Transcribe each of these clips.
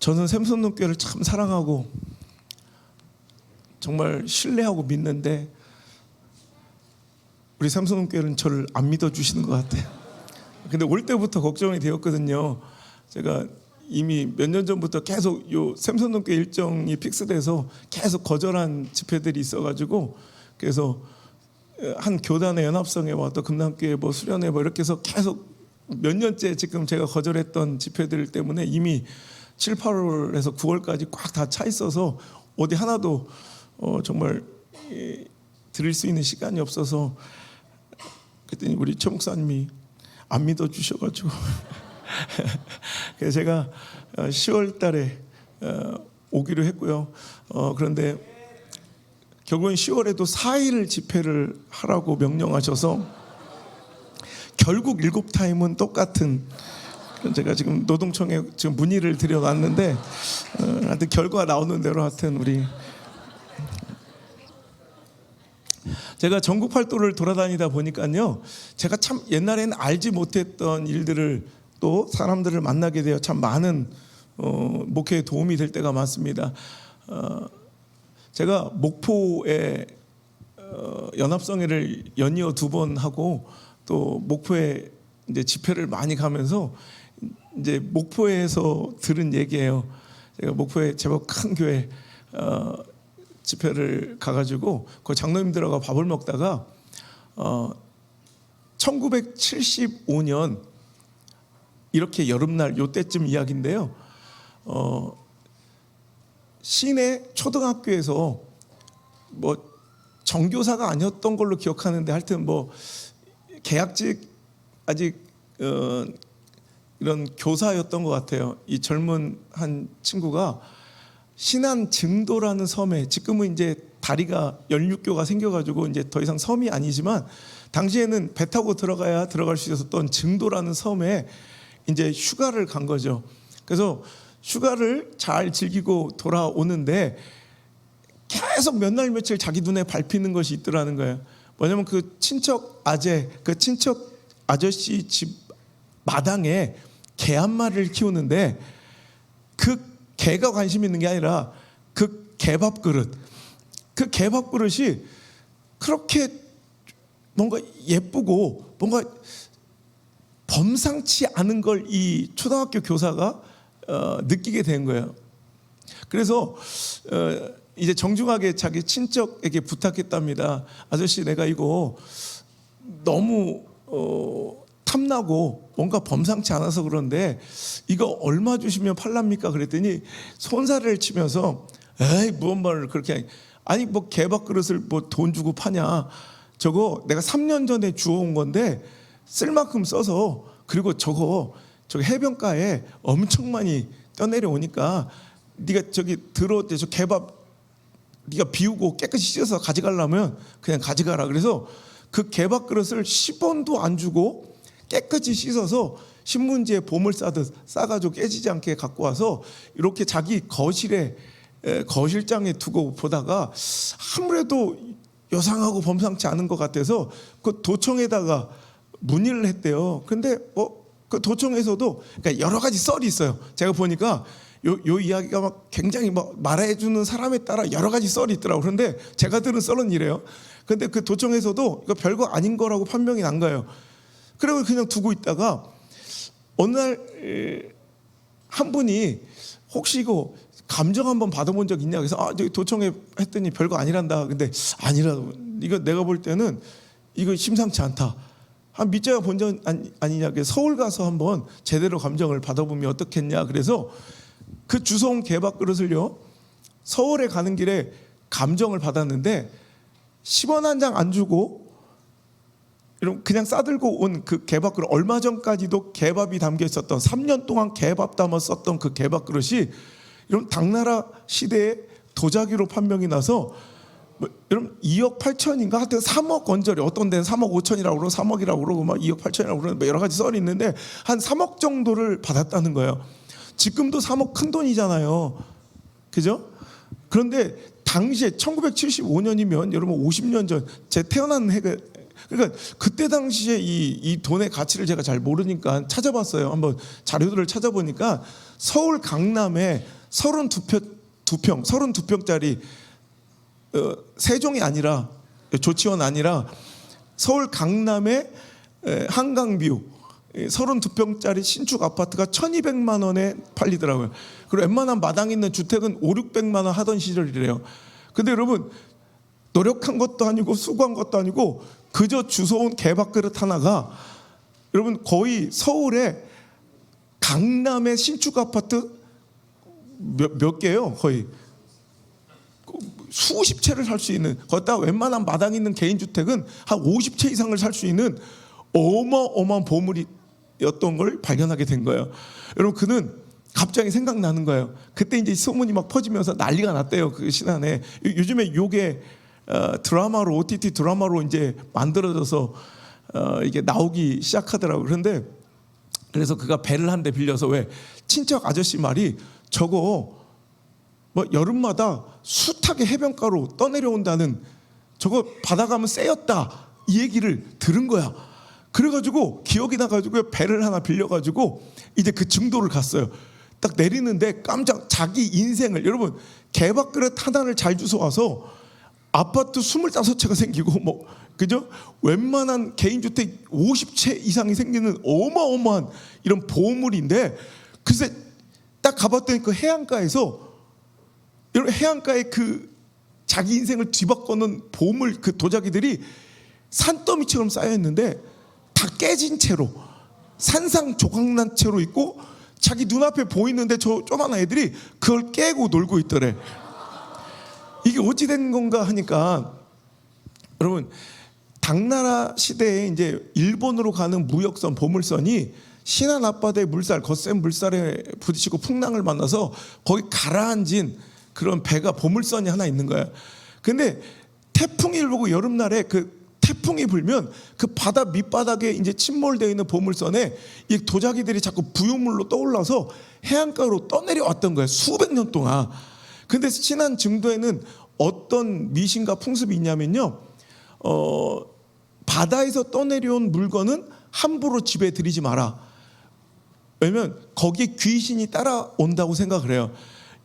저는 샘선동교회를 참 사랑하고 정말 신뢰하고 믿는데 우리 샘선동교회는 저를 안 믿어주시는 것 같아요. 근데 올 때부터 걱정이 되었거든요. 제가 이미 몇 년 전부터 계속 요 샘선동교회 일정이 픽스돼서 계속 거절한 집회들이 있어가지고, 그래서 한 교단의 연합성에 또 금남교회 뭐 수련회 뭐 이렇게 해서 계속 몇 년째 지금 제가 거절했던 집회들 때문에 이미 7, 8월에서 9월까지 꽉 다 차 있어서 어디 하나도 정말 드릴 수 있는 시간이 없어서, 그랬더니 우리 최 목사님이 안 믿어 주셔가지고 그래서 제가 10월 달에 오기로 했고요. 그런데 결국엔 10월에도 4일 집회를 하라고 명령하셔서 결국 7타임은 똑같은, 제가 지금 노동청에 지금 문의를 드려놨는데 하여튼 결과 나오는 대로 하여튼 우리 제가 전국 활동을 돌아다니다 보니까요, 제가 참 옛날에는 알지 못했던 일들을 또 사람들을 만나게 되어 참 많은 목회에 도움이 될 때가 많습니다. 제가 목포에 연합성회를 연이어 2번 하고 또 목포에 이제 집회를 많이 가면서 이제 목포에서 들은 얘기예요. 제가 목포에 제법 큰 교회 집회를 가가지고 그 장로님들하고 밥을 먹다가 1975년 이렇게 여름날 요때쯤 이야기인데요. 시내 초등학교에서 뭐 정교사가 아니었던 걸로 기억하는데 하여튼 뭐 계약직 아직 이런 교사였던 것 같아요. 이 젊은 한 친구가 신안 증도라는 섬에, 지금은 이제 다리가 연륙교가 생겨가지고 이제 더 이상 섬이 아니지만 당시에는 배 타고 들어가야 들어갈 수 있었던 증도라는 섬에 이제 휴가를 간 거죠. 그래서 휴가를 잘 즐기고 돌아오는데 계속 몇 날 며칠 자기 눈에 밟히는 것이 있더라는 거예요. 뭐냐면 그 친척 아저씨 집 마당에 개 한 마리를 키우는데 그 개가 관심 있는 게 아니라 그 개밥 그릇, 그 개밥 그릇이 그렇게 뭔가 예쁘고 뭔가 범상치 않은 걸 이 초등학교 교사가 느끼게 된 거예요. 그래서 이제 정중하게 자기 친척에게 부탁했답니다. 아저씨, 내가 이거 너무 탐나고 뭔가 범상치 않아서 그런데 이거 얼마 주시면 팔랍니까? 그랬더니 손살을 치면서 에이, 무슨 말을 그렇게, 아니 뭐 개밥 그릇을 뭐 돈 주고 파냐, 저거 내가 3년 전에 주워온 건데 쓸 만큼 써서, 그리고 저거 해변가에 엄청 많이 떠내려 오니까 네가 저기 들어올 때 저 개밥 네가 비우고 깨끗이 씻어서 가져가려면 그냥 가져가라. 그래서 그 개밥 그릇을 10원도 안 주고 깨끗이 씻어서 신문지에 봄을 싸듯 싸가지고 깨지지 않게 갖고 와서 이렇게 자기 거실장에 두고 보다가 아무래도 요상하고 범상치 않은 것 같아서 그 도청에다가 문의를 했대요. 근데 그 도청에서도 그러니까 여러 가지 썰이 있어요. 제가 보니까 요 이야기가 막 굉장히 막 말해주는 사람에 따라 여러 가지 썰이 있더라고요. 그런데 제가 들은 썰은 이래요. 근데 그 도청에서도 이거 별거 아닌 거라고 판명이 난 거예요. 그리고 그냥 두고 있다가 어느 날 한 분이 혹시 이거 감정 한번 받아본 적 있냐, 그래서 도청에 했더니 별거 아니란다. 근데 아니라고, 이거 내가 볼 때는 이거 심상치 않다. 한 밑자가 본 적 아니냐, 그래서 서울 가서 한번 제대로 감정을 받아보면 어떻겠냐. 그래서 그 주워온 개밥 그릇을요, 서울에 가는 길에 감정을 받았는데 10원 한 장 안 주고 그냥 싸들고 온 그 개밥 그릇, 얼마 전까지도 개밥이 담겨 있었던, 3년 동안 개밥 담아 썼던 그 개밥 그릇이 이런 당나라 시대에 도자기로 판명이 나서 여러분 2억 8천인가 하여튼 3억 원짜리, 어떤 데는 3억 5천이라고 그러고 3억이라고 그러고 막 2억 8천이라고 그러고 여러 가지 썰이 있는데 한 3억 정도를 받았다는 거예요. 지금도 3억 큰 돈이잖아요. 그죠? 그런데 당시에 1975년이면 여러분 50년 전, 제 태어난 해가 그러니까 그때 당시에 이 돈의 가치를 제가 잘 모르니까 찾아봤어요. 한번 자료들을 찾아보니까 서울 강남에 32평짜리 세종이 아니라 조치원 아니라 서울 강남의 한강뷰 32평짜리 신축 아파트가 1,200만 원에 팔리더라고요. 그리고 웬만한 마당 있는 주택은 5, 600만 원 하던 시절이래요. 근데 여러분 노력한 것도 아니고 수고한 것도 아니고 그저 주워온 개밥그릇 하나가 여러분 거의 서울의 강남의 신축 아파트 몇 개요? 거의 수십 채를 살 수 있는, 거기다 웬만한 마당 있는 개인주택은 한 50채 이상을 살 수 있는 어마어마한 보물이었던 걸 발견하게 된 거예요. 여러분 그는 갑자기 생각나는 거예요. 그때 이제 소문이 막 퍼지면서 난리가 났대요. 그 신안에. 요즘에 요게 드라마로 OTT 드라마로 이제 만들어져서 이게 나오기 시작하더라고요. 그런데 그래서 그가 배를 한 대 빌려서, 왜 친척 아저씨 말이 저거 뭐 여름마다 숱하게 해변가로 떠내려온다는, 저거 바다 가면 쎄였다 이 얘기를 들은 거야. 그래가지고 기억이 나가지고 배를 하나 빌려가지고 이제 그 증도를 갔어요. 딱 내리는데 깜짝, 자기 인생을, 여러분 개밥그릇 하나를 잘 주워와서 아파트 25채가 생기고 뭐 그죠? 웬만한 개인주택 50채 이상이 생기는 어마어마한 이런 보물인데, 글쎄 딱 가봤더니 그 해안가에서, 여러분 해안가에 그 자기 인생을 뒤바꿔놓은 보물 그 도자기들이 산더미처럼 쌓여있는데 다 깨진 채로 산상조각난 채로 있고, 자기 눈앞에 보이는데 저 조그만 애들이 그걸 깨고 놀고 있더래. 이게 어찌 된 건가 하니까, 여러분 당나라 시대에 이제 일본으로 가는 무역선 보물선이 신안 앞바다의 물살, 거센 물살에 부딪히고 풍랑을 만나서 거기 가라앉은 그런 배가, 보물선이 하나 있는 거야. 근데 태풍이 불고 여름날에 그 태풍이 불면 그 바다 밑바닥에 이제 침몰되어 있는 보물선에 이 도자기들이 자꾸 부유물로 떠올라서 해안가로 떠내려왔던 거예요. 수백 년 동안. 근데 신안 증도에는 어떤 미신과 풍습이 있냐면요, 바다에서 떠내려온 물건은 함부로 집에 들이지 마라. 왜냐면 거기에 귀신이 따라온다고 생각을 해요.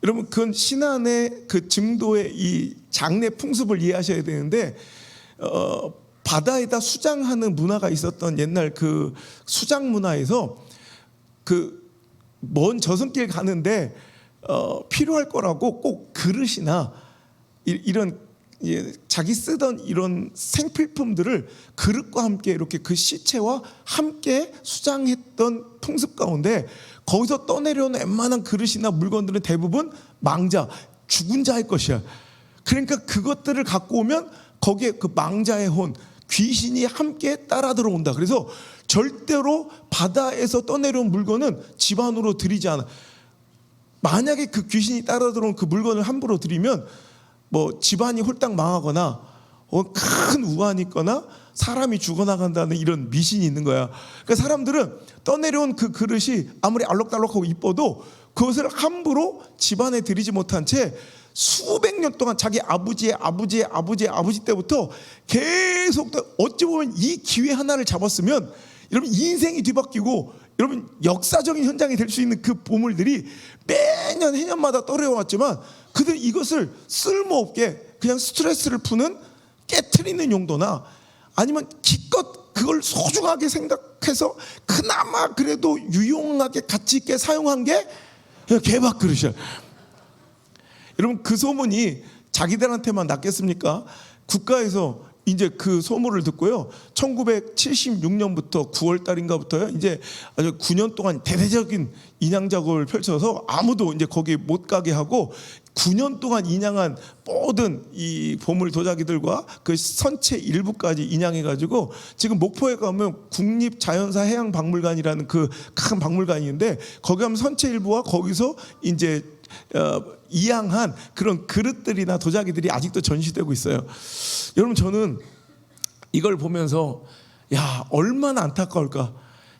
여러분 그건 신안의 그 증도의 이 장례 풍습을 이해하셔야 되는데, 바다에다 수장하는 문화가 있었던 옛날 그 수장 문화에서 그 먼 저승길 가는데 필요할 거라고 꼭 그릇이나 이런 자기 쓰던 이런 생필품들을 그릇과 함께 이렇게 그 시체와 함께 수장했던 풍습 가운데, 거기서 떠내려온 웬만한 그릇이나 물건들은 대부분 망자, 죽은 자의 것이야. 그러니까 그것들을 갖고 오면 거기에 그 망자의 혼, 귀신이 함께 따라 들어온다. 그래서 절대로 바다에서 떠내려온 물건은 집 안으로 들이지 않아. 만약에 그 귀신이 따라 들어온 그 물건을 함부로 들이면 뭐 집안이 홀딱 망하거나 큰 우환이 있거나 사람이 죽어나간다는 이런 미신이 있는 거야. 그러니까 사람들은 떠내려온 그 그릇이 아무리 알록달록하고 이뻐도 그것을 함부로 집안에 들이지 못한 채 수백 년 동안 자기 아버지 때부터 계속, 어찌 보면 이 기회 하나를 잡았으면 여러분 인생이 뒤바뀌고 여러분 역사적인 현장이 될 수 있는 그 보물들이 매년 해년마다 떠내려왔지만, 그들 이것을 쓸모없게 그냥 스트레스를 푸는 깨트리는 용도나, 아니면 기껏 그걸 소중하게 생각해서 그나마 그래도 유용하게 가치 있게 사용한 게 개밥그릇이야. 여러분 그 소문이 자기들한테만 났겠습니까? 국가에서 이제 그 소문을 듣고요, 1976년부터 9월 달인가부터요, 이제 아주 9년 동안 대대적인 인양 작업을 펼쳐서 아무도 이제 거기 못 가게 하고, 9년 동안 인양한 모든 이 보물 도자기들과 그 선체 일부까지 인양해가지고 지금 목포에 가면 국립자연사해양박물관이라는 그 큰 박물관이 있는데, 거기 가면 선체 일부와 거기서 이제 이양한 그런 그릇들이나 도자기들이 아직도 전시되고 있어요. 여러분 저는 이걸 보면서 야, 얼마나 안타까울까.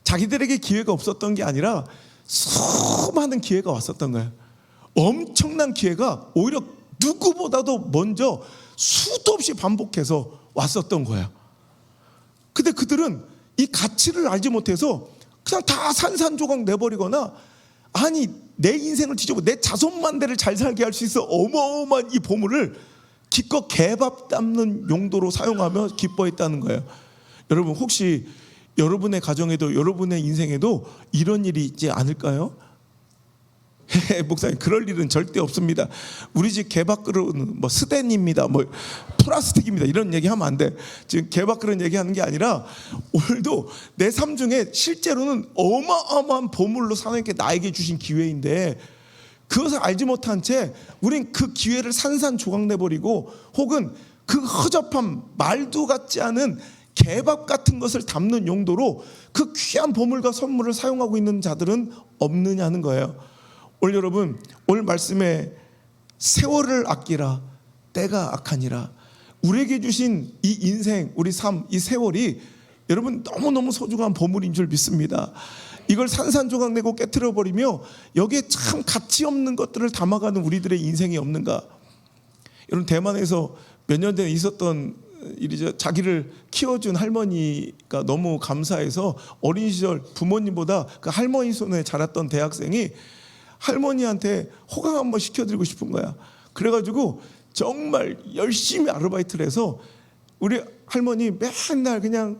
자기들에게 기회가 없었던 게 아니라 수많은 기회가 왔었던 거예요. 엄청난 기회가 오히려 누구보다도 먼저 수도 없이 반복해서 왔었던 거예요. 근데 그들은 이 가치를 알지 못해서 그냥 다 산산조각 내버리거나, 아니 내 인생을 뒤집어 내 자손만대를 잘 살게 할 수 있어 어마어마한 이 보물을 기껏 개밥 담는 용도로 사용하며 기뻐했다는 거예요. 여러분, 혹시 여러분의 가정에도 여러분의 인생에도 이런 일이 있지 않을까요? 목사님, 그럴 일은 절대 없습니다. 우리 집 개밥그릇은 뭐 스텐입니다, 뭐 플라스틱입니다, 이런 얘기하면 안 돼. 지금 개밥그릇 얘기하는 게 아니라 오늘도 내 삶 중에 실제로는 어마어마한 보물로 하나님께 나에게 주신 기회인데, 그것을 알지 못한 채 우린 그 기회를 산산조각 내버리고, 혹은 그 허접한 말도 같지 않은 개밥 같은 것을 담는 용도로 그 귀한 보물과 선물을 사용하고 있는 자들은 없느냐는 거예요. 오늘 여러분, 오늘 말씀에 세월을 아끼라, 때가 악하니라, 우리에게 주신 이 인생, 우리 삶, 이 세월이 여러분 너무너무 소중한 보물인 줄 믿습니다. 이걸 산산조각 내고 깨트려 버리며 여기에 참 가치 없는 것들을 담아가는 우리들의 인생이 없는가? 여러분, 대만에서 몇 년 전에 있었던 일이죠. 자기를 키워준 할머니가 너무 감사해서 어린 시절 부모님보다 그 할머니 손에 자랐던 대학생이 할머니한테 호강 한번 시켜드리고 싶은 거야. 그래가지고 정말 열심히 아르바이트를 해서 우리 할머니 맨날 그냥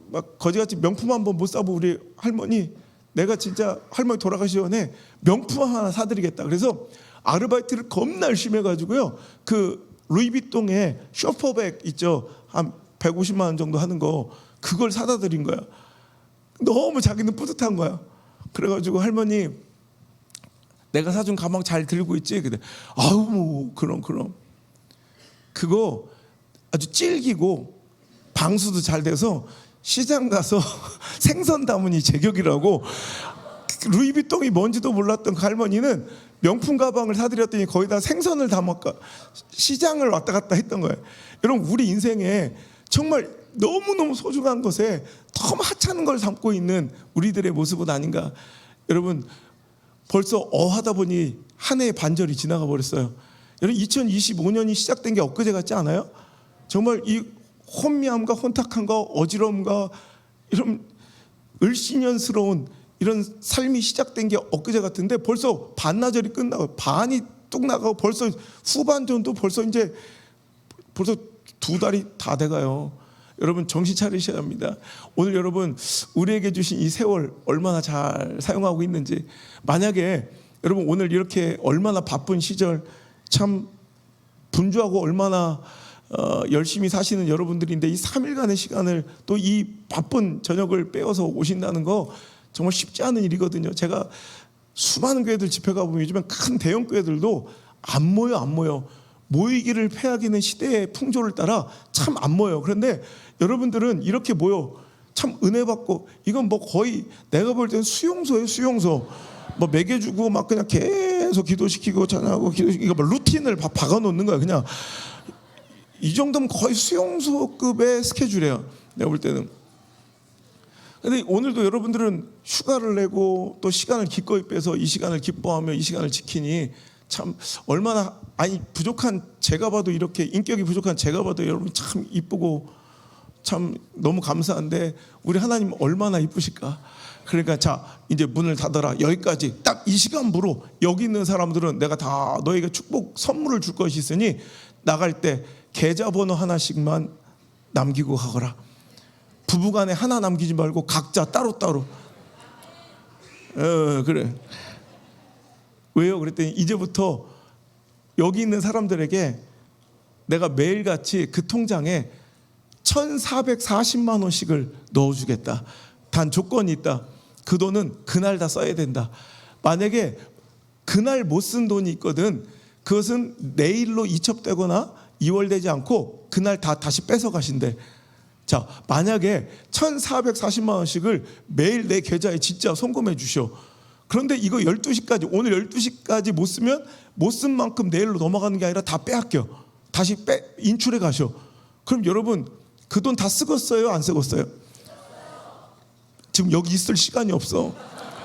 막 거지같이 명품 한번 못 사고, 우리 할머니, 내가 진짜 할머니 돌아가시 전에 명품 하나 사드리겠다. 그래서 아르바이트를 겁나 열심히 해가지고요, 그 루이비통에 쇼퍼백 있죠, 한 150만 원 정도 하는 거, 그걸 사다 드린 거야. 너무 자기는 뿌듯한 거야. 그래가지고 할머니, 내가 사준 가방 잘 들고 있지? 근데 아우 뭐 그럼 그거 아주 질기고 방수도 잘 돼서 시장 가서 생선 담으니 제격이라고. 루이비통이 뭔지도 몰랐던 그 할머니는 명품 가방을 사드렸더니 거기다 생선을 담았까 시장을 왔다 갔다 했던 거예요. 여러분, 우리 인생에 정말 너무너무 소중한 것에 너무 하찮은 걸 담고 있는 우리들의 모습은 아닌가. 여러분, 벌써 어하다 보니 한 해의 반절이 지나가 버렸어요. 여러분, 2025년이 시작된 게 엊그제 같지 않아요? 정말 이 혼미함과 혼탁함과 어지러움과 이런 을씨년스러운 이런 삶이 시작된 게 엊그제 같은데, 벌써 반나절이 끝나고 반이 뚝 나가고 벌써 후반전도 벌써 이제 벌써 2달이 다 돼가요. 여러분, 정신 차리셔야 합니다. 오늘 여러분, 우리에게 주신 이 세월 얼마나 잘 사용하고 있는지. 만약에 여러분 오늘 이렇게 얼마나 바쁜 시절, 참 분주하고 얼마나 열심히 사시는 여러분들인데, 이 3일간의 시간을 또 이 바쁜 저녁을 빼어서 오신다는 거 정말 쉽지 않은 일이거든요. 제가 수많은 교회들 집회 가보면 요즘엔 큰 대형 교회들도 안 모여. 모이기를 패하기는 시대의 풍조를 따라 참 안 모여. 그런데 여러분들은 이렇게 모여 참 은혜 받고, 이건 뭐 거의 내가 볼 때는 수용소예요. 수용소. 뭐 먹여주고 막 그냥 계속 기도시키고 찬양하고 기도시키고, 이거 뭐 루틴을 박아놓는 거야. 그냥 이 정도면 거의 수용소급의 스케줄이에요, 내가 볼 때는. 근데 오늘도 여러분들은 휴가를 내고 또 시간을 기꺼이 빼서 이 시간을 기뻐하며 이 시간을 지키니 참 얼마나, 아니 부족한 제가 봐도, 이렇게 인격이 부족한 제가 봐도 여러분 참 이쁘고 참 너무 감사한데, 우리 하나님 얼마나 이쁘실까. 그러니까 자, 이제 문을 닫아라. 여기까지 딱 이 시간부로 여기 있는 사람들은 내가 다 너에게 축복 선물을 줄 것이 있으니 나갈 때 계좌번호 하나씩만 남기고 가거라. 부부간에 하나 남기지 말고 각자 따로따로. 그래. 왜요? 그랬더니 이제부터 여기 있는 사람들에게 내가 매일같이 그 통장에 1,440만 원씩을 넣어주겠다. 단 조건이 있다. 그 돈은 그날 다 써야 된다. 만약에 그날 못 쓴 돈이 있거든, 그것은 내일로 이첩되거나 이월되지 않고 그날 다 다시 뺏어 가신대. 자, 만약에 1,440만 원씩을 매일 내 계좌에 진짜 송금해 주셔. 그런데 이거 12시까지, 오늘 12시까지 못 쓰면 못 쓴 만큼 내일로 넘어가는 게 아니라 다 빼앗겨. 다시 인출해 가셔. 그럼 여러분, 그 돈 다 쓰겠어요? 안 쓰겠어요? 지금 여기 있을 시간이 없어.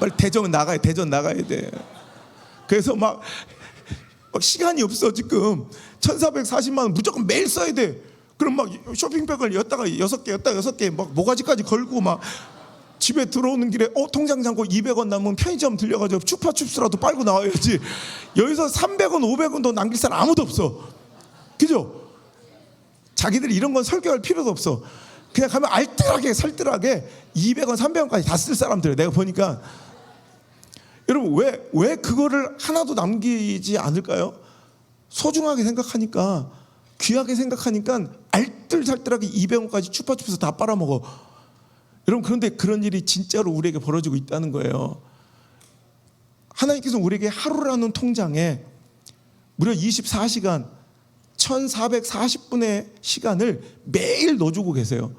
빨리 대전 나가야 돼. 그래서 막 시간이 없어. 지금 1,440만 원 무조건 매일 써야 돼. 그럼 막 쇼핑백을 였다가 6개 였다가 6개 막 모가지까지 걸고 막 집에 들어오는 길에 통장 잔고 200원 남으면 편의점 들려가지고 추파춥스라도 빨고 나와야지. 여기서 300원 500원 더 남길 사람 아무도 없어. 그죠? 자기들이 이런 건 설교할 필요도 없어. 그냥 가면 알뜰하게 살뜰하게 200원 300원까지 다 쓸 사람들. 내가 보니까 여러분 왜 그거를 하나도 남기지 않을까요? 소중하게 생각하니까, 귀하게 생각하니까 알뜰살뜰하게 200원까지 추파춥스 다 빨아먹어. 여러분, 그런데 그런 일이 진짜로 우리에게 벌어지고 있다는 거예요. 하나님께서 우리에게 하루라는 통장에 무려 24시간 1440분의 시간을 매일 넣어주고 계세요.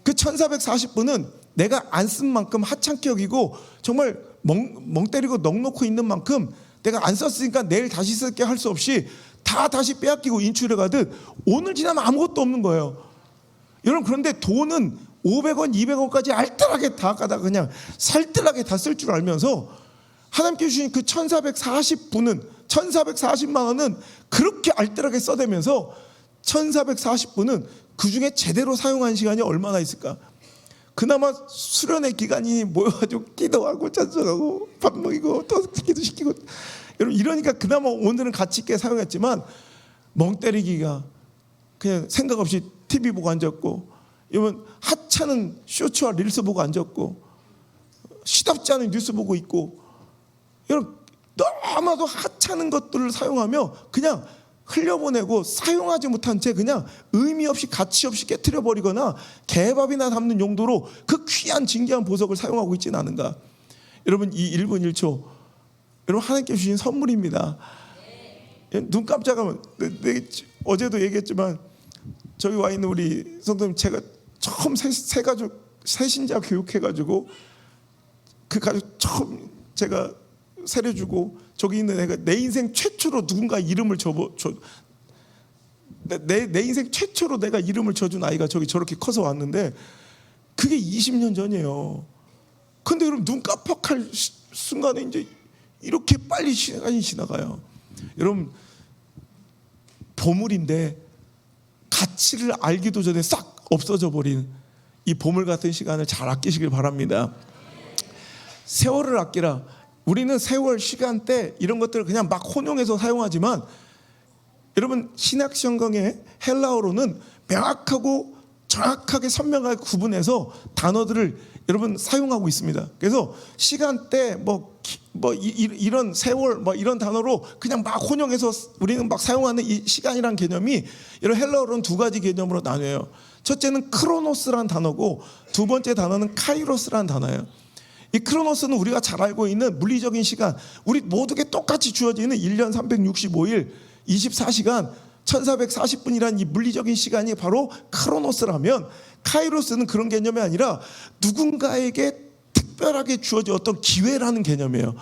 그 1440분은 내가 안 쓴 만큼 하찮게 여기고 정말 멍 때리고 넋놓고 있는 만큼 내가 안 썼으니까 내일 다시 쓸게 할 수 없이 다 다시 빼앗기고 인출해 가듯 오늘 지나면 아무것도 없는 거예요. 여러분, 그런데 돈은 500원, 200원까지 알뜰하게 다 가다가 그냥 살뜰하게 다 쓸 줄 알면서 하나님께 주신 그 1440분은 1440만 원은 그렇게 알뜰하게 써대면서 1440분은 그 중에 제대로 사용한 시간이 얼마나 있을까? 그나마 수련회 기간이 모여가지고 기도하고 찬송하고 밥 먹이고 또 기도시키고, 여러분 이러니까 그나마 오늘은 가치 있게 사용했지만 멍 때리기가 그냥 생각 없이 TV 보고 앉았고, 여러분 하찮은 쇼츠와 릴스 보고 앉았고, 시답지 않은 뉴스 보고 있고, 여러분 너무나도 하찮은 것들을 사용하며 그냥 흘려보내고 사용하지 못한 채 그냥 의미 없이 가치 없이 깨트려 버리거나 개밥이나 담는 용도로 그 귀한 진귀한 보석을 사용하고 있지는 않은가. 여러분, 이 1분 1초 여러분 하나님께 주신 선물입니다. 눈 깜짝하면, 어제도 얘기했지만 저기 와 있는 우리 성도님, 제가 처음 새 가족 새신자 교육해가지고 그 가족 처음 제가 세례주고, 저기 있는 애가 내 인생 최초로 누군가 이름을 내 인생 최초로 내가 이름을 줘준 아이가 저렇게 커서 왔는데 그게 20년 전이에요. 근데 여러분 눈 깜빡할 순간에 이제 이렇게 빨리 시간이 지나가요. 여러분, 보물인데 가치를 알기도 전에 싹 없어져 버린 이 보물 같은 시간을 잘 아끼시길 바랍니다. 세월을 아끼라. 우리는 세월, 시간대 이런 것들을 그냥 막 혼용해서 사용하지만 여러분, 신약성경의 헬라어로는 명확하고 정확하게 선명하게 구분해서 단어들을 여러분 사용하고 있습니다. 그래서 시간대 이런 세월 이런 단어로 그냥 막 혼용해서 우리는 막 사용하는 이 시간이란 개념이 이런 헬라어로는 두 가지 개념으로 나뉘어요. 첫째는 크로노스라는 단어고 두 번째 단어는 카이로스라는 단어예요. 이 크로노스는 우리가 잘 알고 있는 물리적인 시간, 우리 모두에게 똑같이 주어지는 1년 365일 24시간 1440분이라는 이 물리적인 시간이 바로 크로노스라면, 카이로스는 그런 개념이 아니라 누군가에게 특별하게 주어진 어떤 기회라는 개념이에요.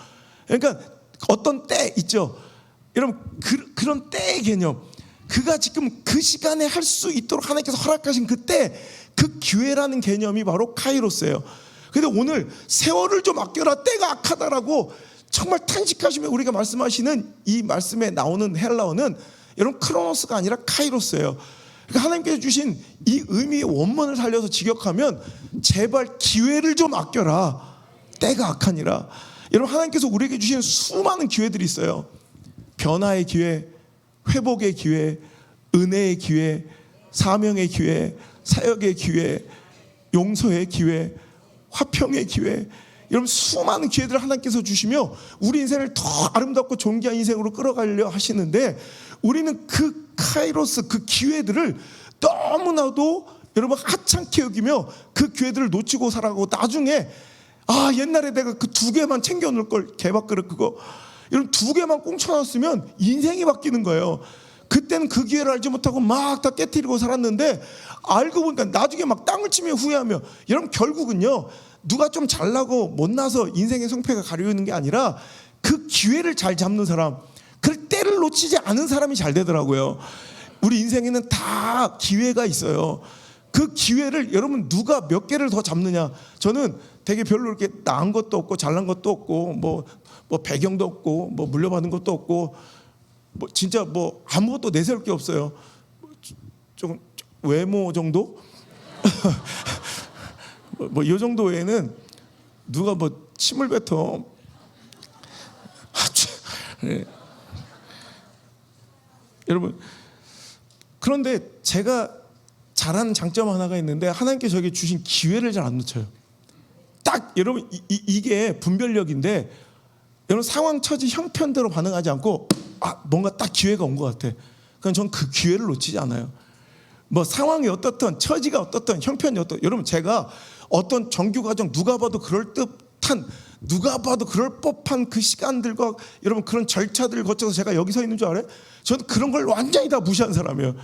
그러니까 어떤 때 있죠. 여러분, 그런 때의 개념, 그가 지금 그 시간에 할 수 있도록 하나님께서 허락하신 그때, 그 기회라는 개념이 바로 카이로스예요. 근데 오늘 세월을 좀 아껴라, 때가 악하다라고 정말 탄식하시면 우리가 말씀하시는 이 말씀에 나오는 헬라어는 여러분 크로노스가 아니라 카이로스예요. 그러니까 하나님께서 주신 이 의미의 원문을 살려서 직역하면 제발 기회를 좀 아껴라, 때가 악하니라. 여러분, 하나님께서 우리에게 주신 수많은 기회들이 있어요. 변화의 기회, 회복의 기회, 은혜의 기회, 사명의 기회, 사역의 기회, 용서의 기회, 화평의 기회, 여러분 수많은 기회들을 하나님께서 주시며 우리 인생을 더 아름답고 존귀한 인생으로 끌어가려 하시는데, 우리는 그 카이로스, 그 기회들을 너무나도 여러분 하찮게 여기며 그 기회들을 놓치고 살아가고, 나중에 옛날에 내가 그 2개만 챙겨 놓을 걸, 개밥그릇 그거 여러분 2개만 꽁쳐놨으면 인생이 바뀌는 거예요. 그때는 그 기회를 알지 못하고 막 다 깨트리고 살았는데, 알고 보니까 나중에 막 땅을 치며 후회하며, 여러분 결국은요, 누가 좀 잘나고 못나서 인생의 성패가 가려있는 게 아니라 그 기회를 잘 잡는 사람, 그 때를 놓치지 않은 사람이 잘 되더라고요. 우리 인생에는 다 기회가 있어요. 그 기회를 여러분 누가 몇 개를 더 잡느냐. 저는 되게 별로 이렇게 나은 것도 없고 잘난 것도 없고 뭐 배경도 없고 뭐 물려받은 것도 없고 진짜 아무것도 내세울 게 없어요. 조금 외모 정도? 뭐 이 정도 외에는 누가 뭐 침을 뱉어. 네. 여러분, 그런데 제가 잘하는 장점 하나가 있는데 하나님께 저에게 주신 기회를 잘 안 놓쳐요. 딱 여러분 이게 분별력인데, 여러분 상황 처지 형편대로 반응하지 않고 뭔가 딱 기회가 온 것 같아. 그럼 전 그 기회를 놓치지 않아요. 뭐 상황이 어떻든 처지가 어떻든 형편이 어떻든, 여러분 제가 어떤 정규 과정 누가 봐도 그럴듯한, 누가 봐도 그럴 법한 그 시간들과 여러분 그런 절차들을 거쳐서 제가 여기 서 있는 줄 알아요? 저는 그런 걸 완전히 다 무시한 사람이에요.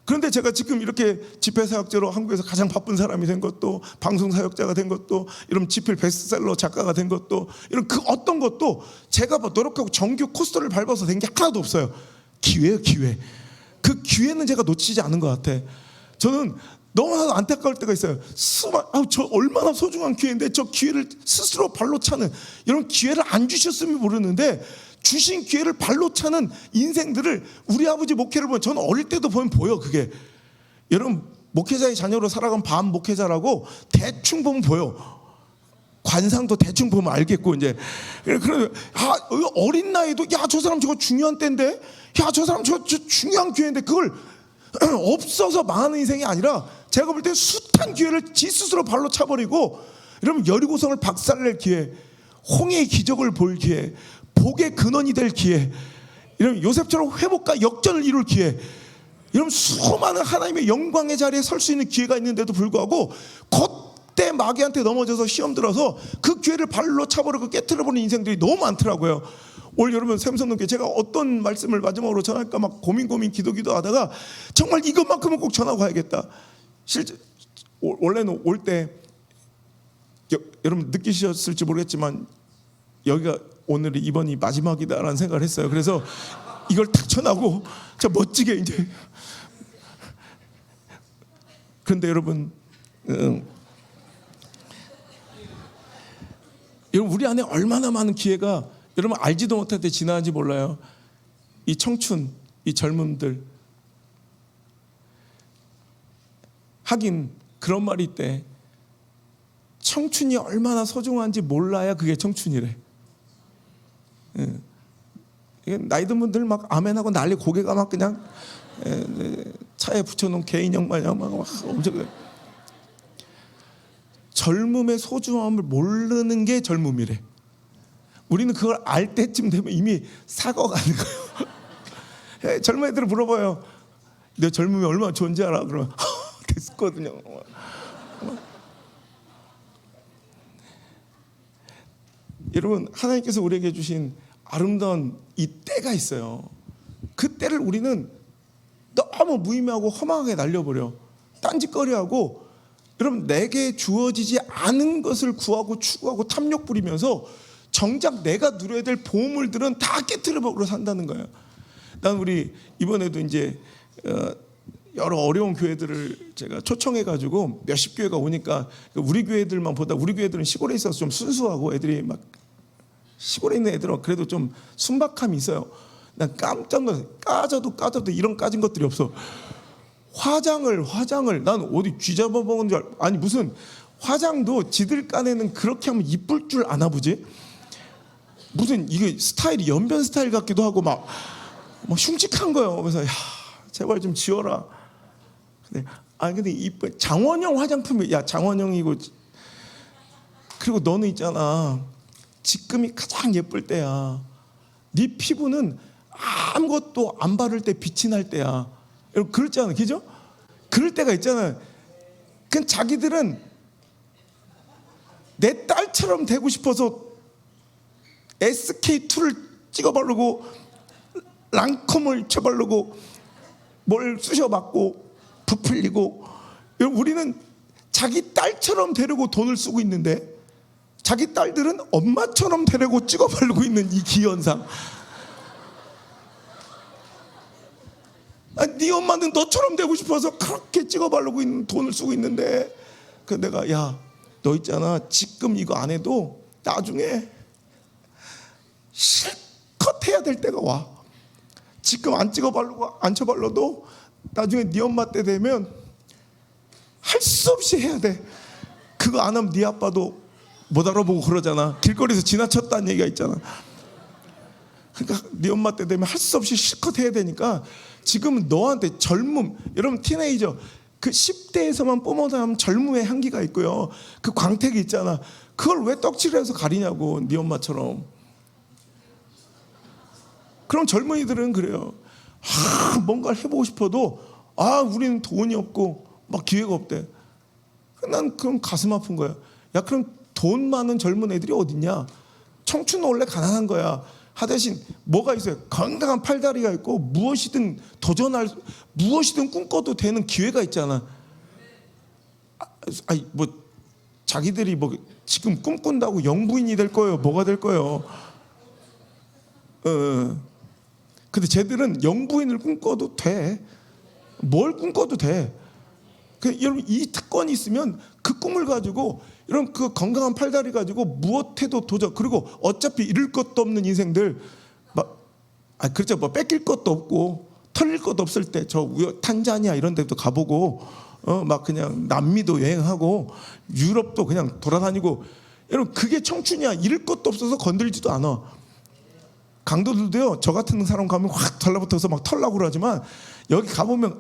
그런데 제가 지금 이렇게 집회사역자로 한국에서 가장 바쁜 사람이 된 것도, 방송사역자가 된 것도, 이런 집필 베스트셀러 작가가 된 것도, 이런 그 어떤 것도 제가 뭐 노력하고 정규 코스를 밟아서 된 게 하나도 없어요. 기회예요, 기회. 그 기회는 제가 놓치지 않은 것 같아. 저는 너무나도 안타까울 때가 있어요. 저 얼마나 소중한 기회인데 저 기회를 스스로 발로 차는, 이런 기회를 안 주셨으면 모르는데 주신 기회를 발로 차는 인생들을, 우리 아버지 목회를 보면 저는 어릴 때도 보면 보여. 그게 여러분 목회자의 자녀로 살아간 밤 목회자라고 대충 보면 보여. 관상도 대충 보면 알겠고, 이제 그러면 어린 나이도 저 사람 저거 중요한 때인데, 저 사람 저 중요한 기회인데, 그걸 없어서 망하는 인생이 아니라 제가 볼 때 숱한 기회를 지 스스로 발로 차버리고, 여러분 여리고성을 박살낼 기회, 홍해의 기적을 볼 기회, 복의 근원이 될 기회, 여러분 요셉처럼 회복과 역전을 이룰 기회, 여러분 수많은 하나님의 영광의 자리에 설 수 있는 기회가 있는데도 불구하고 그때 마귀한테 넘어져서 시험 들어서 그 기회를 발로 차버리고 깨트려버리는 인생들이 너무 많더라고요. 올 여러분 샘선님께 제가 어떤 말씀을 마지막으로 전할까 막 고민 기도하다가 정말 이것만큼은 꼭 전하고 가야겠다. 실제 원래는 올 때 여러분 느끼셨을지 모르겠지만 여기가 오늘이 이번이 마지막이다라는 생각을 했어요. 그래서 이걸 딱 전하고 저 멋지게 이제. 그런데 여러분, 여러분 우리 안에 얼마나 많은 기회가 여러분 알지도 못할 때 지나는지 몰라요. 이 청춘, 이 젊음들. 하긴 그런 말이 있대. 청춘이 얼마나 소중한지 몰라야 그게 청춘이래. 나이 든 분들 막 아멘하고 난리, 고개가 막 그냥 차에 붙여놓은 개인형 마냥 막 엄청. 젊음의 소중함을 모르는 게 젊음이래. 우리는 그걸 알 때쯤 되면 이미 사고가는 거예요. 젊은 애들을 물어봐요. 내 젊음이 얼마나 좋은지 알아? 그러면 됐거든요. 여러분 하나님께서 우리에게 주신 아름다운 이 때가 있어요. 그 때를 우리는 너무 무의미하고 허망하게 날려버려. 딴짓거리하고, 여러분 내게 주어지지 않은 것을 구하고 추구하고 탐욕 부리면서 정작 내가 누려야 될 보물들은 다 깨트려버리고 산다는 거예요. 난 우리 이번에도 이제 여러 어려운 교회들을 제가 초청해가지고 몇십 교회가 오니까 우리 교회들만 보다, 우리 교회들은 시골에 있어서 좀 순수하고 애들이 막, 시골에 있는 애들은 그래도 좀 순박함이 있어요. 난 깜짝 놀랐어요. 까져도 이런 까진 것들이 없어. 화장을 난 어디 쥐 잡아먹은 줄 아니 무슨 화장도 지들 깐에는 그렇게 하면 이쁠 줄 아나 보지? 무슨 이게 스타일이 연변 스타일 같기도 하고 막 흉측한 거예요. 그래서 제발 좀 지워라. 근데 이쁜 장원영 화장품이, 장원영이고, 그리고 너는 있잖아, 지금이 가장 예쁠 때야. 네 피부는 아무것도 안 바를 때 빛이 날 때야. 여러분 그렇잖아, 그죠? 그럴 때가 있잖아. 그 자기들은 내 딸처럼 되고 싶어서 SK2를 찍어 바르고 랑콤을 쳐 바르고 뭘 쑤셔 맞고 부풀리고. 우리는 자기 딸처럼 되려고 돈을 쓰고 있는데 자기 딸들은 엄마처럼 되려고 찍어 바르고 있는 이 기현상. 네 엄마는 너처럼 되고 싶어서 그렇게 찍어 바르고 있는, 돈을 쓰고 있는데, 그 내가 너 있잖아, 지금 이거 안 해도 나중에 실컷 해야 될 때가 와. 지금 안 찍어 바르고 안 쳐 발라도 나중에 네 엄마 때 되면 할 수 없이 해야 돼. 그거 안 하면 네 아빠도 못 알아보고 그러잖아. 길거리에서 지나쳤다는 얘기가 있잖아. 그러니까 네 엄마 때 되면 할 수 없이 실컷 해야 되니까 지금은 너한테 젊음, 여러분 티네이저 그 10대에서만 뿜어나면 젊음의 향기가 있고요. 그 광택이 있잖아. 그걸 왜 떡칠해서 가리냐고, 네 엄마처럼. 그럼 젊은이들은 그래요. 뭔가를 해보고 싶어도 우리는 돈이 없고 막 기회가 없대. 난 그럼 가슴 아픈 거야. 야, 그럼 돈 많은 젊은 애들이 어딨냐? 청춘은 원래 가난한 거야. 하대신 뭐가 있어요? 건강한 팔다리가 있고 무엇이든 도전할, 무엇이든 꿈꿔도 되는 기회가 있잖아. 뭐 자기들이 뭐 지금 꿈꾼다고 영부인이 될 거예요? 뭐가 될 거예요? 근데 쟤들은 영부인을 꿈꿔도 돼. 뭘 꿈꿔도 돼. 여러분 이 특권이 있으면 그 꿈을 가지고 이런 그 건강한 팔다리 가지고 무엇해도 도전. 그리고 어차피 잃을 것도 없는 인생들 그렇죠. 뭐 뺏길 것도 없고 털릴 것도 없을 때 저 탄자니아 이런 데도 가보고 막 그냥 남미도 여행하고 유럽도 그냥 돌아다니고. 여러분 그게 청춘이야. 잃을 것도 없어서 건들지도 않아. 강도들도요, 저 같은 사람 가면 확 달라붙어서 막 털라고 그러지만 여기 가보면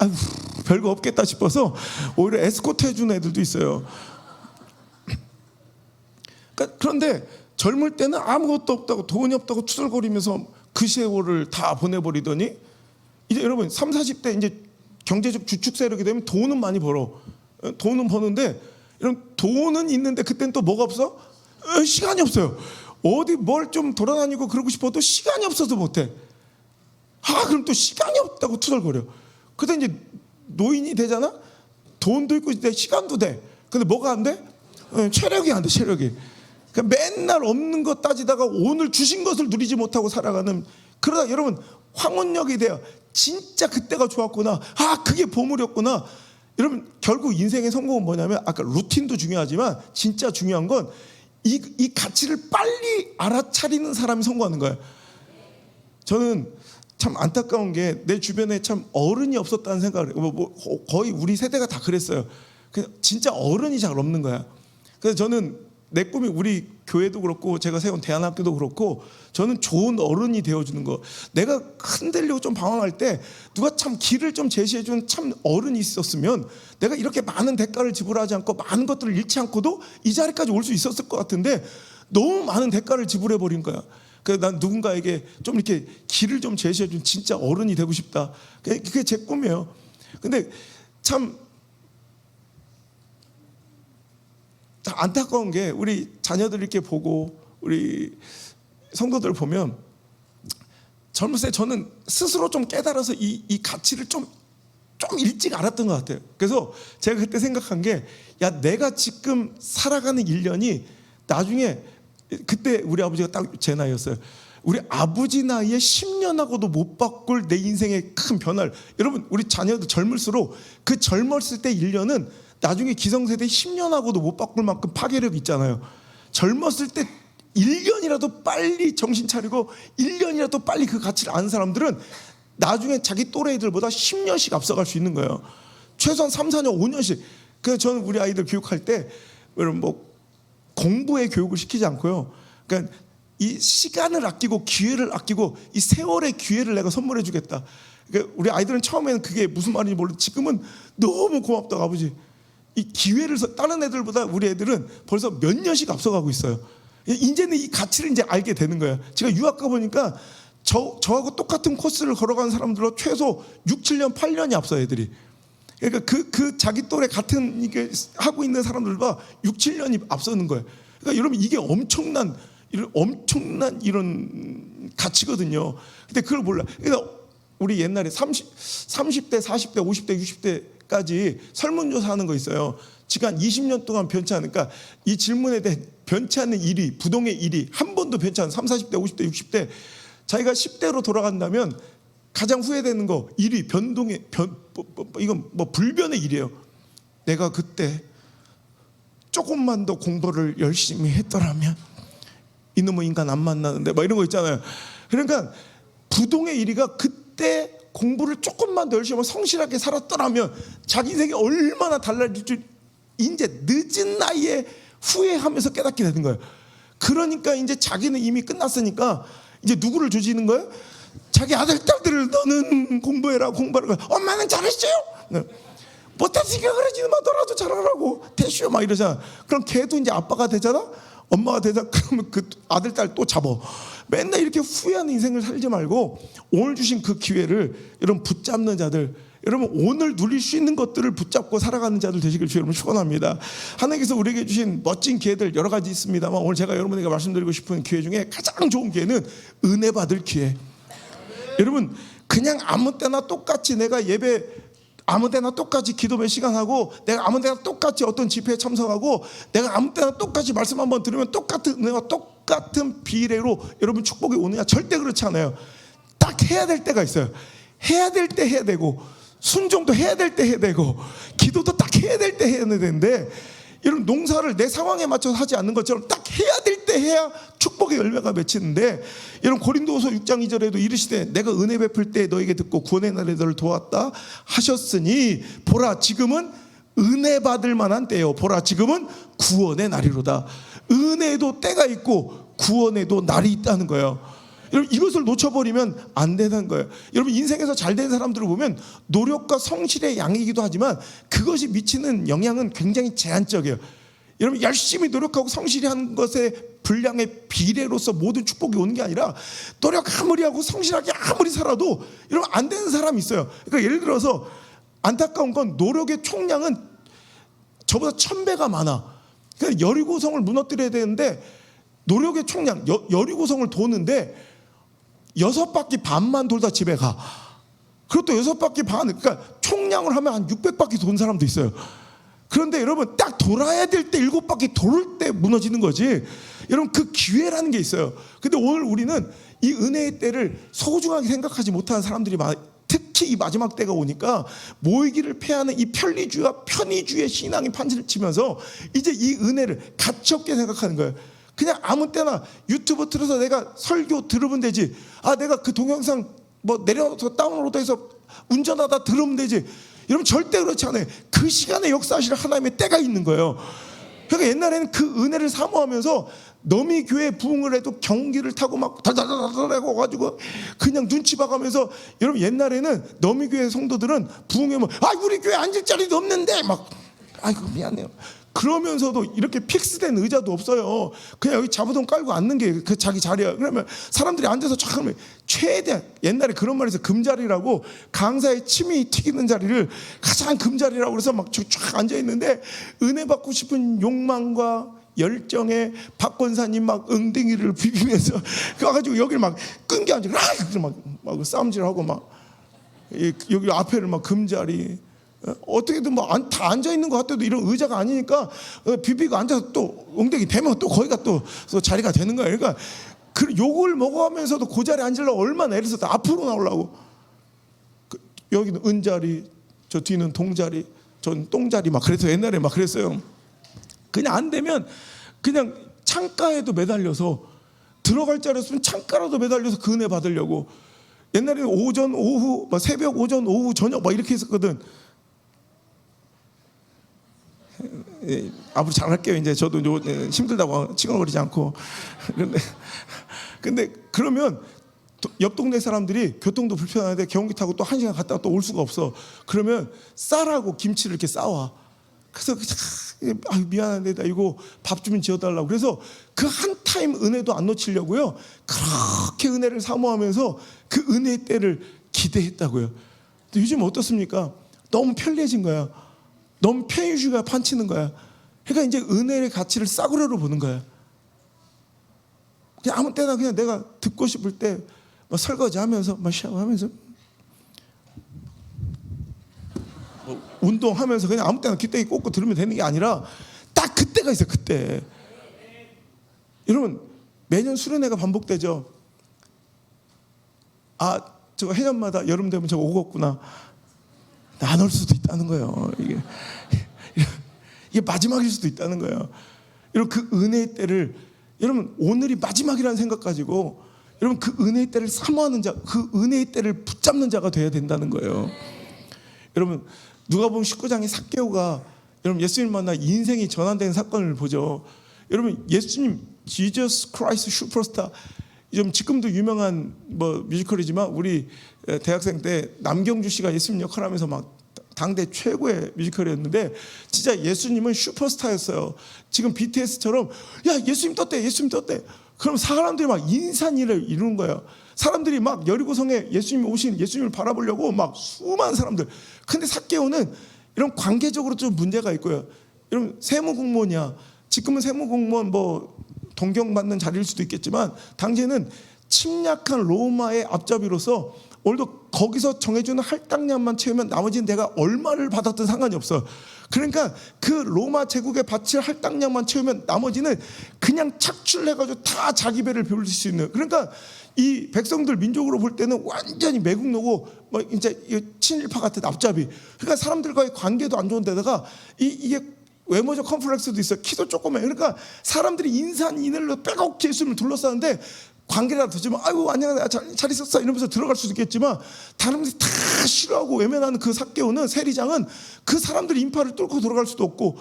별거 없겠다 싶어서 오히려 에스코트 해주는 애들도 있어요. 그런데 젊을 때는 아무것도 없다고 돈이 없다고 투덜거리면서 그 세월을 다 보내버리더니 이제 여러분 30, 40대 이제 경제적 주축 세력이 되면 돈은 많이 벌어. 돈은 버는데 이런 돈은 있는데 그때는 또 뭐가 없어? 시간이 없어요. 어디 뭘 좀 돌아다니고 그러고 싶어도 시간이 없어서 못해. 그럼 또 시간이 없다고 투덜거려. 그때 이제 노인이 되잖아. 돈도 있고 시간도 돼. 근데 뭐가 안 돼? 체력이 안 돼. 체력이. 그러니까 맨날 없는 것 따지다가 오늘 주신 것을 누리지 못하고 살아가는. 그러다 여러분 황혼역이 돼요. 진짜 그때가 좋았구나. 그게 보물이었구나. 여러분 결국 인생의 성공은 뭐냐면 아까 루틴도 중요하지만 진짜 중요한 건 이 가치를 빨리 알아차리는 사람이 성공하는 거예요. 저는 참 안타까운 게 내 주변에 참 어른이 없었다는 생각을 해요. 거의 우리 세대가 다 그랬어요. 진짜 어른이 잘 없는 거야. 그래서 저는 내 꿈이 우리 교회도 그렇고 제가 세운 대안학교도 그렇고 저는 좋은 어른이 되어주는 거. 내가 흔들리고 좀 방황할 때 누가 참 길을 좀 제시해주는 참 어른이 있었으면 내가 이렇게 많은 대가를 지불하지 않고 많은 것들을 잃지 않고도 이 자리까지 올 수 있었을 것 같은데 너무 많은 대가를 지불해버린 거야. 그래서 난 누군가에게 좀 이렇게 길을 좀 제시해준 진짜 어른이 되고 싶다. 그게 제 꿈이에요. 근데 참 안타까운 게 우리 자녀들 이렇게 보고 우리 성도들 보면 젊을 때 저는 스스로 좀 깨달아서 이 가치를 좀 일찍 알았던 것 같아요. 그래서 제가 그때 생각한 게 내가 지금 살아가는 1년이 나중에 그때 우리 아버지가 딱 제 나이였어요. 우리 아버지 나이에 10년하고도 못 바꿀 내 인생의 큰 변화를. 여러분 우리 자녀들 젊을수록 그 젊었을 때 1년은 나중에 기성세대 10년하고도 못 바꿀 만큼 파괴력이 있잖아요. 젊었을 때 1년이라도 빨리 정신 차리고 1년이라도 빨리 그 가치를 아는 사람들은 나중에 자기 또래 애들보다 10년씩 앞서갈 수 있는 거예요. 최소한 3, 4년, 5년씩. 그래서 저는 우리 아이들 교육할 때 뭐 공부의 교육을 시키지 않고요. 그러니까 이 시간을 아끼고 기회를 아끼고 이 세월의 기회를 내가 선물해 주겠다. 그러니까 우리 아이들은 처음에는 그게 무슨 말인지 모르는데 지금은 너무 고맙다고 아버지. 이 기회를 다른 애들보다 우리 애들은 벌써 몇 년씩 앞서가고 있어요. 이제는 이 가치를 이제 알게 되는 거예요. 제가 유학 가보니까 저하고 똑같은 코스를 걸어가는 사람들로 최소 6, 7년, 8년이 앞서 애들이. 그러니까 그 자기 또래 같은 이게 하고 있는 사람들과 6, 7년이 앞서는 거예요. 그러니까 여러분 이게 엄청난 이런 가치거든요. 근데 그걸 몰라. 그러니까 우리 옛날에 30대, 40대, 50대, 60대까지 설문조사 하는 거 있어요. 지금 한 20년 동안 변치 않으니까 이 질문에 대해 변치 않는 1위, 부동의 1위, 한 번도 변치 않은 30, 40대, 50대, 60대. 자기가 10대로 돌아간다면 가장 후회되는 거 1위, 이건 뭐 불변의 일이에요. 내가 그때 조금만 더 공부를 열심히 했더라면 이놈의 인간 안 만나는데 막 이런 거 있잖아요. 그러니까 부동의 1위가 그때 공부를 조금만 더 열심히 하고 성실하게 살았더라면 자기 인생이 얼마나 달라질 줄 이제 늦은 나이에 후회하면서 깨닫게 되는 거예요. 그러니까 이제 자기는 이미 끝났으니까 이제 누구를 조지는 거예요? 자기 아들, 딸들을 너는 공부해라, 공부하라. 엄마는 잘했어요. 못했으니까 그러지만 너라도 잘하라고 대쉬어 막 이러잖아. 그럼 걔도 이제 아빠가 되잖아, 엄마가 되잖아. 그러면 그 아들, 딸 또 잡어. 맨날 이렇게 후회하는 인생을 살지 말고 오늘 주신 그 기회를 여러분 붙잡는 자들, 여러분 오늘 누릴 수 있는 것들을 붙잡고 살아가는 자들 되시길 주 여러분 축원합니다. 하나님께서 우리에게 주신 멋진 기회들 여러 가지 있습니다만 오늘 제가 여러분에게 말씀드리고 싶은 기회 중에 가장 좋은 기회는 은혜 받을 기회. 여러분 그냥 아무 때나 똑같이 내가 예배 아무 때나 똑같이 기도 몇 시간 하고 내가 아무 때나 똑같이 어떤 집회에 참석하고 내가 아무 때나 똑같이 말씀 한번 들으면 똑같은 은혜와 똑같은 비례로 여러분 축복이 오느냐? 절대 그렇지 않아요. 딱 해야 될 때가 있어요. 해야 될 때 해야 되고 순종도 해야 될 때 해야 되고 기도도 딱 해야 될 때 해야 되는데 여러분 농사를 내 상황에 맞춰서 하지 않는 것처럼 딱 해야 될 때 해야 축복의 열매가 맺히는데 여러분 고린도후서 6장 2절에도 이르시되 내가 은혜 베풀 때 너에게 듣고 구원의 날에 너를 도왔다 하셨으니 보라 지금은 은혜 받을 만한 때요 보라 지금은 구원의 날이로다. 은혜도 때가 있고 구원에도 날이 있다는 거예요. 여러분 이것을 놓쳐버리면 안 되는 거예요. 여러분 인생에서 잘 된 사람들을 보면 노력과 성실의 양이기도 하지만 그것이 미치는 영향은 굉장히 제한적이에요. 여러분 열심히 노력하고 성실히 하는 것의 분량의 비례로서 모든 축복이 오는 게 아니라 노력 아무리 하고 성실하게 아무리 살아도 여러분 안 되는 사람이 있어요. 그러니까 예를 들어서 안타까운 건 노력의 총량은 저보다 1000배가 많아. 그러니까 여리고성을 무너뜨려야 되는데 노력의 총량 여리고성을 도는데 6바퀴 반만 돌다 집에 가. 그것도 6바퀴 반, 그러니까 총량을 하면 한 600바퀴 돈 사람도 있어요. 그런데 여러분 딱 돌아야 될 때 7바퀴 돌을 때 무너지는 거지. 여러분 그 기회라는 게 있어요. 근데 오늘 우리는 이 은혜의 때를 소중하게 생각하지 못하는 사람들이 특히 이 마지막 때가 오니까 모이기를 패하는 이 편리주의와 편의주의의 신앙이 판치를 치면서 이제 이 은혜를 가치없게 생각하는 거예요. 그냥 아무 때나 유튜브 틀어서 내가 설교 들으면 되지. 아 내가 그 동영상 뭐 내려서 다운로드해서 운전하다 들으면 되지. 여러분 절대 그렇지 않아요. 그 시간에 역사하실 하나님의 때가 있는 거예요. 그러니까 옛날에는 그 은혜를 사모하면서 너미 교회 부흥을 해도 경기를 타고 막 달달달달하고 가지고 그냥 눈치 봐가면서 여러분 옛날에는 너미 교회 성도들은 부흥하면 아 우리 교회 앉을 자리도 없는데 막 아이고 미안해요. 그러면서도 이렇게 픽스된 의자도 없어요. 그냥 여기 자부동 깔고 앉는 게 그 자기 자리야. 그러면 사람들이 앉아서 쫙 하면 최대한 옛날에 그런 말이 있어요. 금자리라고 강사의 침이 튀기는 자리를 가장 금자리라고 그래서 막 쫙 앉아 있는데 은혜 받고 싶은 욕망과 열정에 박 권사님 막 엉덩이를 비비면서 가가지고 여기를 막 끈기 앉아 막 싸움질하고 막 여기 앞에를 막 금자리 어떻게든 뭐 다 앉아 있는 것 같아도 이런 의자가 아니니까 비비고 앉아서 또 엉덩이 대면 또 거기가 또 자리가 되는 거예요. 그러니까 그 욕을 먹어가면서도 그 자리에 앉으려고 얼마나 애를 써도 앞으로 나오려고 여기는 은자리 저 뒤는 동자리 전 똥자리 막 그래서 옛날에 막 그랬어요. 그냥 안 되면 그냥 창가에도 매달려서 들어갈 자리 없으면 창가라도 매달려서 그 은혜 받으려고 옛날에 오전 오후 막 새벽 오전 오후 저녁 막 이렇게 했었거든. 앞으로 잘할게요. 이제 저도 힘들다고 칭얼거리지 않고. 근데 그러면 옆 동네 사람들이 교통도 불편한데 경운기 타고 또 1시간 갔다가 또 올 수가 없어. 그러면 쌀하고 김치를 이렇게 싸와. 그래서 아유 미안한데 나 이거 밥 좀 지어달라고. 그래서 그 한 타임 은혜도 안 놓치려고요. 그렇게 은혜를 사모하면서 그 은혜의 때를 기대했다고요. 근데 요즘 어떻습니까? 너무 편리해진 거야. 너무 편의주의가 판치는 거야. 그러니까 이제 은혜의 가치를 싸구려로 보는 거야. 그냥 아무 때나 그냥 내가 듣고 싶을 때 막 설거지하면서 막 샤워하면서 뭐 운동하면서 그냥 아무 때나 귀때기 꽂고 들으면 되는 게 아니라 딱 그때가 있어요. 그때. 여러분 매년 수련회가 반복되죠. 아 저거 해년마다 여름 되면 저거 오겠구나. 안 올 수도 있다는 거예요. 이게 마지막일 수도 있다는 거예요. 여러분 그 은혜의 때를 여러분 오늘이 마지막이라는 생각 가지고 여러분 그 은혜의 때를 사모하는 자, 그 은혜의 때를 붙잡는 자가 돼야 된다는 거예요. 여러분 누가복음 19장의 삭개오가 여러분 예수님 만나 인생이 전환된 사건을 보죠. 여러분 예수님 지저스 크라이스트 슈퍼스타, 좀 지금도 유명한 뮤지컬이지만 우리 대학생 때 남경주 씨가 예수님 역할하면서 막 당대 최고의 뮤지컬이었는데 진짜 예수님은 슈퍼스타였어요. 지금 BTS처럼 야 예수님 떴대, 예수님 떴대. 그럼 사람들이 막 인산이를 이루는 거예요. 사람들이 막 여리고성에 예수님을 바라보려고 막 수많은 사람들. 근데 삭개오는 이런 관계적으로 좀 문제가 있고요. 여러분 세무공무원이야. 지금은 세무공무원 동경받는 자리일 수도 있겠지만 당시에는 침략한 로마의 앞잡이로서 오늘도 거기서 정해주는 할당량만 채우면 나머지는 내가 얼마를 받았든 상관이 없어. 그러니까 그 로마 제국에 바칠 할당량만 채우면 나머지는 그냥 착출해가지고 다 자기 배를 배울 수 있는. 그러니까 이 백성들 민족으로 볼 때는 완전히 매국노고 이제 친일파 같은 앞잡이. 그러니까 사람들과의 관계도 안 좋은 데다가 이게 외모적 컴플렉스도 있어. 키도 조그매. 그러니까 사람들이 인산인해로 빼곡히 예수님을 둘러싸는데 관계라도 더지만 아이고 안녕하세요 잘 있었어 이러면서 들어갈 수도 있겠지만 다른 분들이 다 싫어하고 외면하는 그 삭개오는 세리장은 그 사람들이 인파를 뚫고 들어갈 수도 없고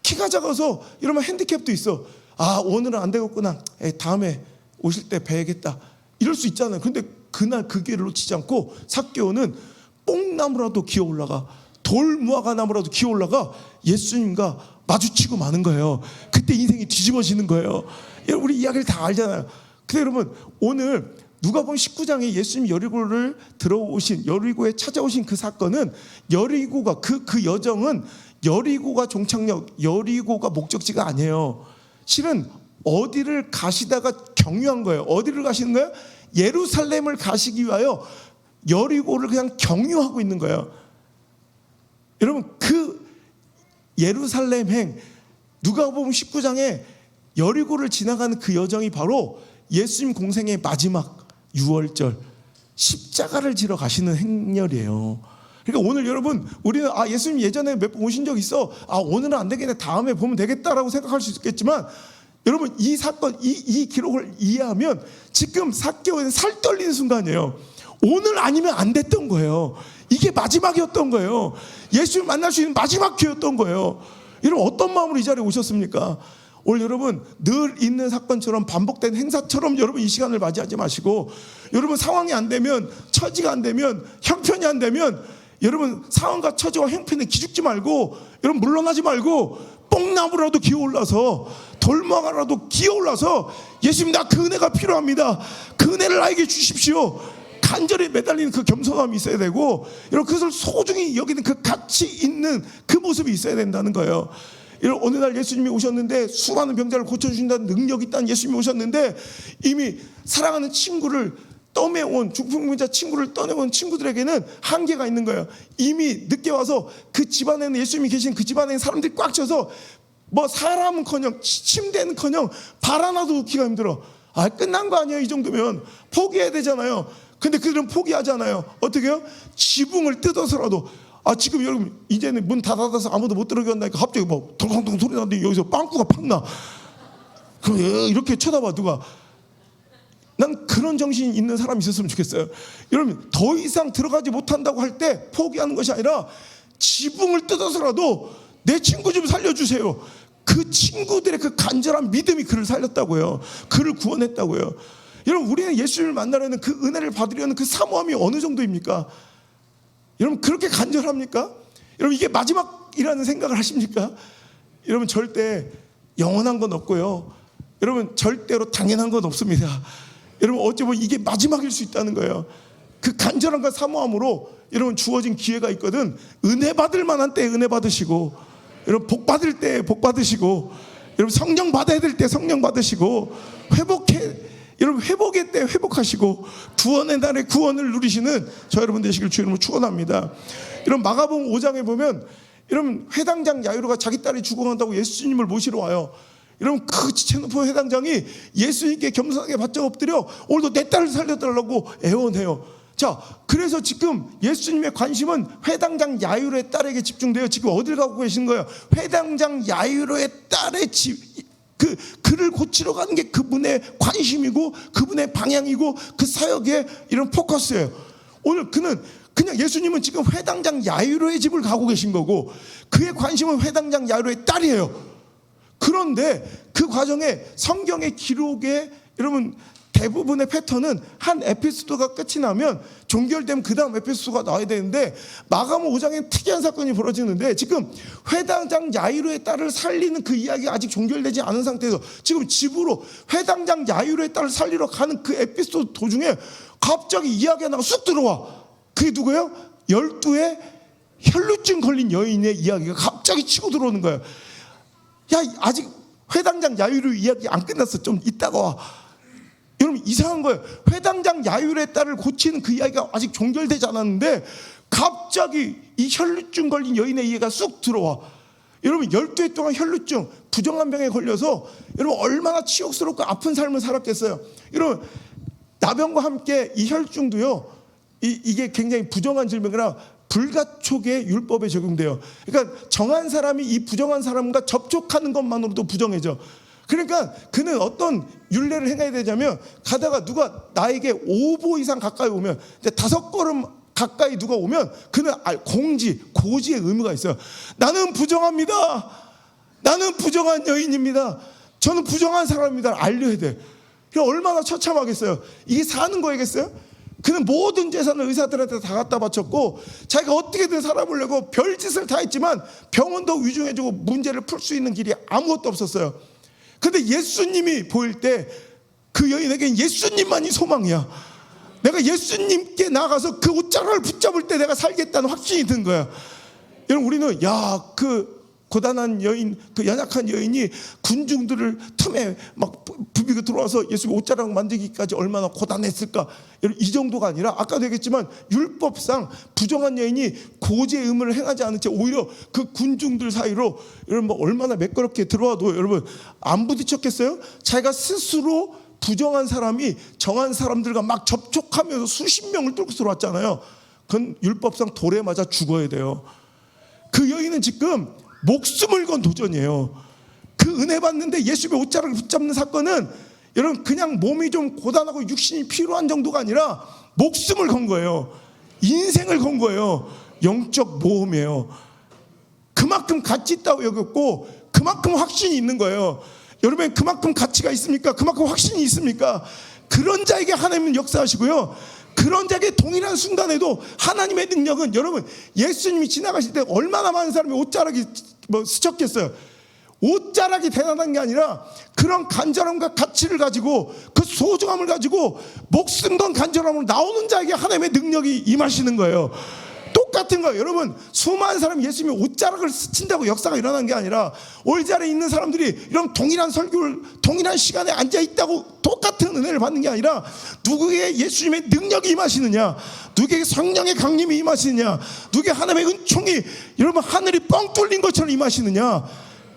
키가 작아서 이러면 핸디캡도 있어. 아 오늘은 안 되겠구나, 다음에 오실 때 뵈야겠다 이럴 수 있잖아요. 근데 그날 그 길을 놓치지 않고 삭개오는 뽕나무라도 기어 올라가, 돌무화과나무라도 기어 올라가 예수님과 마주치고 마는 거예요. 그때 인생이 뒤집어지는 거예요. 우리 이야기를 다 알잖아요. 근데 여러분 오늘 누가복음 19장에 예수님 여리고를 들어오신, 여리고에 찾아오신 그 사건은 여리고가 그 여정은 여리고가 종착역, 여리고가 목적지가 아니에요. 실은 어디를 가시다가 경유한 거예요. 어디를 가시는 거예요? 예루살렘을 가시기 위하여 여리고를 그냥 경유하고 있는 거예요. 여러분 그 예루살렘행 누가복음 19장에 여리고를 지나가는 그 여정이 바로 예수님 공생의 마지막 6월절 십자가를 지러 가시는 행렬이에요. 그러니까 오늘 여러분 우리는 예수님 예전에 몇 번 오신 적 있어, 오늘은 안 되겠네 다음에 보면 되겠다라고 생각할 수 있겠지만 여러분 이 사건 이 기록을 이해하면 지금 삭개오는 살 떨리는 순간이에요. 오늘 아니면 안 됐던 거예요. 이게 마지막이었던 거예요. 예수님 만날 수 있는 마지막 기회였던 거예요. 여러분 어떤 마음으로 이 자리에 오셨습니까? 오늘 여러분 늘 있는 사건처럼 반복된 행사처럼 여러분 이 시간을 맞이하지 마시고, 여러분 상황이 안 되면, 처지가 안 되면, 형편이 안 되면 여러분 상황과 처지와 형편에 기죽지 말고 여러분 물러나지 말고 뽕나무라도 기어올라서 돌무화과라도 기어올라서 예수님 나 그 은혜가 필요합니다. 그 은혜를 나에게 주십시오. 간절히 매달리는 그 겸손함이 있어야 되고 여러분 그것을 소중히 여기는 그 가치 있는 그 모습이 있어야 된다는 거예요. 여러분 어느 날 예수님이 오셨는데 수많은 병자를 고쳐주신다는 능력이 있다는 예수님이 오셨는데 이미 사랑하는 친구를 떠매온 중풍병자 친구를 떠내온 친구들에게는 한계가 있는 거예요. 이미 늦게 와서 그 집안에는 예수님이 계신 그 집안에 사람들이 꽉 차서 사람은커녕 침대는커녕 발 하나도 놓기가 힘들어. 끝난 거 아니에요. 이 정도면 포기해야 되잖아요. 근데 그들은 포기하잖아요. 어떻게 해요? 지붕을 뜯어서라도 지금 여러분 이제는 문 다 닫아서 아무도 못 들어오게 한다니까 갑자기 덜컹덜컹 소리 나는데 여기서 빵꾸가 팍 나. 그럼 이렇게 쳐다봐 누가. 난 그런 정신이 있는 사람이 있었으면 좋겠어요. 여러분 더 이상 들어가지 못한다고 할 때 포기하는 것이 아니라 지붕을 뜯어서라도 내 친구 좀 살려주세요. 그 친구들의 그 간절한 믿음이 그를 살렸다고요. 그를 구원했다고요. 여러분 우리는 예수님을 만나려는 그 은혜를 받으려는 그 사모함이 어느 정도입니까? 여러분 그렇게 간절합니까? 여러분 이게 마지막이라는 생각을 하십니까? 여러분 절대 영원한 건 없고요. 여러분 절대로 당연한 건 없습니다. 여러분 어찌 보면 이게 마지막일 수 있다는 거예요. 그 간절함과 사모함으로 여러분 주어진 기회가 있거든. 은혜 받을 만한 때에 은혜 받으시고, 여러분 복 받을 때에 복 받으시고, 여러분 성령 받아야 될 때 성령 받으시고, 여러분 회복의 때 회복하시고, 구원의 날에 구원을 누리시는 저 여러분 되시길 주 이름으로 축원합니다. 여러분 마가복음 5장에 보면 여러분 회당장 야이로가 자기 딸이 죽어간다고 예수님을 모시러 와요. 여러분 그 지체높은 회당장이 예수님께 겸손하게 바짝 엎드려 오늘도 내 딸을 살려달라고 애원해요. 자, 그래서 지금 예수님의 관심은 회당장 야이로의 딸에게 집중돼요. 지금 어딜 가고 계신 거예요? 회당장 야이로의 딸의 그를 고치러 가는 게 그분의 관심이고 그분의 방향이고 그 사역의 이런 포커스예요. 오늘 그냥 예수님은 지금 회당장 야이로의 집을 가고 계신 거고 그의 관심은 회당장 야이로의 딸이에요. 그런데 그 과정에 성경의 기록에 여러분 대부분의 패턴은 한 에피소드가 끝이 나면 종결되면 그 다음 에피소드가 나와야 되는데 마가복음 5장에 특이한 사건이 벌어지는데 지금 회당장 야이로의 딸을 살리는 그 이야기가 아직 종결되지 않은 상태에서 지금 집으로 회당장 야이로의 딸을 살리러 가는 그 에피소드 도중에 갑자기 이야기가 나가 쑥 들어와. 그게 누구예요? 12의 혈루증 걸린 여인의 이야기가 갑자기 치고 들어오는 거예요. 야, 아직 회당장 야이로 이야기 안 끝났어. 좀 이따가 와. 여러분 이상한 거예요. 회당장 야이로의 딸을 고치는 그 이야기가 아직 종결되지 않았는데 갑자기 이 혈루증 걸린 여인의 이야기가 쑥 들어와. 여러분 12해 동안 혈루증 부정한 병에 걸려서 여러분 얼마나 치욕스럽고 아픈 삶을 살았겠어요. 여러분 나병과 함께 이 혈루증도요, 이게 굉장히 부정한 질병이라 불가촉의 율법에 적용돼요. 그러니까 정한 사람이 이 부정한 사람과 접촉하는 것만으로도 부정해져. 그러니까 그는 어떤 율례를 행해야 되냐면 가다가 누가 나에게 5보 이상 가까이 오면 5걸음 가까이 누가 오면 그는 고지의 의무가 있어요. 나는 부정합니다. 나는 부정한 여인입니다. 저는 부정한 사람입니다. 알려야 돼. 얼마나 처참하겠어요. 이게 사는 거겠어요? 그는 모든 재산을 의사들한테 다 갖다 바쳤고 자기가 어떻게든 살아보려고 별짓을 다 했지만 병원도 위중해지고 문제를 풀 수 있는 길이 아무것도 없었어요. 근데 예수님이 보일 때 그 여인에겐 예수님만이 소망이야. 내가 예수님께 나가서 그 옷자락을 붙잡을 때 내가 살겠다는 확신이 든 거야. 여러분 우리는 그 고단한 여인, 그 연약한 여인이 군중들을 틈에 막 부비고 들어와서 예수님 옷자락 만들기까지 얼마나 고단했을까. 이 정도가 아니라 아까도 얘기했지만 율법상 부정한 여인이 고지의 의무를 행하지 않은 채 오히려 그 군중들 사이로 여러분 뭐 얼마나 매끄럽게 들어와도 여러분 안 부딪혔겠어요? 자기가 스스로 부정한 사람이 정한 사람들과 막 접촉하면서 수십 명을 뚫고 들어왔잖아요. 그건 율법상 돌에 맞아 죽어야 돼요. 그 여인은 지금 목숨을 건 도전이에요. 그 은혜 받는데 예수님의 옷자락을 붙잡는 사건은 여러분 그냥 몸이 좀 고단하고 육신이 필요한 정도가 아니라 목숨을 건 거예요. 인생을 건 거예요. 영적 모험이에요. 그만큼 가치 있다고 여겼고 그만큼 확신이 있는 거예요. 여러분 그만큼 가치가 있습니까? 그만큼 확신이 있습니까? 그런 자에게 하나님은 역사하시고요. 그런 자에게 동일한 순간에도 하나님의 능력은 여러분 예수님이 지나가실 때 얼마나 많은 사람이 옷자락이 스쳤겠어요. 옷자락이 대단한 게 아니라 그런 간절함과 가치를 가지고 그 소중함을 가지고 목숨 건 간절함으로 나오는 자에게 하나님의 능력이 임하시는 거예요. 똑같은 거예요. 여러분 수많은 사람이 예수님이 옷자락을 스친다고 역사가 일어난 게 아니라 올자리에 있는 사람들이 이런 동일한 설교를 동일한 시간에 앉아있다고 똑같은 은혜를 받는 게 아니라 누구에게 예수님의 능력이 임하시느냐, 누구에게 성령의 강림이 임하시느냐, 누구에게 하나님의 은총이 여러분 하늘이 뻥 뚫린 것처럼 임하시느냐,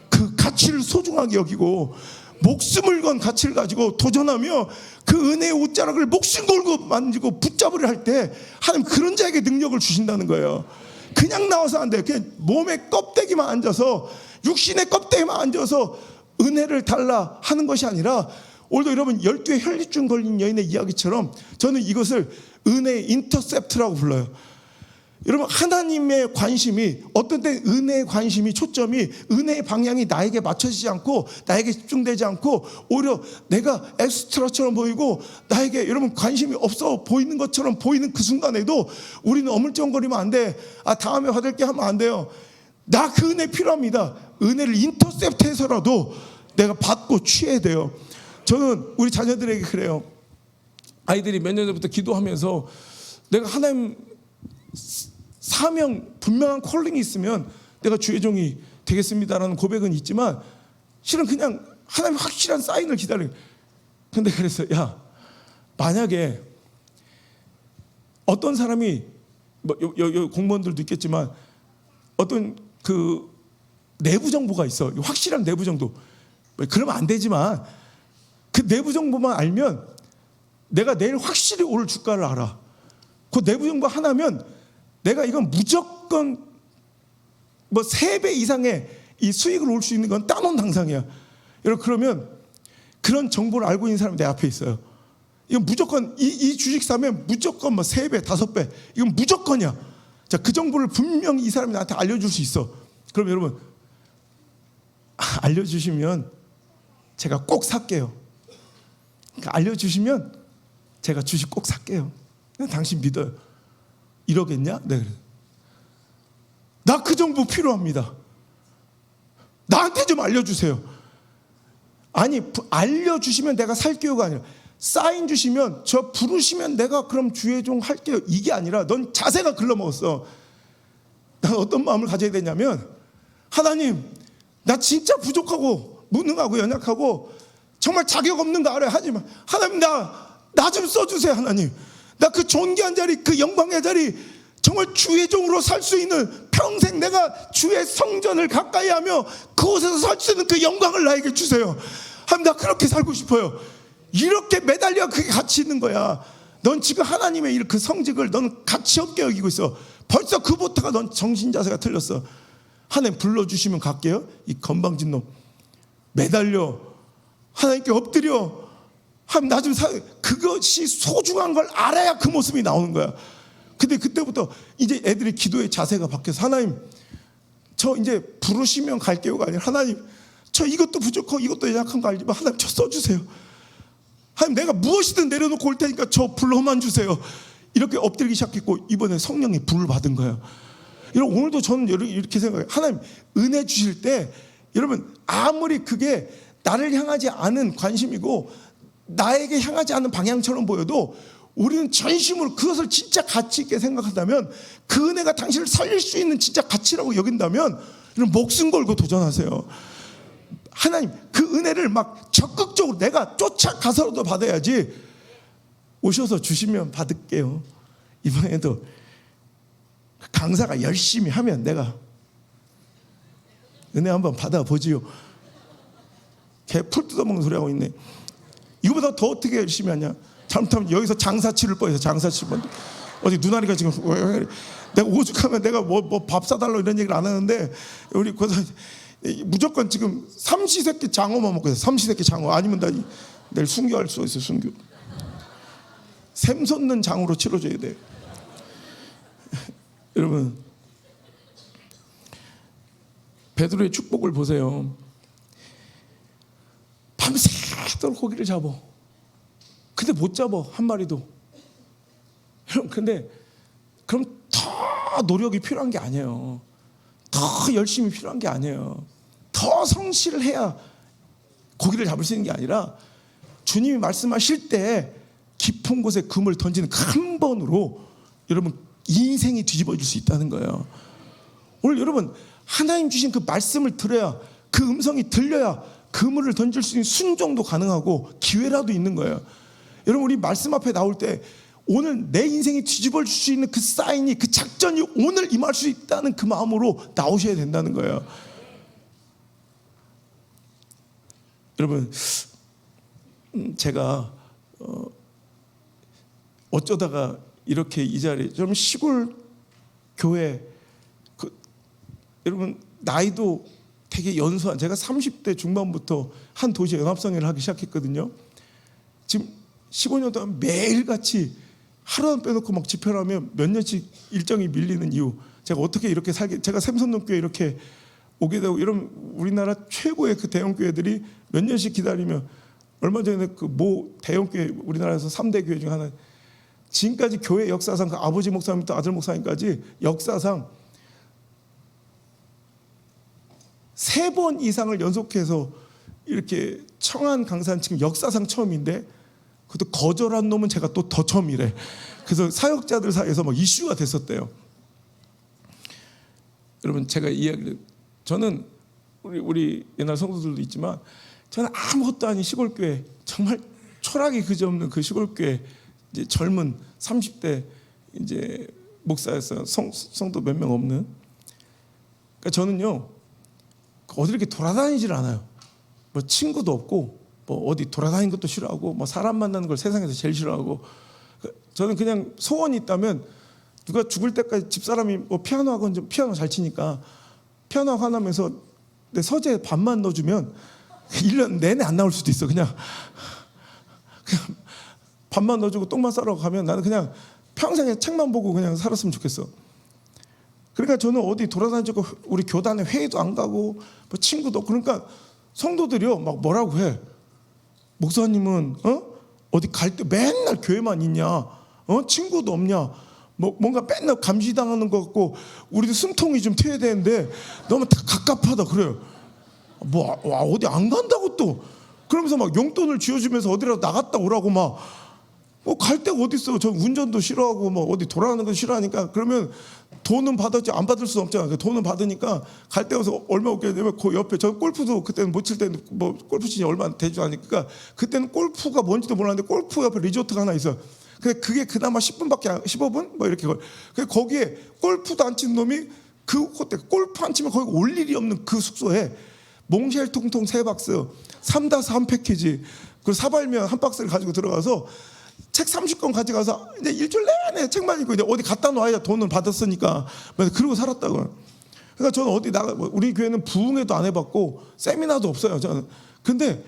그 가치를 소중하게 여기고 목숨을 건 가치를 가지고 도전하며 그 은혜의 옷자락을 목숨 걸고 만지고 붙잡으려 할 때 하나님 그런 자에게 능력을 주신다는 거예요. 그냥 나와서 안 돼요. 그냥 몸에 껍데기만 앉아서 육신의 껍데기만 앉아서 은혜를 달라 하는 것이 아니라 오늘도 여러분 12의 혈루증 걸린 여인의 이야기처럼 저는 이것을 은혜의 인터셉트라고 불러요. 여러분 하나님의 관심이 어떤 때 은혜의 관심이 초점이 은혜의 방향이 나에게 맞춰지지 않고 나에게 집중되지 않고 오히려 내가 엑스트라처럼 보이고 나에게 여러분 관심이 없어 보이는 것처럼 보이는 그 순간에도 우리는 어물쩡거리면 안 돼. 다음에 받을게 하면 안 돼요. 나 그 은혜 필요합니다. 은혜를 인터셉트해서라도 내가 받고 취해야 돼요. 저는 우리 자녀들에게 그래요. 아이들이 몇 년 전부터 기도하면서 내가 하나님 사명 분명한 콜링이 있으면 내가 주의 종이 되겠습니다라는 고백은 있지만 실은 그냥 하나님 확실한 사인을 기다려요. 근데 그래서 야 만약에 어떤 사람이 공무원들도 있겠지만 어떤 그 내부 정보가 있어. 확실한 내부 정보. 그러면 안 되지만 그 내부 정보만 알면 내가 내일 확실히 오를 주가를 알아. 그 내부 정보 하나면 내가 이건 무조건 3배 이상의 이 수익을 올 수 있는 건 따놓은 당상이야. 여러분 그러면 그런 정보를 알고 있는 사람이 내 앞에 있어요. 이건 무조건 이 주식 사면 무조건 뭐 3배, 5배 이건 무조건이야. 자, 그 정보를 분명히 이 사람이 나한테 알려줄 수 있어. 그럼 여러분 알려주시면 제가 꼭 살게요. 그러니까 알려주시면 제가 주식 꼭 살게요. 당신 믿어요. 이러겠냐? 네. 나 그 정보 필요합니다. 나한테 좀 알려주세요. 아니 알려주시면 내가 살게요가 아니라 사인 주시면 저 부르시면 내가 그럼 주의종 할게요. 이게 아니라 넌 자세가 글러먹었어. 난 어떤 마음을 가져야 되냐면 하나님 나 진짜 부족하고 무능하고 연약하고 정말 자격 없는 거 알아요. 하지만 하나님 나 좀 써주세요. 하나님 나 그 존귀한 자리 그 영광의 자리 정말 주의 종으로 살 수 있는 평생 내가 주의 성전을 가까이 하며 그곳에서 살 수 있는 그 영광을 나에게 주세요. 하나님 나 그렇게 살고 싶어요. 이렇게 매달려 그게 가치 있는 거야. 넌 지금 하나님의 그 성직을 넌 가치 없게 여기고 있어. 벌써 그부터가 넌 정신 자세가 틀렸어. 하나님 불러주시면 갈게요. 이 건방진 놈 매달려 하나님께 엎드려 하나님 나 좀 그것이 소중한 걸 알아야 그 모습이 나오는 거야. 근데 그때부터 이제 애들이 기도의 자세가 바뀌어서 하나님 저 이제 부르시면 갈게요가 아니라 하나님 저 이것도 부족하고 이것도 연약한 거 알지만 하나님 저 써주세요. 하나님 내가 무엇이든 내려놓고 올 테니까 저 불러만 주세요. 이렇게 엎드리기 시작했고 이번에 성령이 불을 받은 거예요. 여러분 오늘도 저는 이렇게 생각해요. 하나님 은혜 주실 때 여러분 아무리 그게 나를 향하지 않은 관심이고 나에게 향하지 않는 방향처럼 보여도 우리는 전심으로 그것을 진짜 가치 있게 생각한다면 그 은혜가 당신을 살릴 수 있는 진짜 가치라고 여긴다면 여러분 목숨 걸고 도전하세요. 하나님 그 은혜를 막 적극적으로 내가 쫓아가서라도 받아야지. 오셔서 주시면 받을게요. 이번에도 강사가 열심히 하면 내가 은혜 한번 받아보지요. 개 풀 뜯어먹는 소리 하고 있네. 이거보다 더 어떻게 열심히 하냐. 잘못하면 여기서 장사치를 뻔해서 장사치를 뻔. 어디 누나리가 지금 내가 오죽하면 내가 뭐 밥 사달라 이런 얘기를 안 하는데 우리 고사 무조건 지금 삼시세끼 장어만 먹고 있어. 삼시세끼 장어 아니면 나 내일 순교할 수 있어. 순교. 샘 솟는 장으로 치러줘야 돼. 여러분 베드로의 축복을 보세요. 밤새도록 고기를 잡어. 근데 못 잡어 한 마리도. 여러분 근데 그럼 더 노력이 필요한 게 아니에요. 더 열심히 필요한 게 아니에요. 더 성실을 해야 고기를 잡을 수 있는 게 아니라 주님이 말씀하실 때 깊은 곳에 금을 던지는 한 번으로 여러분 인생이 뒤집어질 수 있다는 거예요. 오늘 여러분 하나님 주신 그 말씀을 들어야 그 음성이 들려야 그물을 던질 수 있는 순종도 가능하고 기회라도 있는 거예요. 여러분 우리 말씀 앞에 나올 때 오늘 내 인생이 뒤집어질 수 있는 그 사인이 그 작전이 오늘 임할 수 있다는 그 마음으로 나오셔야 된다는 거예요. 여러분 제가 어쩌다가 이렇게 이 자리에 좀 시골 교회 여러분 나이도 되게 연소한 제가 30대 중반부터 한 도시에 연합성회를 하기 시작했거든요. 지금 15년 동안 매일같이 하루는 빼놓고 막 집회를 하면 몇 년씩 일정이 밀리는 이유 제가 어떻게 이렇게 살게 제가 샘선동교회 이렇게 오게 되고 이런 우리나라 최고의 그 대형교회들이 몇 년씩 기다리면 얼마 전에 그 모 대형교회 우리나라에서 3대 교회 중 하나 지금까지 교회 역사상 그 아버지 목사님부터 아들 목사님까지 역사상 3번 이상을 연속해서 이렇게 청한 강사는 지금 역사상 처음인데 그것도 거절한 놈은 제가 또 더 처음이래. 그래서 사역자들 사이에서 막 이슈가 됐었대요. 여러분 제가 이야기를 저는 우리 옛날 성도들도 있지만 저는 아무것도 아닌 시골교회 정말 철학이 그지없는 그 시골교회 이제 젊은 30대 이제 목사였어요. 성도 몇 명 없는. 그러니까 저는요 어디 이렇게 돌아다니질 않아요. 뭐 친구도 없고 뭐 어디 돌아다니는 것도 싫어하고 뭐 사람 만나는 걸 세상에서 제일 싫어하고 저는 그냥 소원이 있다면 누가 죽을 때까지 집사람이 뭐 피아노 학원 좀 피아노 잘 치니까 피아노 학원 하면서 내 서재에 밥만 넣어주면 1년 내내 안 나올 수도 있어. 그냥 밥만 넣어주고 똥만 싸러 가면 나는 그냥 평생에 책만 보고 그냥 살았으면 좋겠어. 그러니까 저는 어디 돌아다니고 우리 교단에 회의도 안 가고 뭐 친구도, 그러니까 성도들이요 막 뭐라고 해. 목사님은 어디 갈 때 맨날 교회만 있냐, 친구도 없냐, 뭐 뭔가 맨날 감시당하는 것 같고 우리도 숨통이 좀 트여야 되는데 너무 다 갑갑하다 그래요. 뭐 어디 안 간다고 또 그러면서 막 용돈을 쥐어주면서 어디라도 나갔다 오라고 막 뭐 갈 데가 어디 있어. 저 운전도 싫어하고 뭐 어디 돌아가는 거 싫어하니까 그러면 돈은 받았지 안 받을 수는 없잖아. 돈은 받으니까 갈 데 가서 얼마 없겠냐면 그 옆에 저 골프도 그때는 못 칠 때는 뭐 골프 치지 얼마 되지 않으니까 그때는 골프가 뭔지도 몰랐는데 골프 옆에 리조트가 하나 있어. 근데 그게 그나마 10분밖에 15분 뭐 이렇게 거기에 골프도 안 치는 놈이 그 호텔 골프 안 치면 거기 올 일이 없는 그 숙소에 몽쉘 통통 3박스 3-1 패키지 그리고 사발면 한 박스를 가지고 들어가서 책 30권 가져가서 이제 일주일 내내 책만 읽고 이제 어디 갖다 놔야 돈을 받았으니까 그러고 살았다고. 그러니까 저는 어디 나가 우리 교회는 부흥회도 안 해봤고 세미나도 없어요. 저는. 근데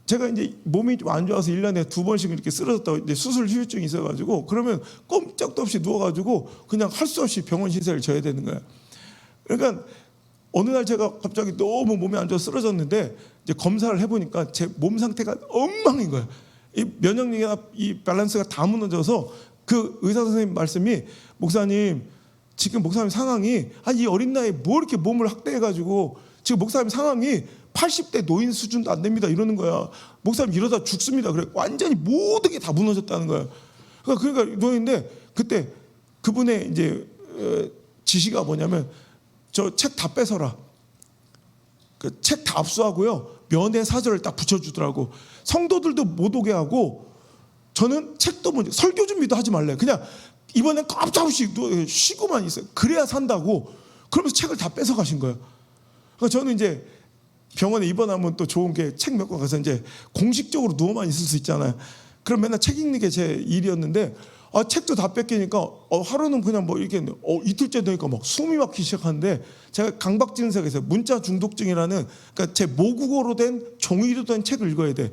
제가 이제 몸이 좀 안 좋아서 1년에 2번씩 이렇게 쓰러졌다고 이제 수술 후유증이 있어가지고 그러면 꼼짝도 없이 누워가지고 그냥 할 수 없이 병원 신세를 져야 되는 거예요. 그러니까 어느 날 제가 갑자기 너무 몸이 안 좋아서 쓰러졌는데 이제 검사를 해보니까 제 몸 상태가 엉망인 거예요. 이 면역력이나 이 밸런스가 다 무너져서 그 의사 선생님 말씀이 목사님 지금 목사님 상황이 이 어린 나이에 뭐 이렇게 몸을 학대해가지고 지금 목사님 상황이 80대 노인 수준도 안 됩니다 이러는 거야. 목사님 이러다 죽습니다. 그래 완전히 모든 게 다 무너졌다는 거야. 그러니까 노인인데 그때 그분의 이제 지시가 뭐냐면 저 책 다 뺏어라. 그 책 다 압수하고요. 면회 사절을 딱 붙여주더라고. 성도들도 못 오게 하고 저는 책도 뭐 설교 준비도 하지 말래. 그냥 이번엔 깜짝없이 쉬고만 있어요. 그래야 산다고. 그러면서 책을 다 뺏어 가신 거예요. 그러니까 저는 이제 병원에 입원하면 또 좋은 게 책 몇 권 가서 이제 공식적으로 누워만 있을 수 있잖아요. 그럼 맨날 책 읽는 게 제 일이었는데 책도 다 뺏기니까 하루는 그냥 뭐 이렇게 이틀째 되니까 막 숨이 막히기 시작하는데 제가 강박 증세가 있어요. 문자 중독증이라는 그러니까 제 모국어로 된 종이로 된 책을 읽어야 돼.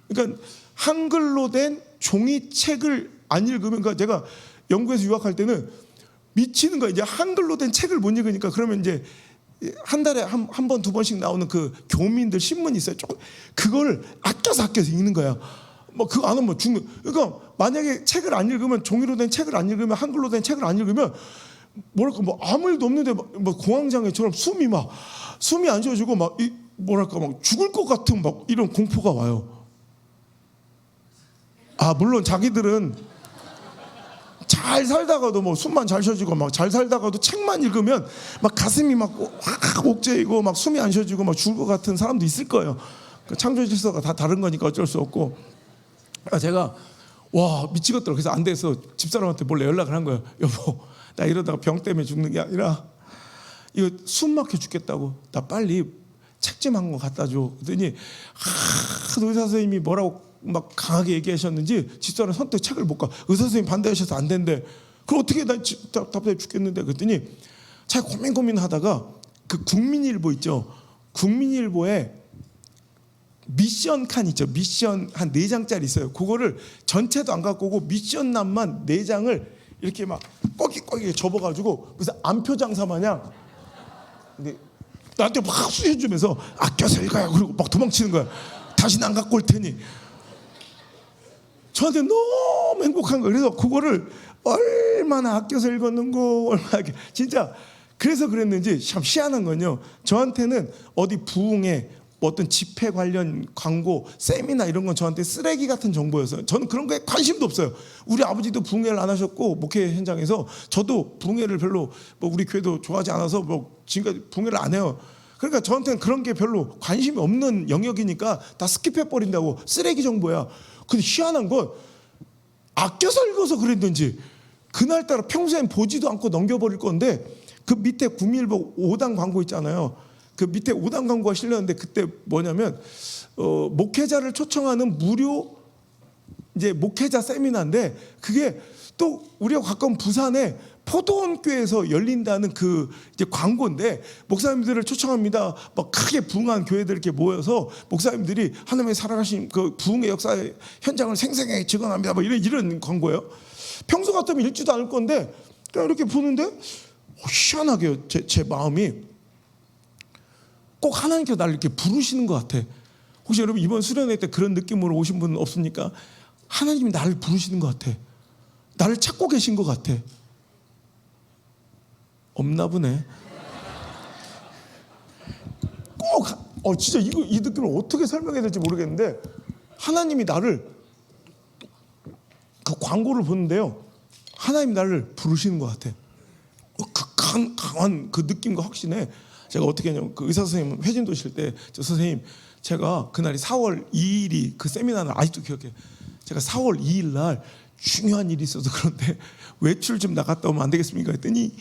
그러니까 한글로 된 종이책을 안 읽으면 그러니까 제가 영국에서 유학할 때는 미치는 거야. 이제 한글로 된 책을 못 읽으니까 그러면 이제 한 달에 한 번, 2번씩 나오는 그 교민들 신문이 있어요. 그걸 아껴서 읽는 거야. 뭐 그거 안 하면 죽는. 그러니까 만약에 책을 안 읽으면 종이로 된 책을 안 읽으면 한글로 된 책을 안 읽으면 뭐랄까 뭐 아무 일도 없는데 뭐 공황장애처럼 숨이 안 쉬어지고 막 뭐랄까 막 죽을 것 같은 막 이런 공포가 와요. 물론 자기들은 잘 살다가도 뭐 숨만 잘 쉬어지고 막 잘 살다가도 책만 읽으면 막 가슴이 막 옥죄이고 막 숨이 안 쉬어지고 막 죽을 것 같은 사람도 있을 거예요. 창조 질서가 다 다른 거니까 어쩔 수 없고. 제가 미치겠더라고. 그래서 안 돼서 집사람한테 몰래 연락을 한 거예요. 여보, 나 이러다가 병 때문에 죽는 게 아니라 이거 숨 막혀 죽겠다고. 나 빨리 책 좀 한 거 갖다 줘. 그랬더니 의사 선생님이 뭐라고 막 강하게 얘기하셨는지 집사람 선뜻 책을 못 가. 의사 선생님 반대하셔서 안 된대. 그럼 어떻게 나 답답해 죽겠는데. 그랬더니 잘 고민하다가 그 국민일보 있죠. 국민일보에 미션 칸 있죠. 미션 한 4장짜리 있어요. 그거를 전체도 안 갖고 오고 미션란만 4장을 이렇게 막 꺾이게 접어가지고 그래서 안표 장사 마냥 근데 나한테 막 수해주면서 아껴서 읽어요. 그리고 막 도망치는 거야. 다시는 안 갖고 올 테니. 저한테 너무 행복한 거예요. 그래서 그거를 얼마나 아껴서 읽었는고 얼마나 진짜 그래서 그랬는지 참 희한한 건요. 저한테는 어디 부흥회 어떤 집회 관련 광고, 세미나 이런 건 저한테 쓰레기 같은 정보였어요. 저는 그런 거에 관심도 없어요. 우리 아버지도 부흥회를 안 하셨고 목회 현장에서 저도 부흥회를 별로 우리 교회도 좋아하지 않아서 지금까지 부흥회를 안 해요. 그러니까 저한테는 그런 게 별로 관심이 없는 영역이니까 다 스킵해 버린다고 쓰레기 정보야. 근데 희한한 건 아껴서 읽어서 그랬는지 그날따라 평소엔 보지도 않고 넘겨버릴 건데 그 밑에 국민일보 5단 광고 있잖아요. 그 밑에 5단 광고가 실렸는데 그때 뭐냐면 목회자를 초청하는 무료 이제 목회자 세미나인데 그게 또 우리가 가까운 부산에 포도원 교회에서 열린다는 그 이제 광고인데, 목사님들을 초청합니다. 막 크게 부흥한 교회들 이렇게 모여서 목사님들이 하나님의 살아가신 그 부흥의 역사의 현장을 생생하게 증언합니다. 뭐 이런 광고예요. 평소 같으면 읽지도 않을 건데 그냥 이렇게 보는데 희한하게 제 마음이 꼭 하나님께서 나를 이렇게 부르시는 것 같아. 혹시 여러분 이번 수련회 때 그런 느낌으로 오신 분 없습니까? 하나님이 나를 부르시는 것 같아. 나를 찾고 계신 것 같아. 없나 보네. 꼭 진짜 이 느낌을 어떻게 설명해야 될지 모르겠는데, 하나님이 나를 그 광고를 보는데요, 하나님이 나를 부르시는 것 같아. 그 강한 그 느낌과 확신에 제가 어떻게 했냐면, 그 의사 선생님 회진도 오실 때, 저 선생님 제가 그날이 4월 2일이 그 세미나는 아직도 기억해. 제가 4월 2일 날 중요한 일이 있어서 그런데 외출 좀 나갔다 오면 안 되겠습니까? 했더니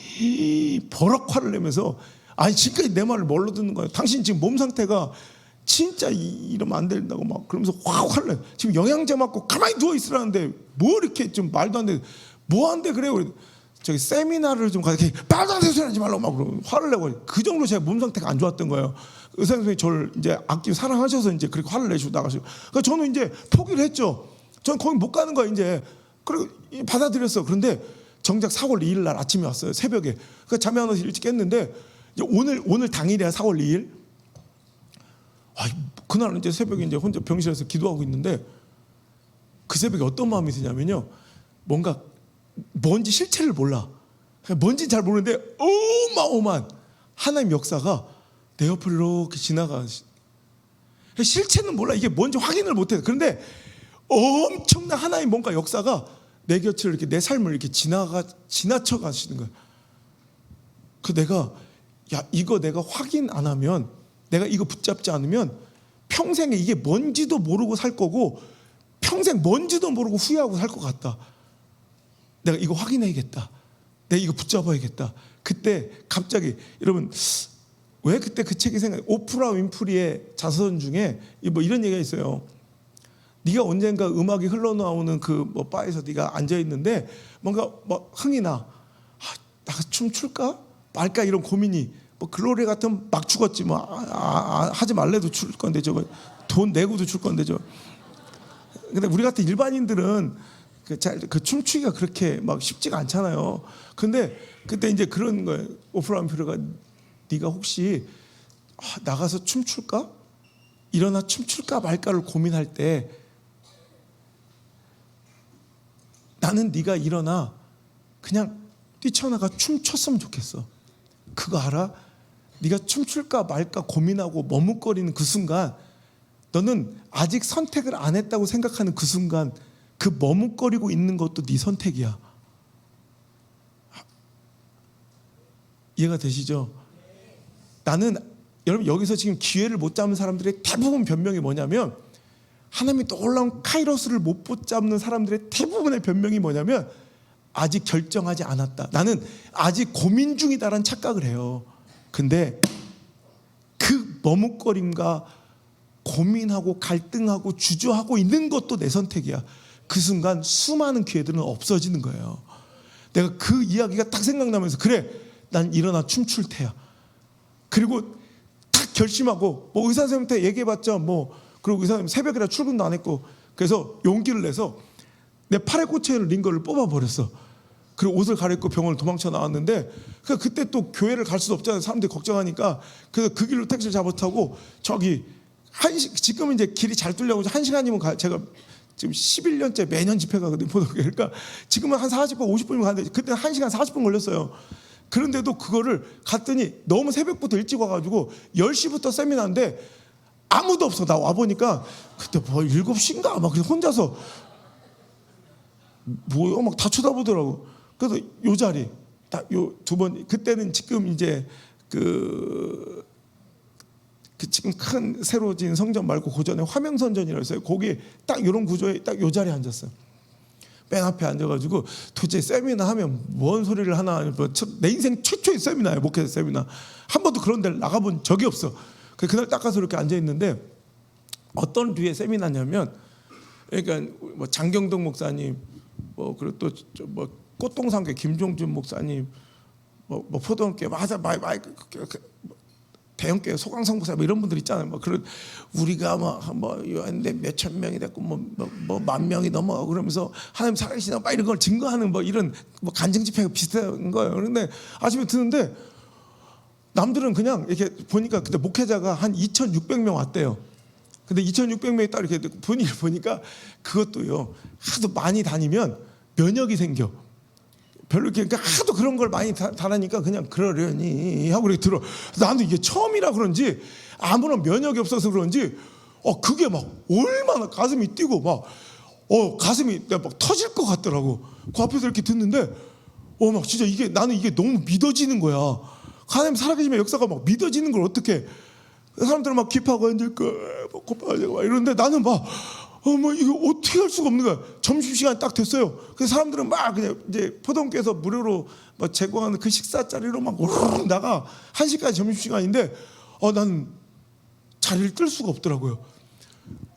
버럭 화를 내면서, 아니 지금까지 내 말을 뭘로 듣는 거야? 당신 지금 몸 상태가 진짜 이러면 안 된다고 막 그러면서 확 화를 내. 지금 영양제 맞고 가만히 누워 있으라는데 뭐 이렇게 좀 말도 안 돼. 뭐 한대 그래요? 저기 세미나를 좀 가서 말도 안 되는 소리 하지 말라고 막 화를 내고, 그 정도로 제가 몸 상태가 안 좋았던 거예요. 의사 선생님이 저를 이제 아끼고 사랑하셔서 이제 그렇게 화를 내시고 나가시고, 그러니까 저는 이제 포기를 했죠. 저는 거기 못 가는 거야 이제. 그리고 받아들였어. 그런데 정작 4월 2일 날 아침에 왔어요. 새벽에. 그러니까 잠이 안 와서 일찍 깼는데, 오늘 당일이야 4월 2일. 그날 이제 새벽에 이제 혼자 병실에서 기도하고 있는데, 그 새벽에 어떤 마음이 드냐면요, 뭔지 실체를 몰라. 뭔지 잘 모르는데 어마어마한 하나님 역사가 내 옆을 이렇게 지나가. 실체는 몰라. 이게 뭔지 확인을 못해. 그런데 엄청난 하나님 뭔가 역사가 내 곁을 이렇게, 내 삶을 이렇게 지나쳐 가시는 거예요. 그 이거 내가 확인 안 하면, 내가 이거 붙잡지 않으면 평생에 이게 뭔지도 모르고 살 거고, 평생 뭔지도 모르고 후회하고 살 것 같다. 내가 이거 확인해야겠다. 내가 이거 붙잡아야겠다. 그때 갑자기, 여러분 왜 그때 그 책이 오프라 윈프리의 자서전 중에 뭐 이런 얘기가 있어요. 네가 언젠가 음악이 흘러나오는 그 바에서 네가 앉아 있는데 뭔가 흥이 나. 나 춤 출까 말까 이런 고민이. 글로리 같으면 막 죽었지 하지 말래도 출 건데, 저거 돈 내고도 출 건데 근데 우리 같은 일반인들은 그 춤추기가 그렇게 막 쉽지가 않잖아요. 근데 그때 이제 그런 거예요. 오프라 윈프리가 네가 혹시 나가서 춤출까? 일어나 춤출까 말까를 고민할 때, 나는 네가 일어나 그냥 뛰쳐나가 춤췄으면 좋겠어. 그거 알아? 네가 춤출까 말까 고민하고 머뭇거리는 그 순간, 너는 아직 선택을 안 했다고 생각하는 그 순간, 그 머뭇거리고 있는 것도 네 선택이야. 이해가 되시죠? 나는, 여러분 여기서 지금 기회를 못 잡는 사람들의 대부분 변명이 뭐냐면, 하나님이 놀라운 카이로스를 못 붙잡는 사람들의 대부분의 변명이 뭐냐면, 아직 결정하지 않았다. 나는 아직 고민 중이다라는 착각을 해요. 근데 그 머뭇거림과 고민하고 갈등하고 주저하고 있는 것도 내 선택이야. 그 순간 수많은 기회들은 없어지는 거예요. 내가 그 이야기가 딱 생각나면서, 그래 난 일어나 춤출 테야. 그리고 딱 결심하고, 의사 선생님한테 얘기해봤자 그리고 의사 선생님 새벽이라 출근도 안 했고, 그래서 용기를 내서 내 팔에 꽂혀 있는 링거를 뽑아버렸어. 그리고 옷을 갈아입고 병원을 도망쳐 나왔는데, 그때 또 교회를 갈 수도 없잖아요. 사람들이 걱정하니까. 그래서 그 길로 택시를 잡아 타고 저기 지금은 이제 길이 잘 뚫려고 1시간이면 제가 지금 11년째 매년 집회 가거든요. 그러니까 지금은 한 40분 50분이면 가는데, 그때는 1시간 40분 걸렸어요. 그런데도 그거를 갔더니 너무 새벽부터 일찍 와가지고 10시부터 세미나인데 아무도 없어. 나 와보니까 그때 7시인가 막 혼자서 막 다 쳐다보더라고. 그래서 요 자리 딱 요 두 번, 그때는 지금 이제 그 지금 큰 새로 진 성전 말고 고전에 화명선전이라고 했어요. 거기 딱 이런 구조에 딱 요 자리에 앉았어요. 맨 앞에 앉아가지고 도대체 세미나 하면 뭔 소리를 하나. 내 인생 최초의 세미나예요. 목회 세미나. 한 번도 그런 데를 나가본 적이 없어. 그날 딱 가서 이렇게 앉아 있는데, 어떤 류의 세미나냐면, 그러니까 장경동 목사님, 그리고 또 꽃동산교회 김종준 목사님, 뭐 포도원교회 대형교회 소강성 목사 이런 분들 있잖아요. 뭐 그런 우리가 뭐 요한데 몇천 명이 됐고 뭐 만 명이 넘어 그러면서 하나님 살아계시나 막 이런 걸 증거하는 뭐 이런 뭐 간증 집회가 비슷한 거예요. 그런데 아침에 듣는데 남들은 그냥 이렇게 보니까 그때 목회자가 한 2,600명 왔대요. 근데 2,600명이 딱 이렇게 분위기를 보니까 그것도요. 하도 많이 다니면 면역이 생겨. 별로 이렇게 그러니까 하도 그런 걸 많이 다니니까 그냥 그러려니 하고 이렇게 들어. 나도 이게 처음이라 그런지 아무런 면역이 없어서 그런지 그게 막 얼마나 가슴이 뛰고 막 가슴이 막 터질 것 같더라고. 그 앞에서 이렇게 듣는데 막 진짜 이게 나는 이게 너무 믿어지는 거야. 하나님 살아계시면 역사가 막 믿어지는 걸 어떻게 사람들은 막 기파고 앉을 거 고파가지고 막 이러는데 나는 막 이거 어떻게 할 수가 없는 거야. 점심시간 딱 됐어요. 그래서 사람들은 막 그냥 이제 포동교에서 무료로 막 제공하는 그 식사 자리로 막 오르륵 나가. 1시까지 점심시간인데 나는 자리를 뜰 수가 없더라고요.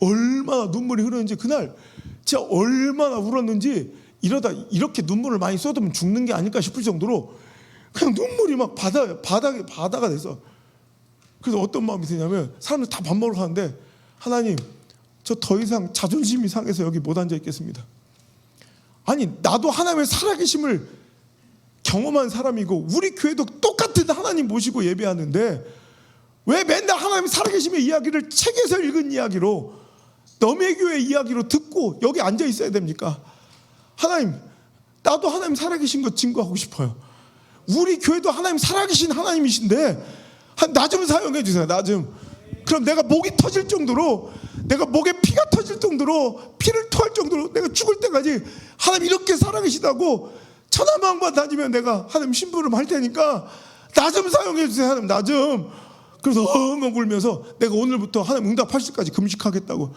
얼마나 눈물이 흐르는지 그날 진짜 얼마나 울었는지 이러다 이렇게 눈물을 많이 쏟으면 죽는 게 아닐까 싶을 정도로 그냥 눈물이 막 바다가 돼서 그래서 어떤 마음이 드냐면 사람들 다 밥 먹으러 가는데 하나님 저 더 이상 자존심이 상해서 여기 못 앉아 있겠습니다. 아니 나도 하나님의 살아계심을 경험한 사람이고 우리 교회도 똑같은 하나님 모시고 예배하는데 왜 맨날 하나님 살아계심의 이야기를 책에서 읽은 이야기로 너의 교회 이야기로 듣고 여기 앉아 있어야 됩니까? 하나님 나도 하나님 살아계신 거 증거하고 싶어요. 우리 교회도 하나님 살아계신 하나님이신데 나 좀 사용해 주세요. 나 좀. 그럼 내가 목이 터질 정도로 내가 목에 피가 터질 정도로 피를 토할 정도로 내가 죽을 때까지 하나님 이렇게 살아계시다고 천하만만 다니면 내가 하나님 심부름 할 테니까 나 좀 사용해 주세요. 하나님 나 좀. 그래서 엉엉 울면서 내가 오늘부터 하나님 응답하실까지 금식하겠다고.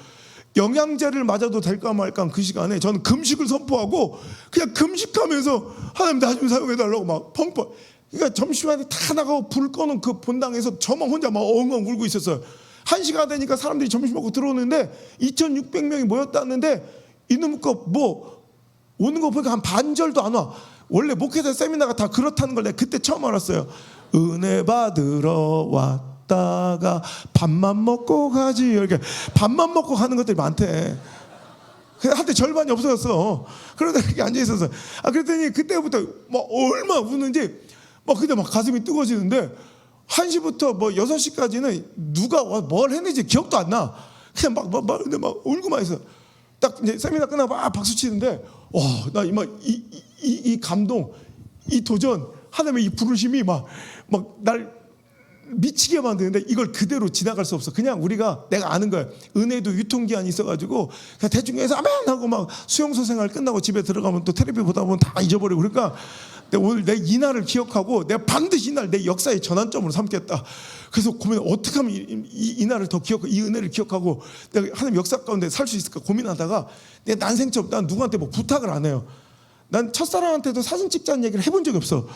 영양제를 맞아도 될까 말까 그 시간에 저는 금식을 선포하고 그냥 금식하면서 하나님 나 좀 사용해 달라고 막 펑펑. 그러니까 점심시간에 다 나가고 불 꺼는 그 본당에서 저만 혼자 막 엉엉 울고 있었어요. 1시가 되니까 사람들이 점심 먹고 들어오는데 2,600명이 모였다는데 이놈 거 뭐 오는 거 보니까 한 반절도 안 와. 원래 목회자 세미나가 다 그렇다는 걸 내가 그때 처음 알았어요. 은혜 받으러 왔다가 밥만 먹고 가지. 이렇게 밥만 먹고 가는 것들이 많대. 한때 절반이 없어졌어. 그러다 이렇게 앉아 있었어. 그랬더니 그때부터 막 얼마나 우는지 막 그때 막 가슴이 뜨거워지는데 1시부터 뭐 6시까지는 누가 뭘 했는지 기억도 안 나. 그냥 막 울고만 있어. 딱 이제 세미나 끝나고 막 박수 치는데 나 이 감동, 이 도전, 하나님의 이 부르심이 막 날 미치게 만드는데 이걸 그대로 지나갈 수 없어. 그냥 우리가 내가 아는 거야. 은혜도 유통기한이 있어가지고 그냥 대충 해서 아멘 하고 막 수용소 생활 끝나고 집에 들어가면 또 텔레비 보다 보면 다 잊어버리고 그러니까 오늘 내 이날을 기억하고 내가 반드시 이날 내 역사의 전환점으로 삼겠다. 그래서 고민 어떻게 하면 이날을 더 기억하고 이 은혜를 기억하고 내가 하나님 역사 가운데 살 수 있을까 고민하다가 내 난생 처음 난 누구한테 뭐 부탁을 안 해요. 난 첫사랑한테도 사진 찍자는 얘기를 해본 적이 없어.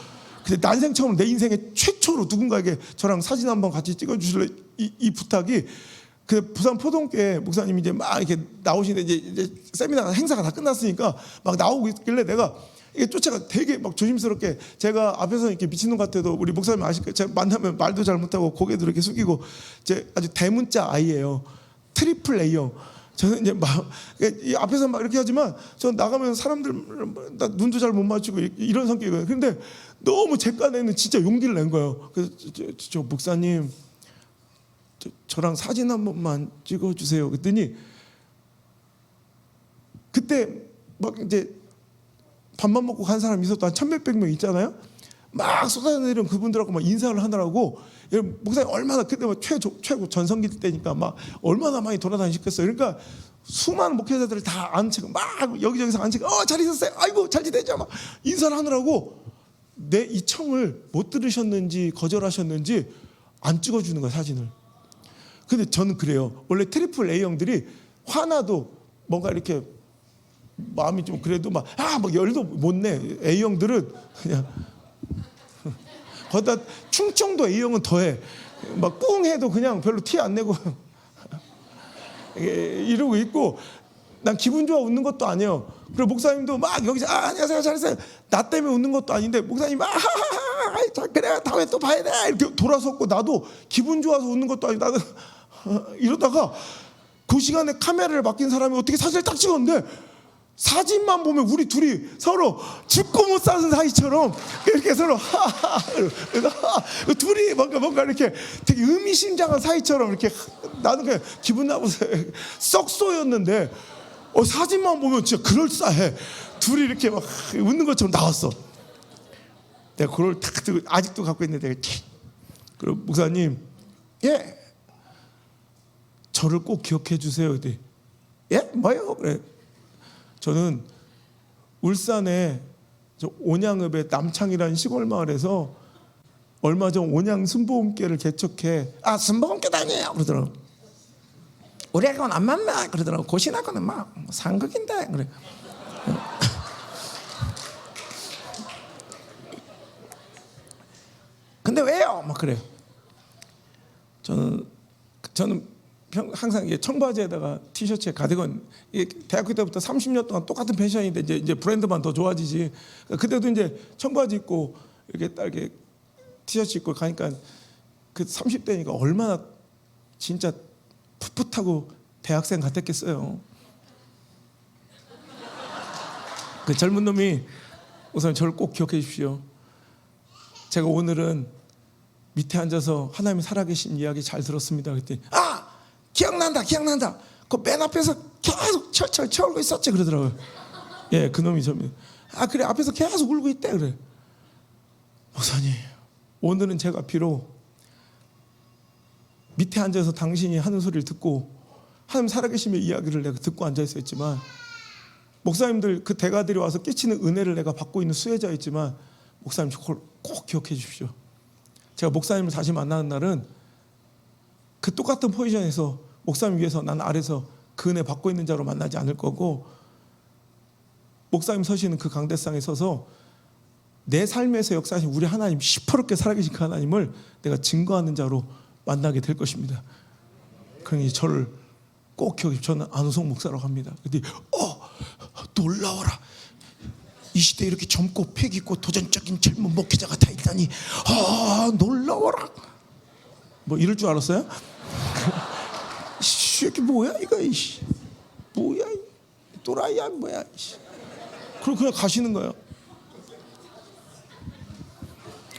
근데 난생 처음 내 인생에 최초로 누군가에게 저랑 사진 한번 같이 찍어주실래 이 부탁이 그 부산 포동교회 목사님이 이제 막 이렇게 나오시는데 이제 세미나 행사가 다 끝났으니까 막 나오고 있길래 내가 이게 쫓아가 되게 막 조심스럽게 제가 앞에서 이렇게 미친놈 같아도 우리 목사님 아실까요? 제가 만나면 말도 잘 못하고 고개도 이렇게 숙이고 제 아주 대문자 아이예요. 트리플 A형. 저는 이제 막 앞에서 막 이렇게 하지만 저 나가면 사람들 나 눈도 잘 못 맞추고 이런 성격이거든요. 근데 너무 제 깐에는 진짜 용기를 낸 거예요. 그래서 저 목사님 저랑 사진 한 번만 찍어주세요. 그랬더니 그때 막 이제 밥만 먹고 간 사람 있었도 한 1,몇백 명 있잖아요. 막 쏟아내리는 그분들하고 막 인사를 하느라고 목사님 얼마나 그때 막 최고 전성기 때니까 막 얼마나 많이 돌아다니셨겠어요. 그러니까 수많은 목회자들을 다 앉히고 막 여기저기서 앉히고 잘 있었어요. 아이고 잘 지내죠. 막 인사를 하느라고 내 이 청을 못 들으셨는지 거절하셨는지 안 찍어주는 거야 사진을. 근데 저는 그래요. 원래 트리플 A형들이 화나도 뭔가 이렇게 마음이 좀 그래도 막 열도 못 내. A형들은 그냥 거기다 충청도 A형은 더해. 막 꿍 해도 그냥 별로 티 안 내고 이러고 있고 난 기분 좋아 웃는 것도 아니에요. 그리고 목사님도 막 여기서 안녕하세요 잘했어요. 나 때문에 웃는 것도 아닌데 목사님 그래 다음에 또 봐야 돼 이렇게 돌아섰고 나도 기분 좋아서 웃는 것도 아니고 나는 이러다가 그 시간에 카메라를 맡긴 사람이 어떻게 사진을 딱 찍었는데 사진만 보면 우리 둘이 서로 죽고 못 사는 사이처럼 이렇게 서로 둘이 뭔가 이렇게 되게 의미심장한 사이처럼 이렇게 나는 그냥 기분 나빠서 썩 쏘였는데 사진만 보면 진짜 그럴싸해. 둘이 이렇게 막 웃는 것처럼 나왔어. 내가 그걸 딱 들고 아직도 갖고 있는데 그리고 목사님 저를 꼭 기억해 주세요. 그때 뭐요? 그래. 저는 울산에 온양읍의 남창이라는 시골 마을에서 얼마 전 온양 순복음교회를 개척해 순복음교 다녀요 그러더라고. 우리하고는 안 맞나 그러더라고. 고신하고는 막 상극인데 그래. 근데 왜요? 막 그래요. 저는 항상 청바지에다가 티셔츠에 가디건, 대학교 때부터 30년 동안 똑같은 패션인데 이제 브랜드만 더 좋아지지. 그때도 이제 청바지 입고 이렇게 딱 이렇게 티셔츠 입고 가니까 그 30대니까 얼마나 진짜 풋풋하고 대학생 같았겠어요. 그 젊은 놈이 우선 저를 꼭 기억해 주십시오. 제가 오늘은 밑에 앉아서 하나님이 살아계신 이야기 잘 들었습니다. 그랬더니 기억난다. 그 맨 앞에서 계속 철철 울고 있었지 그러더라고요. 그 놈이 저면 그래 앞에서 계속 울고 있대 그래. 목사님 오늘은 제가 비록 밑에 앉아서 당신이 하는 소리를 듣고 하나님 살아계심의 이야기를 내가 듣고 앉아 있었지만 목사님들 그 대가들이 와서 끼치는 은혜를 내가 받고 있는 수혜자였지만 목사님 그걸 꼭 기억해 주십시오. 제가 목사님을 다시 만나는 날은 그 똑같은 포지션에서 목사님 위에서 난 아래서 그 은혜 받고 있는 자로 만나지 않을 거고 목사님 서시는 그 강대상에 서서 내 삶에서 역사하신 우리 하나님 시퍼렇게 살아계신 그 하나님을 내가 증거하는 자로 만나게 될 것입니다. 그러니 저를 꼭 기억해. 저는 안우성 목사라고 합니다. 근데 놀라워라. 이 시대에 이렇게 젊고 패기 있고 도전적인 젊은 목회자가 다 있다니 놀라워라. 뭐 이럴 줄 알았어요? 이게 뭐야 이거 뭐야 또라이야 뭐야. 그리고 그냥 가시는 거예요.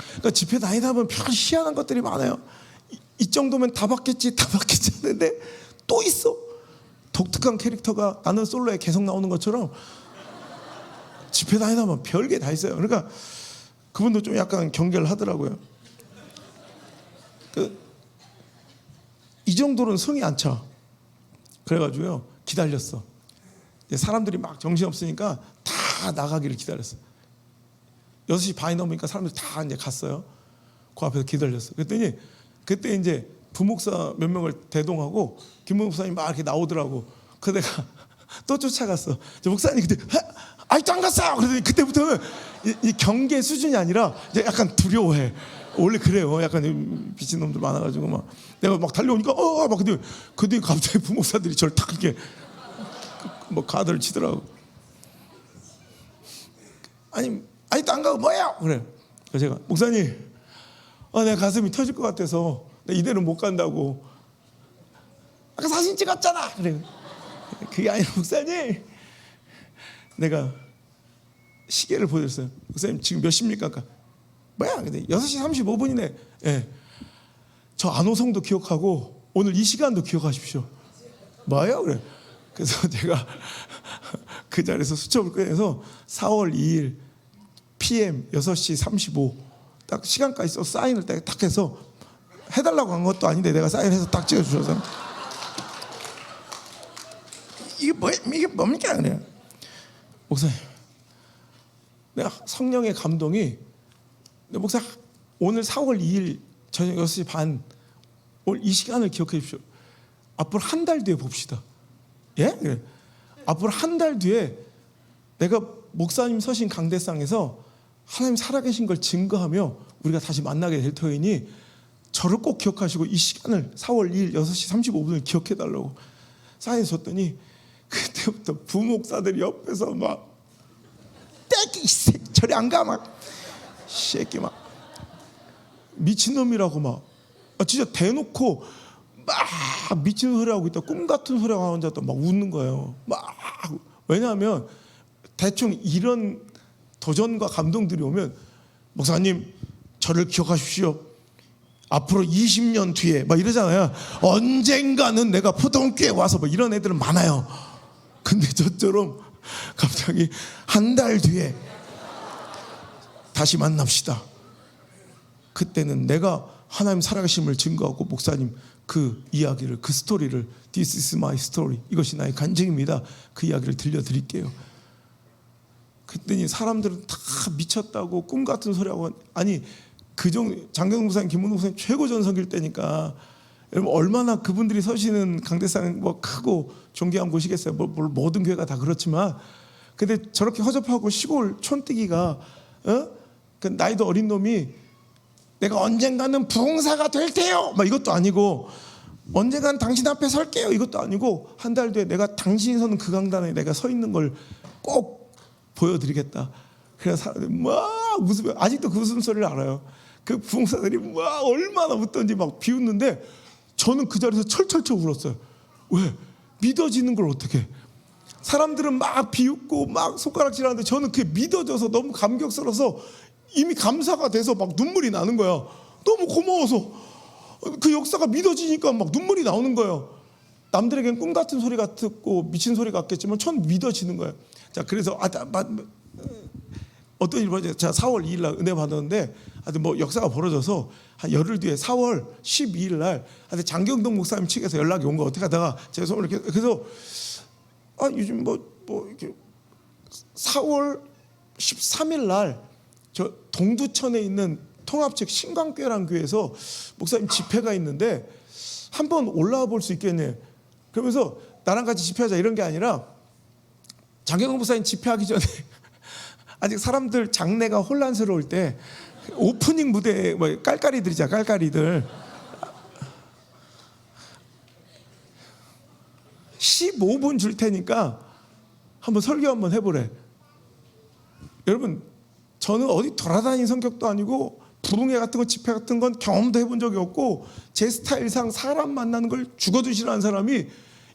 그러니까 집회 다니다 보면 별 희한한 것들이 많아요. 이 정도면 다 받겠지 하는데 또 있어. 독특한 캐릭터가 나는 솔로에 계속 나오는 것처럼 집회 다니다 보면 별게 다 있어요. 그러니까 그분도 좀 약간 경계를 하더라고요. 이 정도로는 성이 안 차. 그래가지고요 기다렸어. 사람들이 막 정신없으니까 다 나가기를 기다렸어. 6시 반이 넘으니까 사람들이 다 이제 갔어요. 그 앞에서 기다렸어. 그랬더니 그때 이제 부목사 몇 명을 대동하고 김 목사님 막 이렇게 나오더라고. 그래서 내가 또 쫓아갔어. 목사님 그때 아직도 안 갔어요. 그랬더니 그때부터는 이 경계 수준이 아니라 이제 약간 두려워해. 원래 그래요. 약간 미친 놈들 많아가지고 막 내가 막 달려오니까 막 근데 갑자기 부목사들이 저를 탁 이렇게 뭐 카드를 치더라고. 아직도 안 가고 뭐야? 그래. 그래서 제가 목사님, 내 가슴이 터질 것 같아서 이대로 못 간다고. 아까 사진 찍었잖아. 그래. 그게 아니라 목사님, 내가 시계를 보여줬어요. 목사님 지금 몇 시입니까? 뭐야? 근데 6시 35분이네. 저 안호성도 기억하고 오늘 이 시간도 기억하십시오. 뭐예요? 그래. 그래서 제가 그 자리에서 수첩을 꺼내서 4월 2일 PM 6시 35 딱 시간까지 써 사인을 딱 해서 해달라고 한 것도 아닌데 내가 사인해서 딱 찍어주셔서 이게 뭡니까? 그래. 목사님, 내가 성령의 감동이 목사 오늘 4월 2일 저녁 6시 반 오늘 이 시간을 기억해 주십시오. 앞으로 한 달 뒤에 봅시다. 그래. 앞으로 한 달 뒤에 내가 목사님 서신 강대상에서 하나님 살아계신 걸 증거하며 우리가 다시 만나게 될 터이니 저를 꼭 기억하시고 이 시간을 4월 2일 6시 35분을 기억해 달라고 사인해 줬더니 그때부터 부목사들이 옆에서 막 떼기 저리 안 가 막 새끼 막 미친놈이라고 막 진짜 대놓고 막 미친 소리 하고 있다 꿈 같은 소리 하고 앉았다 막 웃는 거예요. 막 왜냐하면 대충 이런 도전과 감동들이 오면 목사님 저를 기억하십시오. 앞으로 20년 뒤에 막 이러잖아요. 언젠가는 내가 포동교에 와서 뭐 이런 애들은 많아요. 근데 저처럼 갑자기 한 달 뒤에 다시 만납시다. 그때는 내가 하나님 살아계심을 증거하고 목사님 그 이야기를 그 스토리를 This is my story 이것이 나의 간증입니다. 그 이야기를 들려드릴게요. 그랬더니 사람들은 다 미쳤다고 꿈 같은 소리하고 아니 그정 장경 목사님 김문호 목사님 최고 전성기일 때니까 여러분 얼마나 그분들이 서시는 강대상 뭐 크고 존귀한 곳이겠어요. 뭐 모든 교회가 다 그렇지만 근데 저렇게 허접하고 시골 촌뜨기가 그 나이도 어린 놈이 내가 언젠가는 부흥사가 될 테요 막 이것도 아니고 언젠가는 당신 앞에 설게요 이것도 아니고 한 달 뒤에 내가 당신이 서는 그 강단에 내가 서 있는 걸 꼭 보여드리겠다. 그래서 사람들이 막 웃으면 아직도 그 웃음소리를 알아요. 그 부흥사들이 막 얼마나 웃던지 막 비웃는데 저는 그 자리에서 철철철 울었어요. 왜? 믿어지는 걸 어떻게? 사람들은 막 비웃고 막 손가락질하는데 저는 그게 믿어져서 너무 감격스러워서 이미 감사가 돼서 막 눈물이 나는 거야. 너무 고마워서 그 역사가 믿어지니까 막 눈물이 나오는 거예요. 남들에겐 꿈 같은 소리 같고 미친 소리 같겠지만 전 믿어지는 거예요. 자 그래서 어떤 일이 벌어졌어요. 제가 4월 2일 날 은혜 받았는데 하여튼 뭐 역사가 벌어져서 한 열흘 뒤에 4월 12일 날 하여튼 장경동 목사님 측에서 연락이 온 거 어떻게 하다가 제가 손을 이렇게 그래서 요즘 뭐 이렇게 4월 13일 날 저 동두천에 있는 통합측 신광교회라는 교회에서 목사님 집회가 있는데 한번 올라와 볼 수 있겠네. 그러면서 나랑 같이 집회하자 이런 게 아니라 장경동 목사님 집회하기 전에 아직 사람들 장례가 혼란스러울 때 오프닝 무대에 뭐 깔깔이들이자 깔깔이들 15분 줄 테니까 한번 설교 한번 해보래. 여러분 저는 어디 돌아다니는 성격도 아니고 부흥회 같은 거 집회 같은 건 경험도 해본 적이 없고 제 스타일상 사람 만나는 걸 죽어도 싫어하는 사람이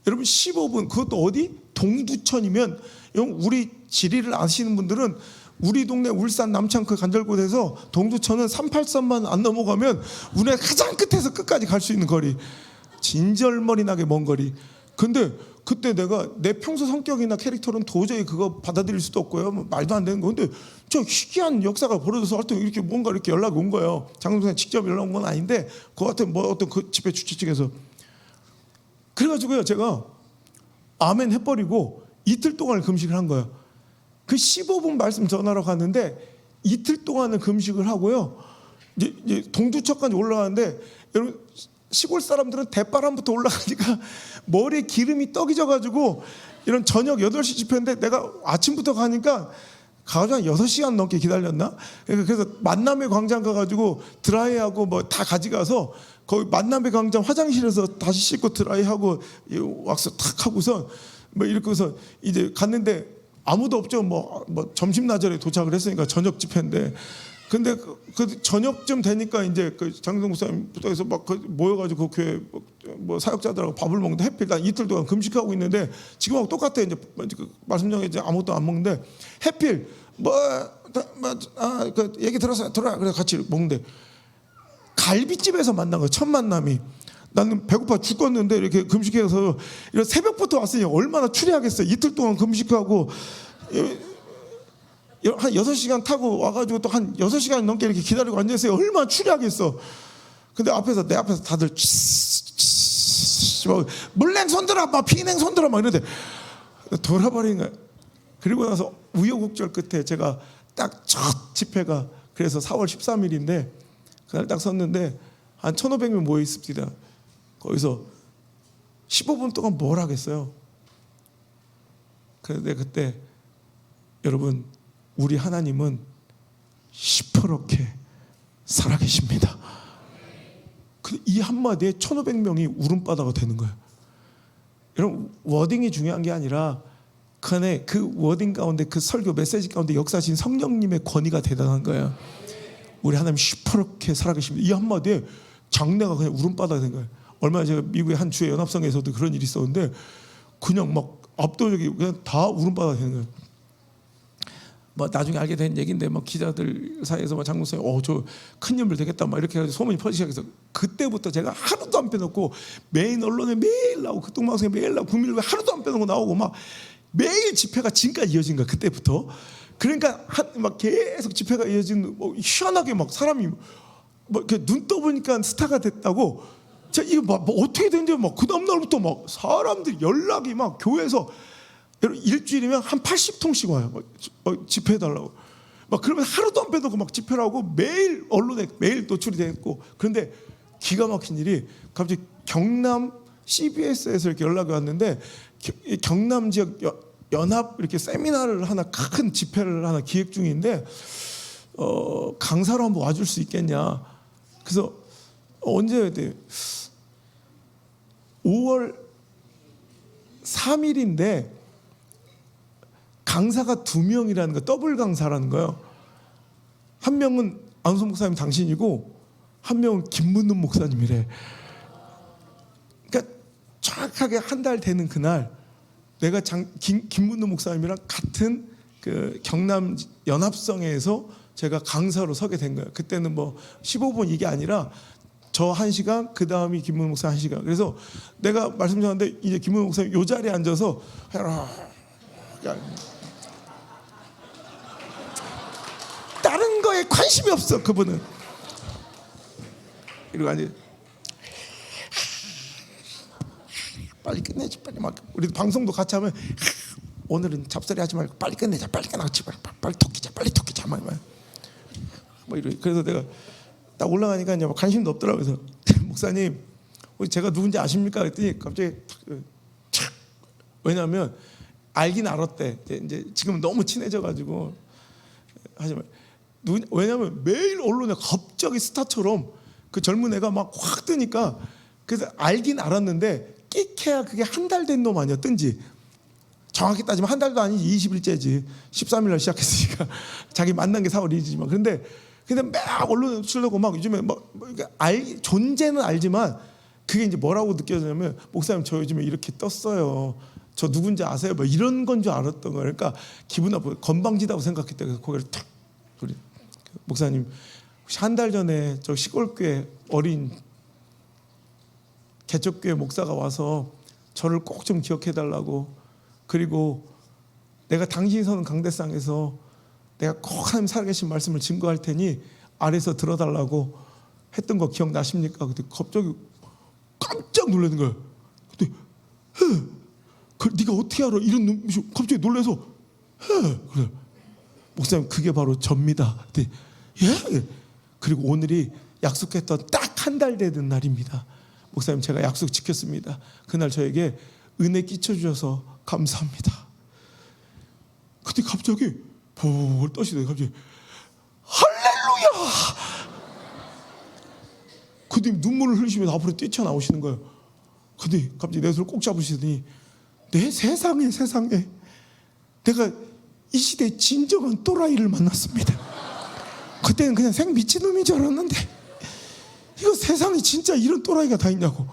여러분 15분 그것도 어디? 동두천이면 우리 지리를 아시는 분들은 우리 동네 울산 남창 그 간절곶에서 동두천은 38선만 안 넘어가면 우리가 가장 끝에서 끝까지 갈 수 있는 거리 진절머리 나게 먼 거리. 근데 그때 내가 내 평소 성격이나 캐릭터는 도저히 그거 받아들일 수도 없고요. 뭐 말도 안 되는 건데 저 희귀한 역사가 벌어져서 하여튼 이렇게 뭔가 이렇게 연락이 온 거예요. 장동생 직접 연락 온 건 아닌데 그 같은 뭐 어떤 그 집회 주최 측에서 그래가지고요 제가 아멘 해버리고 이틀 동안 금식을 한 거예요. 그 15분 말씀 전하러 갔는데 이틀 동안은 금식을 하고요. 이제 동두천까지 올라가는데 여러분 시골 사람들은 대바람부터 올라가니까 머리에 기름이 떡이 져가지고 이런 저녁 8시 집회인데 내가 아침부터 가니까 가가지고 한 6시간 넘게 기다렸나? 그래서 만남의 광장 가가지고 드라이하고 뭐 다 가져가서 거기 만남의 광장 화장실에서 다시 씻고 드라이하고 왁스 탁 하고서 뭐 이렇게서 이제 갔는데 아무도 없죠. 뭐 점심 나절에 도착을 했으니까 저녁 집회인데 근데 그 저녁쯤 되니까 이제 그 장경 목사님부터 막 모여가지고 그 교회 뭐 사역자들하고 밥을 먹는데 해필 난 이틀 동안 금식하고 있는데 지금하고 똑같아. 이제 그 말씀 중에 이제 아무것도 안 먹는데 해필 그 얘기 들어라 그래 같이 먹는데 갈비집에서 만난 거야. 첫 만남이. 나는 배고파 죽겠는데 이렇게 금식해서 이런 새벽부터 왔으니 얼마나 추리하겠어. 이틀 동안 금식하고 한 6시간 타고 와가지고 또 한 6시간 넘게 이렇게 기다리고 앉아있어요. 얼마나 추리하겠어. 근데 내 앞에서 다들 물냉 손들어 막 비냉 손들어 막 이러는데 돌아버린 거야. 그리고 나서 우여곡절 끝에 제가 딱 첫 집회가 그래서 4월 13일인데 그날 딱 섰는데 한 1,500명 모여 있습니다. 거기서 15분 동안 뭘 하겠어요. 그런데 그때 여러분 우리 하나님은 시퍼렇게 살아계십니다. 이 한마디에 1,500명이 울음바다가 되는 거예요. 여러분 워딩이 중요한 게 아니라 그 안에 그 워딩 가운데 그 설교 메시지 가운데 역사하신 성령님의 권위가 대단한 거예요. 우리 하나님 시퍼렇게 살아계십니다. 이 한마디에 장내가 그냥 울음바다가 된 거예요. 얼마 전에 제가 미국의 한 주의 연합성에서도 그런 일이 있었는데 그냥 막 압도적이고 그냥 다 울음바다가 되는 거예요. 뭐 나중에 알게 된 얘기인데 막 기자들 사이에서 막 장로선이 저 큰 인물 되겠다 막 이렇게 해서 소문이 퍼지기 시작해서 그때부터 제가 하루도 안 빼놓고 메인 언론에 매일 나오고 그 동방송에 매일 나오고 국민을 하루도 안 빼놓고 나오고 막 매일 집회가 지금까지 이어진 거야. 그때부터. 그러니까 막 계속 집회가 이어진 뭐 희한하게 막 사람이 뭐 눈 떠보니까 스타가 됐다고. 제가 이거 뭐 어떻게 된지 막 그 다음 날부터 막 사람들이 연락이 막 교회에서 일주일이면 한 80통씩 와요. 막 집회해 달라고. 막 그러면 하루도 안 빼놓고 막 집회를 하고 매일 언론에 매일 노출이 됐고. 그런데 기가 막힌 일이 갑자기 경남 CBS에서 이렇게 연락이 왔는데 경남 지역 연합 이렇게 세미나를 하나 큰 집회를 하나 기획 중인데 강사로 한번 와줄 수 있겠냐. 그래서 언제 해야 돼? 5월 3일인데 강사가 2명이라는 거, 더블 강사라는 거예요. 한 명은 안우성 목사님 당신이고 한 명은 김문능 목사님이래. 그러니까 정확하게 한 달 되는 그날 내가 김문능 목사님이랑 같은 그 경남 연합성에서 제가 강사로 서게 된 거예요. 그때는 뭐 15분 이게 아니라 저 1시간, 그 다음이 김문능 목사 1시간. 그래서 내가 말씀드렸는데 이제 김문능 목사님 요 자리에 앉아서 해라. 다른 거에 관심이 없어 그분은. 이러고 앉아. 빨리 끝내지 빨리 막 우리 방송도 같이 하면 오늘은 잡소리 하지 말고 빨리 끝내자 빨리 끝나지 빨리 토끼자 뭐 이러. 그래서 내가 딱 올라가니까 이제 관심도 없더라고요. 그래서 목사님 제가 누군지 아십니까? 그랬더니 갑자기 착. 왜냐하면 알긴 알았대. 이제 지금 너무 친해져가지고 하지만 왜냐하면 매일 언론에 갑자기 스타처럼 그 젊은 애가 막 확 뜨니까 그래서 알긴 알았는데 끽해야 그게 한 달 된 놈 아니야 뜬지. 정확히 따지면 한 달도 아니지 20일째지 13일 날 시작했으니까 자기 만난 게 4월 2일이지만 근데 막 언론에 노출되고 막 요즘에 존재는 알지만 그게 이제 뭐라고 느껴지냐면 목사님 저 요즘에 이렇게 떴어요. 저 누군지 아세요? 뭐 이런 건 줄 알았던 거예요. 그러니까 기분 나쁘고 건방지다고 생각했대. 그래서 고개를 탁 우리 목사님 혹시 한 달 전에 저 시골교회 어린 개척교회 목사가 와서 저를 꼭 좀 기억해달라고 그리고 내가 당신이 서는 강대상에서 내가 꼭 하나님 살아계신 말씀을 증거할 테니 아래서 들어달라고 했던 거 기억나십니까? 그때 갑자기 깜짝 놀라는 거예요. 그때 네가 어떻게 알아? 이런 눈빛이 갑자기 놀라서 그래. 목사님 그게 바로 접니다. 그때 예? 그리고 오늘이 약속했던 딱 한 달 되는 날입니다. 목사님 제가 약속 지켰습니다. 그날 저에게 은혜 끼쳐주셔서 감사합니다. 그때 갑자기 볼 떠시더니 갑자기 할렐루야! 그때 눈물을 흘리시면서 앞으로 뛰쳐나오시는 거예요. 근데 갑자기 내 손을 꼭 잡으시더니 내 세상에 내가 이 시대의 진정한 또라이를 만났습니다. 그때는 그냥 생 미친놈인 줄 알았는데 이거 세상에 진짜 이런 또라이가 다 있냐고.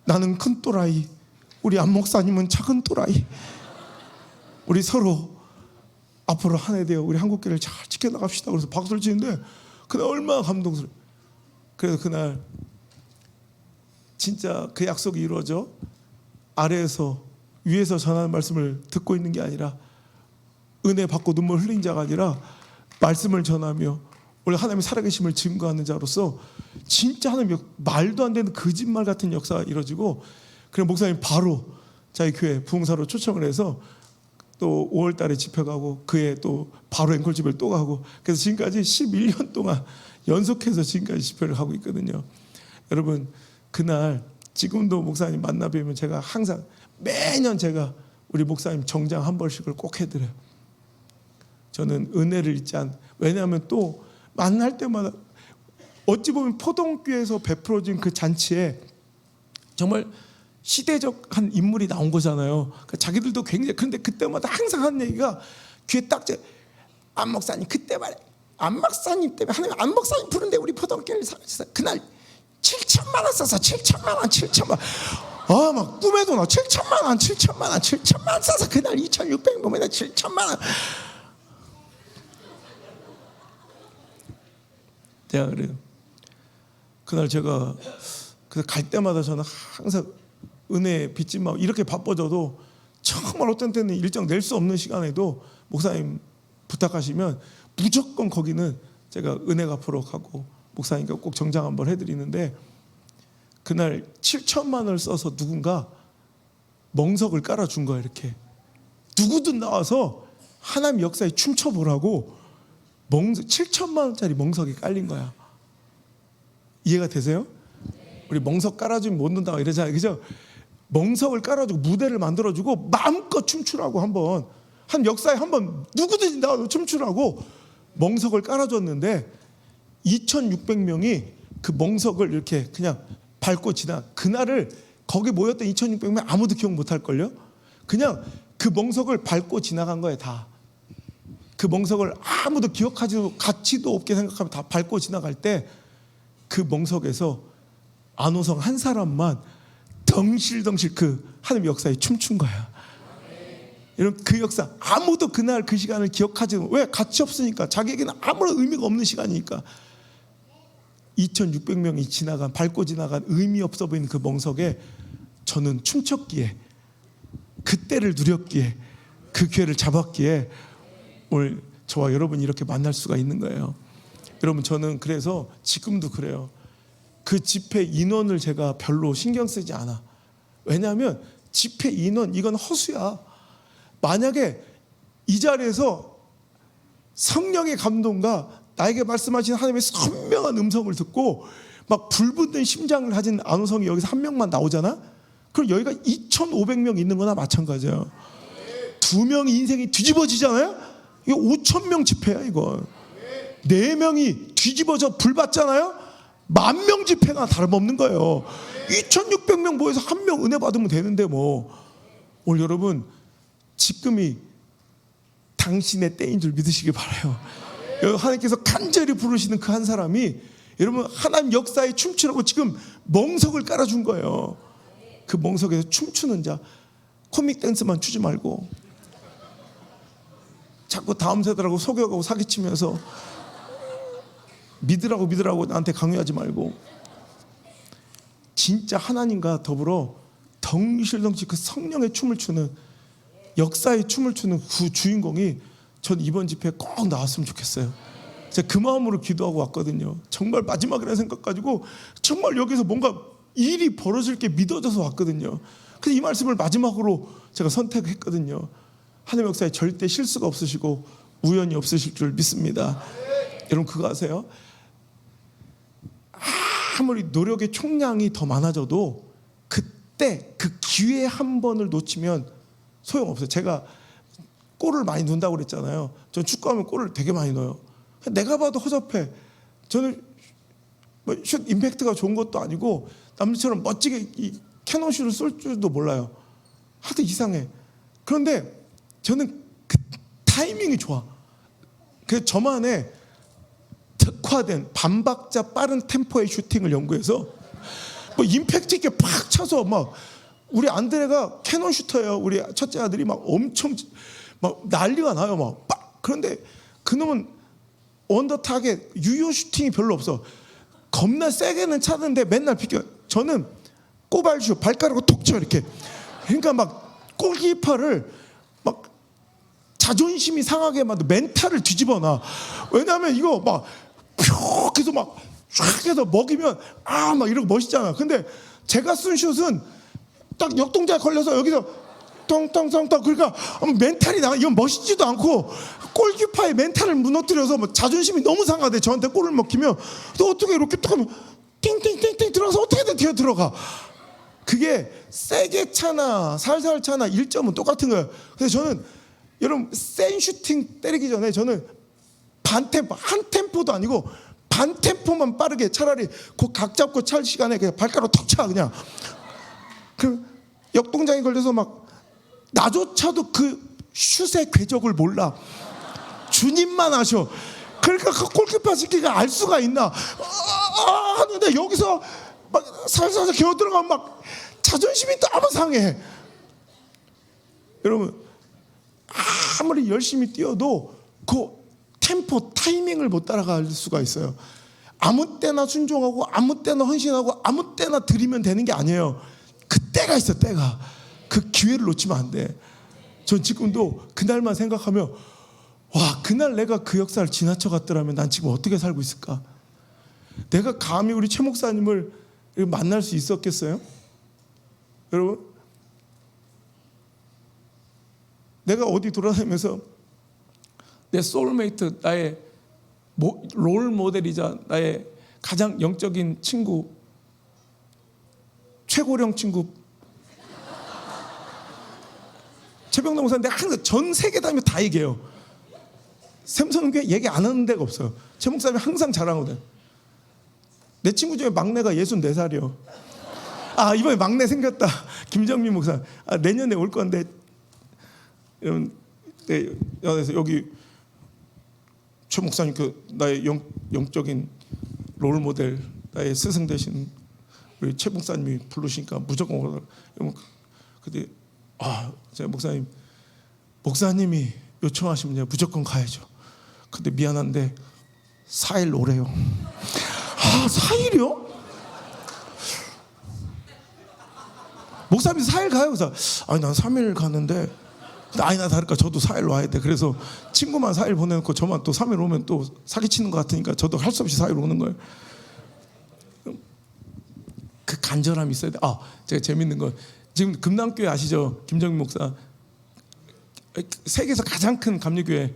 나는 큰 또라이, 우리 안 목사님은 작은 또라이. 우리 서로 앞으로 한 해 되어 우리 한국교회를 잘 지켜나갑시다. 그래서 박수를 치는데 그날 얼마나 감동스러워. 그래서 그날 진짜 그 약속이 이루어져 아래에서 위에서 전하는 말씀을 듣고 있는 게 아니라 은혜 받고 눈물 흘린 자가 아니라 말씀을 전하며 원래 하나님의 살아계심을 증거하는 자로서 진짜 하나님의 말도 안 되는 거짓말 같은 역사가 이루어지고 그래서 목사님 바로 자기 교회 부흥사로 초청을 해서 또 5월 달에 집회 가고 그해 또 바로 앵콜 집회를 또 가고 그래서 지금까지 11년 동안 연속해서 지금까지 집회를 하고 있거든요. 여러분 그날 지금도 목사님 만나 뵈면 제가 항상 매년 제가 우리 목사님 정장 한 벌씩을 꼭 해드려요. 저는 은혜를 잊지 않. 왜냐하면 또 만날 때마다 어찌 보면 포동교에서 베풀어진 그 잔치에 정말 시대적 한 인물이 나온 거잖아요. 그러니까 자기들도 굉장히, 그런데 그때마다 항상 하는 얘기가 귀에 딱 안 목사님 그때 말해, 안 목사님 때문에 하나님 안 목사님 부른데 우리 포도교회를 사주세요. 그날 7천만 원 써서 7천만 원 막 꿈에도 나 7천만 원 써서 그날 2,600명에다 7천만 원. 제가 그래요. 그날 제가 갈 때마다 저는 항상 은혜 빚지마 이렇게 바빠져도 정말 어떤 때는 일정 낼 수 없는 시간에도 목사님 부탁하시면 무조건 거기는 제가 은혜 갚으러 가고 목사님과 꼭 정장 한번 해드리는데, 그날 7천만 원을 써서 누군가 멍석을 깔아준 거야. 이렇게 누구든 나와서 하나님 역사에 춤춰보라고 7천만 원짜리 멍석이 깔린 거야. 이해가 되세요? 우리 멍석 깔아주면 못 논다고 이러잖아요, 그죠? 멍석을 깔아주고 무대를 만들어주고 마음껏 춤추라고, 한 역사에 한번 누구든지 나와서 춤추라고 멍석을 깔아줬는데 2,600명이 그 멍석을 이렇게 그냥 밟고 지나, 그날을 거기 모였던 2,600명 아무도 기억 못할걸요? 그냥 그 멍석을 밟고 지나간 거예요. 다 그 멍석을 아무도 기억하지도 가치도 없게 생각하면 다 밟고 지나갈 때 그 멍석에서 안호성 한 사람만 덩실덩실 그 하나님 역사에 춤춘 거야. 이런 그 역사, 아무도 그날 그 시간을 기억하지, 왜? 가치 없으니까, 자기에게는 아무런 의미가 없는 시간이니까. 2,600명이 밟고 지나간 의미 없어 보이는 그 멍석에 저는 춤췄기에, 그때를 누렸기에, 그 기회를 잡았기에 오늘 저와 여러분이 이렇게 만날 수가 있는 거예요. 여러분, 저는 그래서 지금도 그래요. 그 집회 인원을 제가 별로 신경 쓰지 않아. 왜냐하면 집회 인원 이건 허수야. 만약에 이 자리에서 성령의 감동과 나에게 말씀하신 하나님의 선명한 음성을 듣고 막 불붙는 심장을 가진 안호성이 여기서 한 명만 나오잖아? 그럼 여기가 2,500명 있는 거나 마찬가지예요. 두 명이 인생이 뒤집어지잖아요? 이거 5,000명 집회야 이거. 네 명이 뒤집어져 불 받잖아요? 10,000명 집회가 다름없는 거예요. 2,600명 모여서 한 명 은혜 받으면 되는데 뭐. 오늘 여러분, 지금이 당신의 때인 줄 믿으시기 바라요. 하나님께서 간절히 부르시는 그 한 사람이 여러분 하나님 역사에 춤추라고 지금 멍석을 깔아준 거예요. 그 멍석에서 춤추는 자, 코믹 댄스만 추지 말고 자꾸 다음 세대라고 속여가고 사기치면서 믿으라고 나한테 강요하지 말고 진짜 하나님과 더불어 덩실덩실 그 성령의 춤을 추는, 역사의 춤을 추는 그 주인공이 전 이번 집회에 꼭 나왔으면 좋겠어요. 제가 그 마음으로 기도하고 왔거든요. 정말 마지막이라는 생각 가지고 정말 여기서 뭔가 일이 벌어질 게 믿어져서 왔거든요. 그래서 이 말씀을 마지막으로 제가 선택했거든요. 하나님 역사에 절대 실수가 없으시고 우연이 없으실 줄 믿습니다. 여러분 그거 아세요? 아무리 노력의 총량이 더 많아져도 그때 그 기회 한 번을 놓치면 소용없어요. 제가 골을 많이 넣는다고 그랬잖아요. 전 축구하면 골을 되게 많이 넣어요. 내가 봐도 허접해. 저는 뭐 슛 임팩트가 좋은 것도 아니고 남들처럼 멋지게 이 캐논 슛을 쏠 줄도 몰라요. 하도 이상해. 그런데 저는 그 타이밍이 좋아. 그래서 저만의 특화된 반박자 빠른 템포의 슈팅을 연구해서 뭐 임팩트 있게 팍 차서 막, 우리 안드레가 캐논 슈터예요. 우리 첫째 아들이 막 엄청 막 난리가 나요. 막 빡. 그런데 그놈은 언더 타겟 유효 슈팅이 별로 없어. 겁나 세게는 차는데 맨날 비켜. 저는 꼬발슛 발가락으로 톡 쳐 이렇게. 그러니까 막 골키퍼를 막 자존심이 상하게 만들, 멘탈을 뒤집어 놔. 왜냐하면 이거 막 푹 해서 막 쫙 해서 먹이면 막 이러고 멋있잖아. 근데 제가 쓴 슛은 딱 역동작에 걸려서 여기서 똥똥똥똥, 그러니까 멘탈이 나, 이건 멋있지도 않고 골키퍼의 멘탈을 무너뜨려서 뭐 자존심이 너무 상하대. 저한테 골을 먹히면 또 어떻게 이렇게 딱 하면 띵띵띵띵 들어가서 어떻게든 뛰어 들어가. 그게 세게 차나 살살 차나 1점은 똑같은 거예요. 그래서 저는 여러분 센 슈팅 때리기 전에 저는 반템포, 한 템포도 아니고 반 템포만 빠르게, 차라리 그 각 잡고 찰 시간에 그냥 발가락 턱 차 그냥. 역동장에 걸려서 막 나조차도 그 슛의 궤적을 몰라. 주님만 아셔. 그러니까 그 골키퍼 시키가 알 수가 있나? 하는데 여기서 막 살살 기어 들어가면 막 자존심이 너무 상해. 여러분, 아무리 열심히 뛰어도 그 템포, 타이밍을 못 따라갈 수가 있어요. 아무 때나 순종하고 아무 때나 헌신하고 아무 때나 드리면 되는 게 아니에요. 그때가 있어, 때가. 그 기회를 놓치면 안 돼. 전 지금도 그날만 생각하면 와, 그날 내가 그 역사를 지나쳐 갔더라면 난 지금 어떻게 살고 있을까? 내가 감히 우리 최 목사님을 만날 수 있었겠어요? 여러분, 내가 어디 돌아다니면서 내 소울메이트, 나의 롤 모델이자 나의 가장 영적인 친구, 최고령 친구 최병동 목사인데 항상 전 세계 다니면 다 얘기해요. 샘선교회 얘기 안 하는 데가 없어요. 최 목사님이 항상 자랑하거든. 내 친구 중에 막내가 64살이요. 이번에 막내 생겼다. 김정민 목사. 내년에 올 건데 여러분, 여기 최 목사님 그 나의 영적인 롤 모델, 나의 스승 되신 우리 최 목사님이 부르시니까 무조건 오라. 근데 제가 목사님이 요청하시면 무조건 가야죠. 근데 미안한데 4일 오래요. 4일이요? 목사님이 4일 가요. 그래서 난 3일 가는데 아니나 다를까 저도 4일 와야 돼. 그래서 친구만 4일 보내놓고 저만 또 3일 오면 또 사기치는 것 같으니까 저도 할 수 없이 4일 오는 거예요. 그 간절함이 있어야 돼. 제가 재밌는 건 지금 금남교회 아시죠? 김정민 목사. 세계에서 가장 큰 감리교회,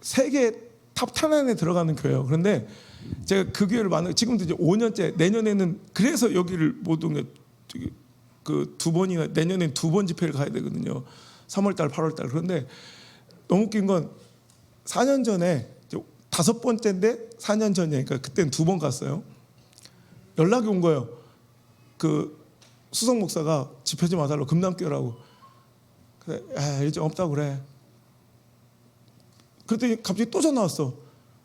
세계 탑 10 안에 들어가는 교회예요. 그런데 제가 그 교회를 지금도 이제 5년째, 내년에는 그래서 여기를 못 온 게 그 두 번이나 내년엔 2번 집회를 가야 되거든요. 3월달, 8월달. 그런데 너무 웃긴 건 4년 전에 5번째인데 4년 전이니까 그러니까 그때는 2번 갔어요. 연락이 온 거예요. 그 수석 목사가 집회 좀 와달라고, 금남교회라고. 그래, 일정 없다고 그래. 그랬더니 갑자기 또 전화 왔어.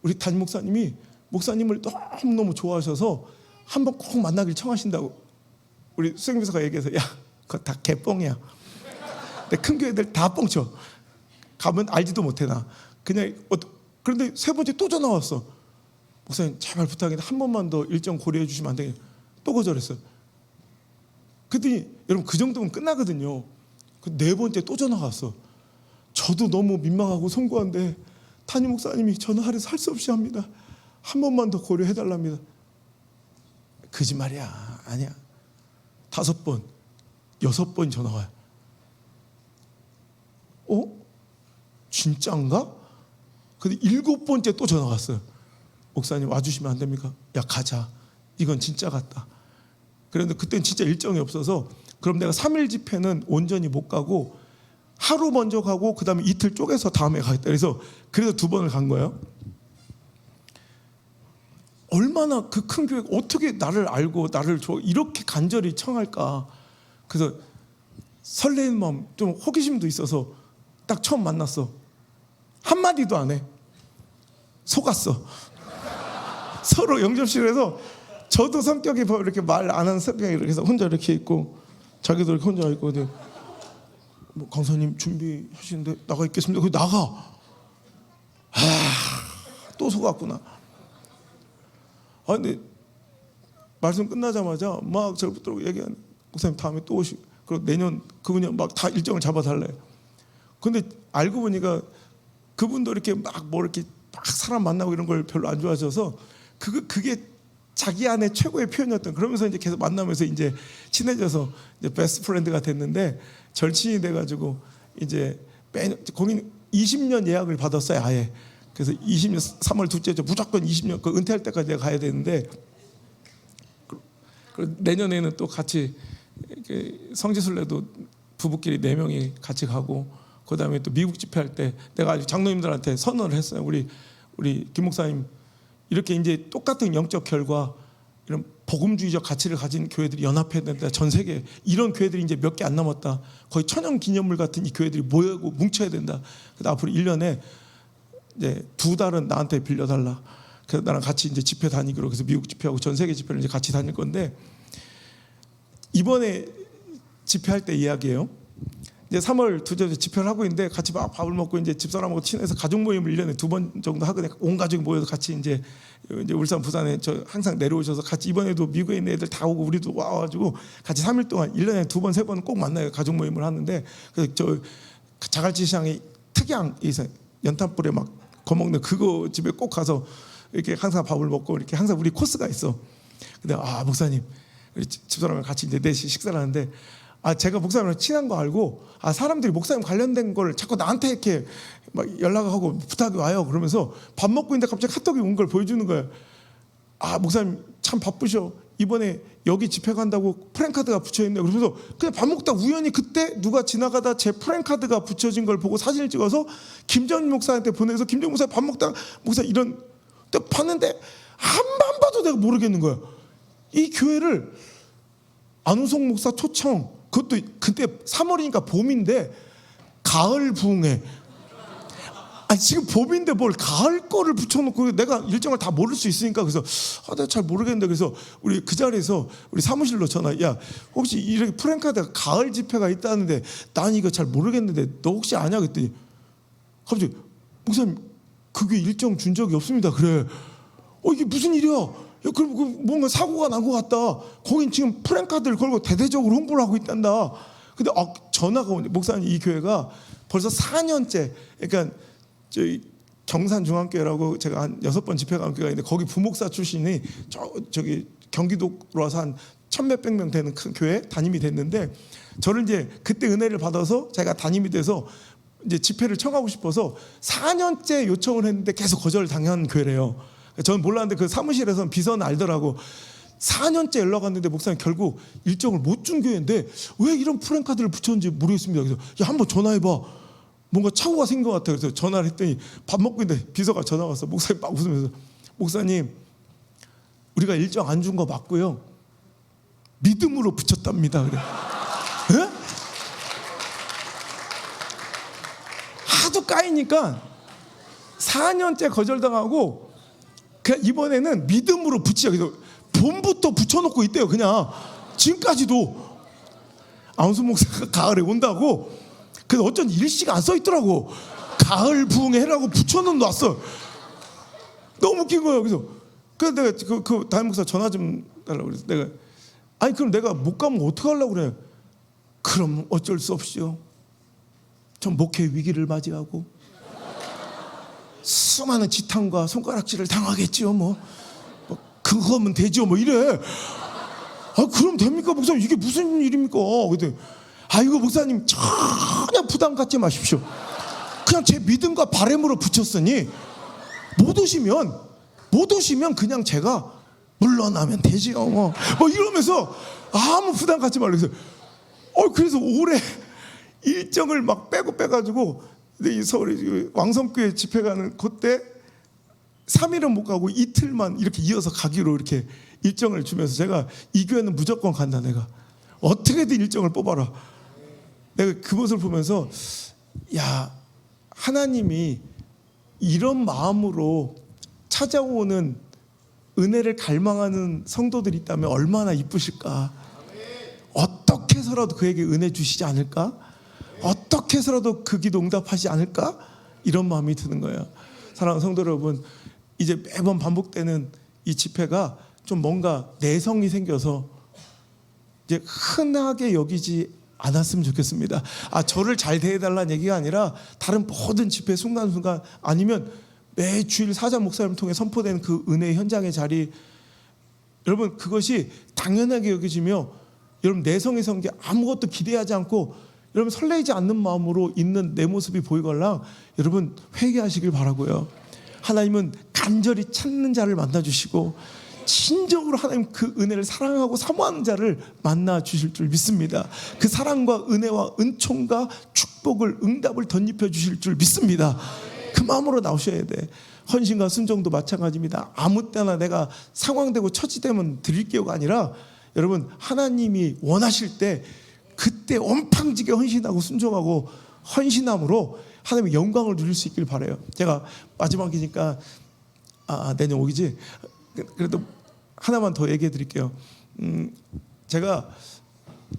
우리 담임 목사님이 목사님을 너무너무 좋아하셔서 한번 꼭 만나길 청하신다고. 우리 수행비서가 얘기해서 그거 다 개뻥이야. 근데 큰 교회들 다 뻥쳐. 가면 알지도 못해 나. 그냥 그런데 3번째 또 전화 왔어. 목사님 제발 부탁인데 한 번만 더 일정 고려해 주시면 안 되겠냐. 또 거절했어요. 그랬더니 여러분 그 정도면 끝나거든요. 그 4번째 또 전화가 왔어. 저도 너무 민망하고 송구한데 담임 목사님이 전화를 할 수 없이 합니다. 한 번만 더 고려해 달랍니다. 거짓말이야. 아니야. 5번, 6번 전화가 와요. 진짜인가? 근데 7번째 또 전화가 왔어요. 목사님 와주시면 안 됩니까? 가자. 이건 진짜 같다. 그런데 그때는 진짜 일정이 없어서 그럼 내가 3일 집회는 온전히 못 가고 하루 먼저 가고 그 다음에 이틀 쪼개서 다음에 가겠다. 그래서 2번을 간 거예요. 얼마나 그 큰 교회가 어떻게 나를 알고 나를 이렇게 간절히 청할까. 그래서 설레는 마음, 좀 호기심도 있어서 딱 처음 만났어. 한마디도 안 해. 속았어. 서로 영접실에서 저도 성격이 이렇게 말 안 하는 성격이 그래서 혼자 이렇게 있고 자기도 이렇게 혼자 있고 강사님 준비하시는데 나가 있겠습니다. 그 나가. 또 속았구나. 근데 말씀 끝나자마자 막 저부터 얘기하는 목사님 다음에 또 오시고 그리고 내년 그분이 막 다 일정을 잡아달래. 근데 알고 보니까 그분도 이렇게 막 이렇게 막 사람 만나고 이런 걸 별로 안 좋아하셔서 그게 자기 안에 최고의 표현이었던. 그러면서 이제 계속 만나면서 이제 친해져서 이제 베스트 프렌드가 됐는데 절친이 돼가지고 이제 거기 20년 예약을 받았어요 아예. 그래서 20년 3월 둘째 주 무조건 20년 그 은퇴할 때까지 내가 가야 되는데 내년에는 또 같이 성지순례도 부부끼리 4명이 같이 가고 그다음에 또 미국 집회할 때 내가 아주 장로님들한테 선언을 했어요. 우리 김 목사님 이렇게 이제 똑같은 영적 결과 이런 복음주의적 가치를 가진 교회들이 연합해야 된다. 전 세계 이런 교회들이 이제 몇 개 안 남았다. 거의 천연 기념물 같은 이 교회들이 모이고 뭉쳐야 된다. 그래서 앞으로 1년에 이제 2달은 나한테 빌려달라. 그래서 나랑 같이 이제 집회 다니기로. 그래서 미국 집회하고 전 세계 집회를 이제 같이 다닐 건데, 이번에 집회할 때 이야기예요. 이제 3월 두째 집회를 하고 있는데 같이 밥을 먹고 이제 집사람하고 친해서 가족 모임을 1년에 2번 정도 하거든요. 온 가족이 모여서 같이 이제 울산 부산에 저 항상 내려오셔서 같이, 이번에도 미국에 있는 애들 다 오고 우리도 와가지고 같이 3일 동안 1년에 2번 3번 꼭 만나요. 가족 모임을 하는데, 그래서 저 자갈치 시장에 특이한 연탄불에 막 거먹는 그거 집에 꼭 가서 이렇게 항상 밥을 먹고 이렇게 항상 우리 코스가 있어. 근데 목사님, 우리 집사람과 같이 이제 4시 식사를 하는데, 제가 목사님이랑 친한 거 알고 사람들이 목사님 관련된 걸 자꾸 나한테 이렇게 막 연락하고 부탁이 와요. 그러면서 밥 먹고 있는데 갑자기 카톡이 온 걸 보여주는 거예요. 목사님 참 바쁘셔. 이번에 여기 집회 간다고 프랜카드가 붙여있네. 그러면서 그냥 밥 먹다 우연히 그때 누가 지나가다 제 프랜카드가 붙여진 걸 보고 사진을 찍어서 김정민 목사한테 보내서, 김정민 목사 밥 먹다가 목사 이런 때 봤는데 한번 봐도 내가 모르겠는 거야. 이 교회를 안우성 목사 초청, 그것도 그때 3월이니까 봄인데 가을 부흥회. 지금 봄인데 뭘 가을 거를 붙여놓고 내가 일정을 다 모를 수 있으니까, 그래서 내가 잘 모르겠는데, 그래서 우리 그 자리에서 우리 사무실로 전화, 야 혹시 이렇게 프랜카드가 가을 집회가 있다는데 난 이거 잘 모르겠는데 너 혹시 아냐? 그랬더니 갑자기 목사님 그게 일정 준 적이 없습니다. 그래. 이게 무슨 일이야? 야, 그럼 뭔가 사고가 난 것 같다. 거긴 지금 프랜카드를 걸고 대대적으로 홍보를 하고 있단다. 근데 전화가 오는데, 목사님 이 교회가 벌써 4년째, 그러니까 저희 경산중앙교회라고 제가 한 6번 집회 간 교회가 있는데, 거기 부목사 출신이 저기 경기도로 와서 한 1,000몇백 명 되는 큰 교회 담임이 됐는데, 저를 이제 그때 은혜를 받아서 제가 담임이 돼서 이제 집회를 청하고 싶어서 4년째 요청을 했는데 계속 거절당한 교회래요. 저는 몰랐는데 그 사무실에서는 비서는 알더라고. 4년째 연락 왔는데 목사님 결국 일정을 못 준 교회인데 왜 이런 프랜카드를 붙였는지 모르겠습니다. 그래서 야 한번 전화해봐. 뭔가 착오가 생긴 것 같아. 그래서 전화를 했더니 밥 먹고 있는데 비서가 전화 왔어. 목사님 막 웃으면서, 목사님 우리가 일정 안 준 거 맞고요, 믿음으로 붙였답니다. 그래. 에? 하도 까이니까 4년째 거절당하고 그냥 이번에는 믿음으로 붙이자. 그래서 봄부터 붙여놓고 있대요. 그냥 지금까지도 안수 목사가 가을에 온다고. 그래서 어쩐지 일시가 안 써있더라고. 가을 부흥회 해라고 붙여놓은 놨어. 너무 웃긴 거예요. 그래서 내가 그 담임 목사 전화 좀 달라고 그래서 내가, 그럼 내가 못 가면 어떡하려고 그래. 그럼 어쩔 수 없이요, 전 목회 위기를 맞이하고 수많은 지탄과 손가락질을 당하겠지요. 뭐 그거면 되죠. 뭐 이래. 그럼 됩니까 목사님? 이게 무슨 일입니까? 근데 이거 목사님 전혀 부담 갖지 마십시오. 그냥 제 믿음과 바람으로 붙였으니 못 오시면 그냥 제가 물러나면 되지요. 뭐 이러면서 아무 부담 갖지 말라고. 그래서 올해 일정을 막 빼가지고, 근데 이 서울에 왕성교회 집회 가는 그때 3일은 못 가고 이틀만 이렇게 이어서 가기로 이렇게 일정을 주면서, 제가 이 교회는 무조건 간다. 내가 어떻게든 일정을 뽑아라. 내가 그 모습을 보면서, 야 하나님이 이런 마음으로 찾아오는 은혜를 갈망하는 성도들이 있다면 얼마나 이쁘실까. 어떻게 해서라도 그에게 은혜 주시지 않을까? 어떻게 해서라도 그 기도 응답하지 않을까? 이런 마음이 드는 거예요. 사랑하는 성도 여러분, 이제 매번 반복되는 이 집회가 좀 뭔가 내성이 생겨서 이제 흔하게 여기지 않았으면 좋겠습니다. 저를 잘 대해달라는 얘기가 아니라 다른 모든 집회 순간순간, 아니면 매 주일 사자 목사님을 통해 선포되는 그 은혜의 현장의 자리, 여러분 그것이 당연하게 여겨지며, 여러분 내성이 생겨 아무것도 기대하지 않고 여러분 설레지 않는 마음으로 있는 내 모습이 보이걸랑, 여러분 회개하시길 바라고요. 하나님은 간절히 찾는 자를 만나주시고 진정으로 하나님 그 은혜를 사랑하고 사모하는 자를 만나주실 줄 믿습니다. 그 사랑과 은혜와 은총과 축복을, 응답을 덧입혀 주실 줄 믿습니다. 그 마음으로 나오셔야 돼. 헌신과 순종도 마찬가지입니다. 아무 때나 내가 상황되고 처지되면 드릴게요가 아니라 여러분 하나님이 원하실 때 그때 온팡지게 헌신하고 순종하고 헌신함으로 하나님의 영광을 누릴 수 있길 바라요. 제가 마지막이니까 내년 오기지. 그래도 하나만 더 얘기해 드릴게요. 제가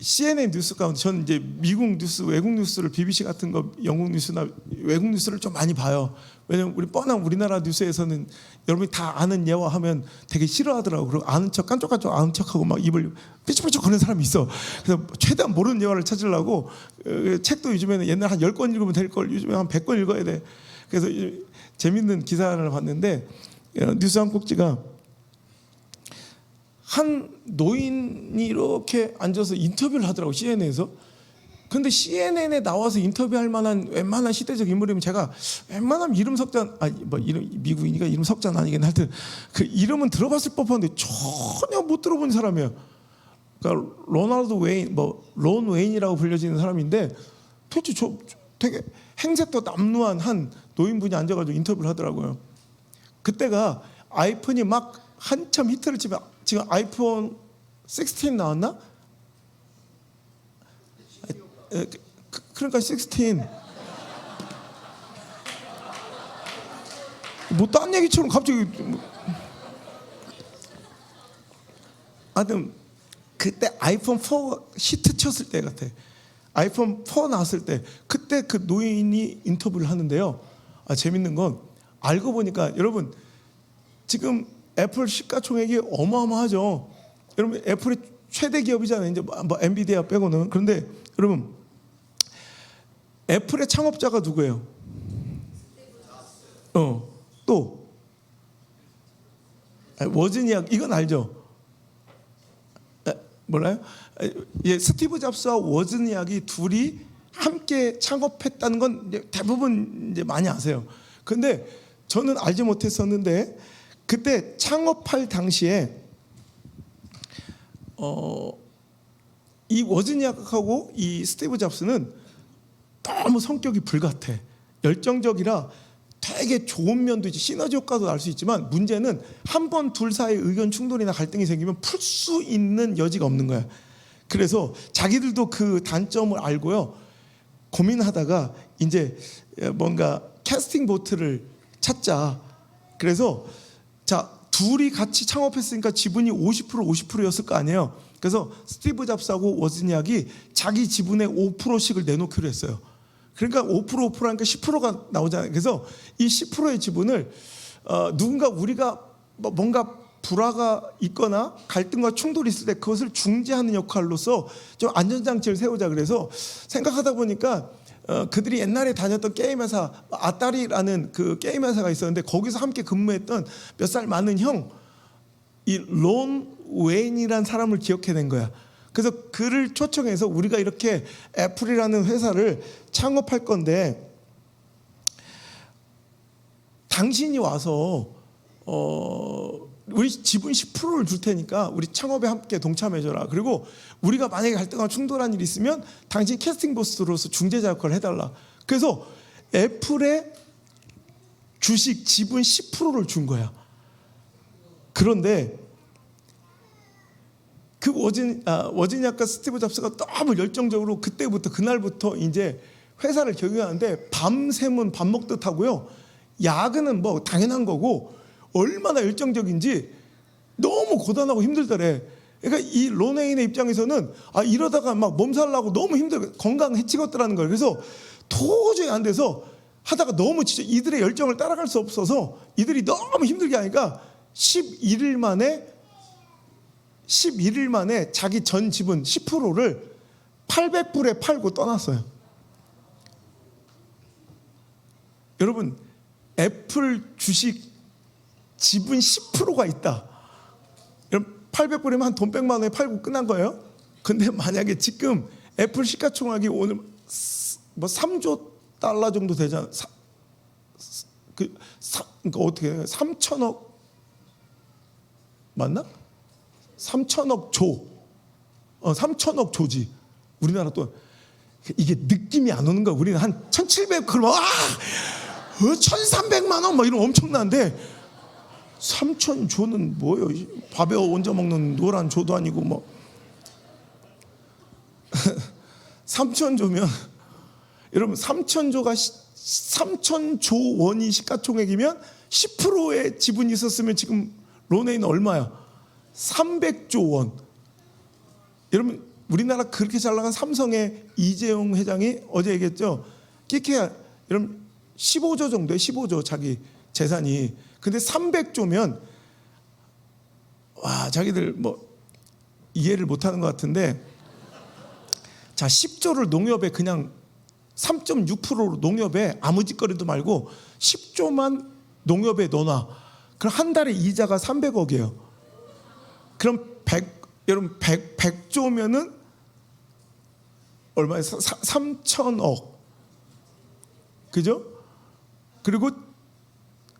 CNN 뉴스 가운데 저는 이제 미국 뉴스, 외국 뉴스를 BBC 같은 거, 영국 뉴스나 외국 뉴스를 좀 많이 봐요. 왜냐면 우리 뻔한 우리나라 뉴스에서는 여러분이 다 아는 예화하면 되게 싫어하더라고. 그리고 아는 척 깐족깐족 아는 척하고 막 입을 삐죽삐죽 거리는 사람이 있어. 그래서 최대한 모르는 예화를 찾으려고 책도 요즘에는 옛날 한 10권 읽으면 될 걸 요즘에 한 100권 읽어야 돼. 그래서 재밌는 기사를 봤는데 뉴스 한 꼭지가 한 노인이 이렇게 앉아서 인터뷰를 하더라고, CNN에서. 근데 CNN에 나와서 인터뷰할 만한 웬만한 시대적 인물이면 제가 웬만하면 이름 석자 이름 미국이니까 이름 석자는 아니긴 하여튼 그 이름은 들어봤을 법한데 전혀 못 들어본 사람이에요. 그러니까 로널드 웨인 론 웨인이라고 불려지는 사람인데 도대체 되게 행색도 남루한 한 노인분이 앉아가지고 인터뷰를 하더라고요. 그때가 아이폰이 막 한참 히트를 치면 지금 아이폰 16 나왔나? 그러니까 16. 뭐 딴 얘기처럼 갑자기. 하여튼 그때 아이폰 4 히트 쳤을 때 같아. 아이폰 4 나왔을 때 그때 그 노인이 인터뷰를 하는데요. 재밌는 건 알고 보니까 여러분 지금 애플 시가총액이 어마어마하죠. 여러분 애플이 최대 기업이잖아요. 이제 뭐 엔비디아 빼고는. 그런데 여러분 애플의 창업자가 누구예요? 또 워즈니악 이건 알죠? 몰라요? 스티브 잡스와 워즈니악이 둘이 함께 창업했다는 건 대부분 이제 많이 아세요. 그런데 저는 알지 못했었는데 그때 창업할 당시에 이 워즈니악하고 이 스티브 잡스는 너무 성격이 불같아. 열정적이라 되게 좋은 면도 있지, 시너지 효과도 날 수 있지만 문제는 한 번 둘 사이의 의견 충돌이나 갈등이 생기면 풀 수 있는 여지가 없는 거야. 그래서 자기들도 그 단점을 알고요. 고민하다가 이제 뭔가 캐스팅 보트를 찾자. 그래서 자, 둘이 같이 창업했으니까 지분이 50%였을 거 아니에요. 그래서 스티브 잡스하고 워즈니악이 자기 지분의 5%씩을 내놓기로 했어요. 그러니까 5%하니까 10%가 나오잖아요. 그래서 이 10%의 지분을 누군가 우리가 뭔가 불화가 있거나 갈등과 충돌이 있을 때 그것을 중재하는 역할로서 좀 안전장치를 세우자. 그래서 생각하다 보니까 그들이 옛날에 다녔던 게임 회사 아따리라는 그 게임 회사가 있었는데 거기서 함께 근무했던 몇 살 많은 형 이 론 웨인이라는 사람을 기억해낸 거야. 그래서 그를 초청해서 우리가 이렇게 애플이라는 회사를 창업할 건데 당신이 와서 우리 지분 10%를 줄 테니까 우리 창업에 함께 동참해줘라. 그리고 우리가 만약에 갈등하고 충돌한 일이 있으면 당신 캐스팅 보스로서 중재자 역할을 해달라. 그래서 애플의 주식 지분 10%를 준 거야. 그런데 그 워지니아과 스티브 잡스가 너무 열정적으로 그날부터 이제 회사를 경영하는데 밤샘은 밥 먹듯 하고요. 야근은 뭐 당연한 거고 얼마나 열정적인지 너무 고단하고 힘들더래. 그러니까 이 론웨인의 입장에서는 이러다가 막 몸살 나고 너무 힘들고 건강 해치겠더라는 거예요. 그래서 도저히 안 돼서 하다가 너무 진짜 이들의 열정을 따라갈 수 없어서 이들이 너무 힘들게 하니까 11일 만에 자기 전 지분 10%를 800불에 팔고 떠났어요. 여러분 애플 주식 지분 10%가 있다. 800불이면 한 돈 100만 원에 팔고 끝난 거예요. 근데 만약에 지금 애플 시가총액이 오늘 뭐 3조 달러 정도 되잖아. 그러니까 어떻게 해요? 3천억 맞나? 3천억 조. 3천억 조지. 우리나라 또 이게 느낌이 안 오는 거야. 우리는 한 1,700 그러면 1,300만 원 막 이런 엄청난데 3,000조는 뭐예요? 밥에 얹어 먹는 노란 조도 아니고 뭐 3,000조면 여러분 3,000조 원이 시가총액이면 10%의 지분이 있었으면 지금 론웨이는 얼마야? 300조 원. 여러분 우리나라 그렇게 잘 나간 삼성의 이재용 회장이 어제 얘기했죠. 끼케야 여러분 15조 정도에 15조 자기 재산이. 근데 300조면 와 자기들 뭐 이해를 못하는 것 같은데 자 10조를 농협에 그냥 3.6%로 농협에 아무 짓거리도 말고 10조만 농협에 넣어놔. 그럼 한 달에 이자가 300억이에요. 그럼 여러분 100조면은 얼마예요? 3,000억. 그죠? 그리고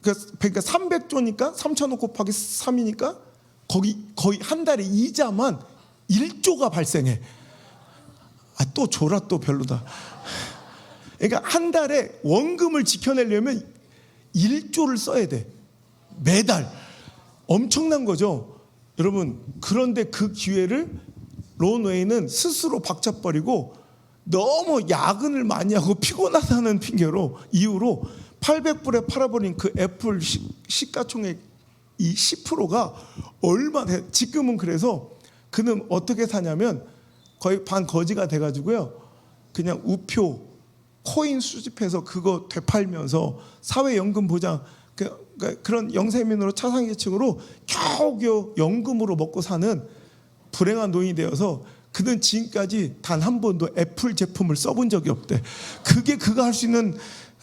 그러니까 300조니까 3,000억 곱하기 3이니까 거의 한 달에 이자만 1조가 발생해. 아, 또 줘라 또 별로다. 그러니까 한 달에 원금을 지켜내려면 1조를 써야 돼. 매달. 엄청난 거죠. 여러분 그런데 그 기회를 론웨이는 스스로 박차버리고 너무 야근을 많이 하고 피곤하다는 이유로 800불에 팔아버린 그 애플 시가총액 이 10%가 얼마 돼? 지금은 그래서 그는 어떻게 사냐면 거의 반거지가 돼가지고요. 그냥 우표 코인 수집해서 그거 되팔면서 사회연금 보장 그런 영세민으로 차상계층으로 겨우겨우 연금으로 먹고 사는 불행한 노인이 되어서 그는 지금까지 단 한 번도 애플 제품을 써본 적이 없대. 그게 그가 할 수 있는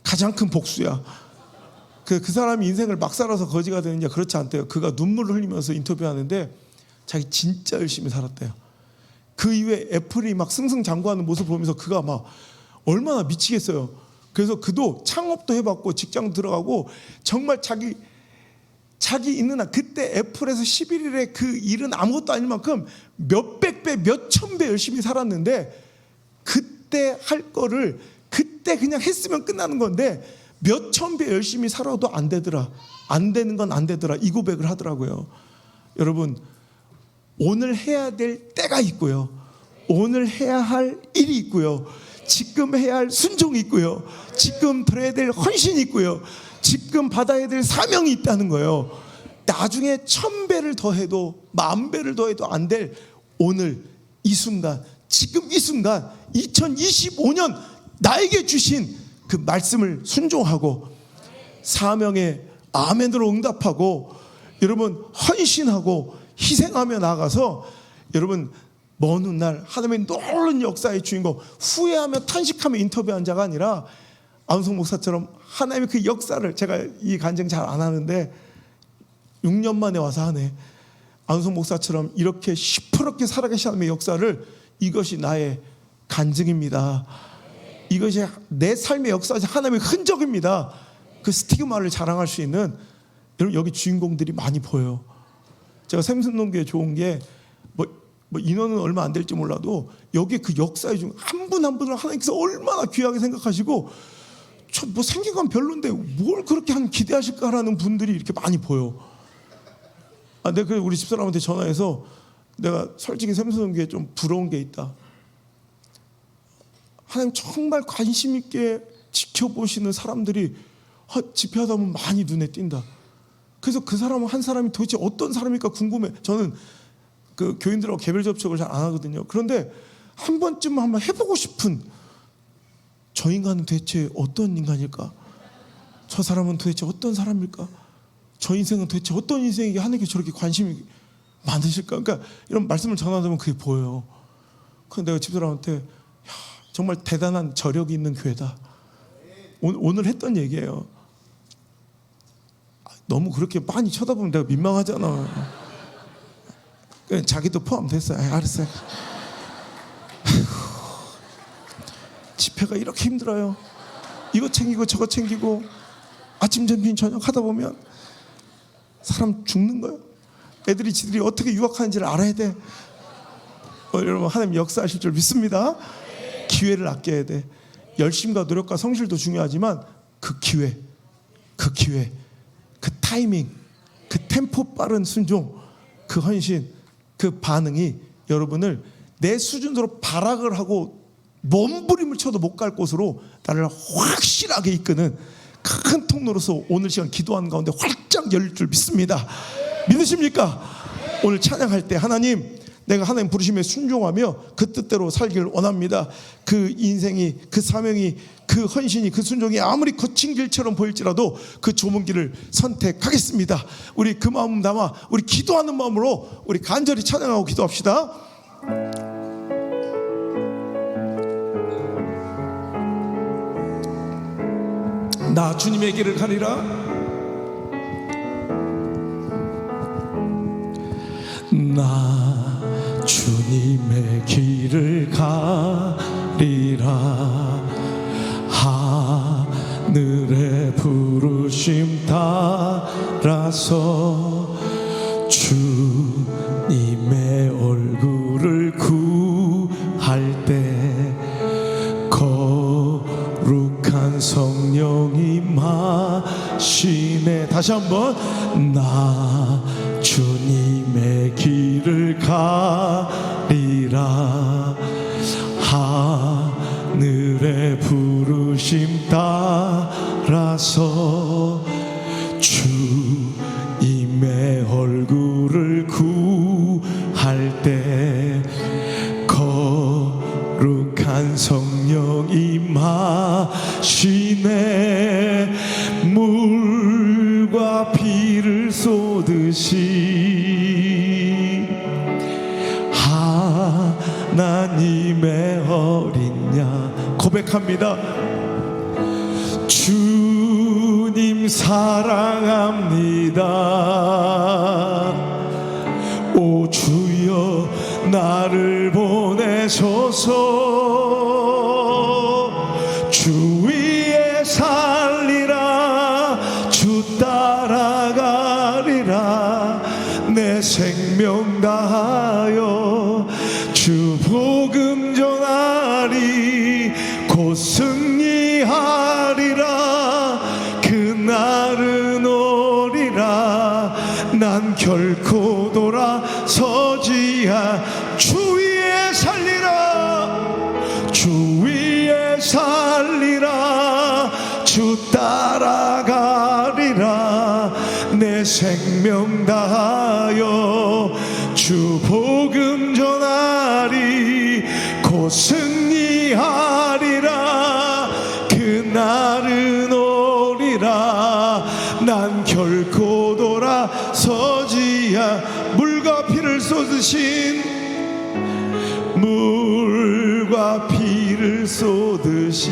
가장 큰 복수야. 그 사람이 인생을 막 살아서 거지가 되느냐? 그렇지 않대요. 그가 눈물을 흘리면서 인터뷰하는데 자기 진짜 열심히 살았대요. 그 이후에 애플이 막 승승장구하는 모습을 보면서 그가 막 얼마나 미치겠어요. 그래서 그도 창업도 해봤고 직장 들어가고 정말 자기 있는 한 그때 애플에서 11일에 그 일은 아무것도 아닐 만큼 몇백 배, 몇천 배 열심히 살았는데 그때 할 거를 그때 그냥 했으면 끝나는 건데 몇천 배 열심히 살아도 안 되더라. 안 되는 건 안 되더라. 이 고백을 하더라고요. 여러분 오늘 해야 될 때가 있고요. 오늘 해야 할 일이 있고요. 지금 해야 할 순종이 있고요. 지금 들어야 될 헌신이 있고요. 지금 받아야 될 사명이 있다는 거예요. 나중에 1000배를 더해도 10,000배를 더해도 안 될 오늘 이 순간, 지금 이 순간 2025년 나에게 주신 그 말씀을 순종하고 사명에 아멘으로 응답하고 여러분 헌신하고 희생하며 나아가서 여러분 먼 훗날 하나님의 놀라운 역사의 주인공 후회하며 탄식하며 인터뷰한 자가 아니라 안성 목사처럼 하나님의 그 역사를 제가 이 간증 잘 안 하는데 6년 만에 와서 하네. 안성 목사처럼 이렇게 시퍼렇게 살아계신 하나님의 역사를 이것이 나의 간증입니다. 이것이 내 삶의 역사지 하나님의 흔적입니다. 그 스티그마를 자랑할 수 있는 여러분 여기 주인공들이 많이 보여요. 제가 샘슨동교회 좋은 게 뭐 인원은 얼마 안 될지 몰라도 여기 그 역사의 중 한 분 한 분을 하나님께서 얼마나 귀하게 생각하시고 저 뭐 생긴 건 별론데 뭘 그렇게 한 기대하실까라는 분들이 이렇게 많이 보여. 내가 그래서 우리 집사람한테 전화해서 내가 솔직히 샘슨동교회에 좀 부러운 게 있다. 하나님 정말 관심 있게 지켜보시는 사람들이 집회하다 보면 많이 눈에 띈다. 그래서 그 사람은 한 사람이 도대체 어떤 사람일까 궁금해. 저는 그 교인들하고 개별 접촉을 잘 안 하거든요. 그런데 한 번쯤 한번 해보고 싶은 저 인간은 도대체 어떤 인간일까? 저 사람은 도대체 어떤 사람일까? 저 인생은 도대체 어떤 인생이게 하나님께 저렇게 관심이 많으실까? 그러니까 이런 말씀을 전하다 보면 그게 보여요. 그래서 내가 집사람한테 정말 대단한 저력이 있는 교회다. 오늘 했던 얘기예요. 너무 그렇게 많이 쳐다보면 내가 민망하잖아. 자기도 포함됐어요. 알았어요. 집회가 이렇게 힘들어요. 이거 챙기고 저거 챙기고 아침 점심 저녁 하다 보면 사람 죽는 거예요. 애들이 지들이 어떻게 유학하는지를 알아야 돼. 여러분 하나님 역사하실 줄 믿습니다. 기회를 아껴야 돼. 열심과 노력과 성실도 중요하지만 그 기회 그 기회, 그 타이밍, 그 템포 빠른 순종, 그 헌신, 그 반응이 여러분을 내 수준으로 발악을 하고 몸부림을 쳐도 못 갈 곳으로 나를 확실하게 이끄는 큰 통로로서 오늘 시간 기도하는 가운데 활짝 열릴 줄 믿습니다. 믿으십니까? 오늘 찬양할 때 하나님, 내가 하나님 부르심에 순종하며 그 뜻대로 살기를 원합니다. 그 인생이, 그 사명이, 그 헌신이, 그 순종이 아무리 거친 길처럼 보일지라도 그 좁은 길을 선택하겠습니다. 우리 그 마음 담아 우리 기도하는 마음으로 우리 간절히 찬양하고 기도합시다. 나 주님의 길을 가리라. 나 주님의 길을 가리라. 하늘의 부르심 따라서 주님의 얼굴을 구할 때 거룩한 성령이 마시네. 다시 한번. 나 주님의 길을 가리라. 하늘의 부르심 따라서 주님의 얼굴을 구할 때 거룩한 성령이 마시네. 물과 비를 쏟으시 하나님의 어린 양 고백합니다. 주님 사랑합니다. 오 주여 나를 보내소서. 주 위에 살리라. 주 따라가리라. 내 생명 다하여 주 복음 전하리. 곧 승리하리라. 그날은 오리라. 난 결코 돌아서지 않. 주 위에 살리라. 주 위에 살리라. 주 따라가리라. 내 생명 다하여 주 복음 전하리. 곧 승리하리라. 그날은 오리라. 난 결코 돌아서지 않. 물과 피를 쏟으신 물과 피를 쏟으신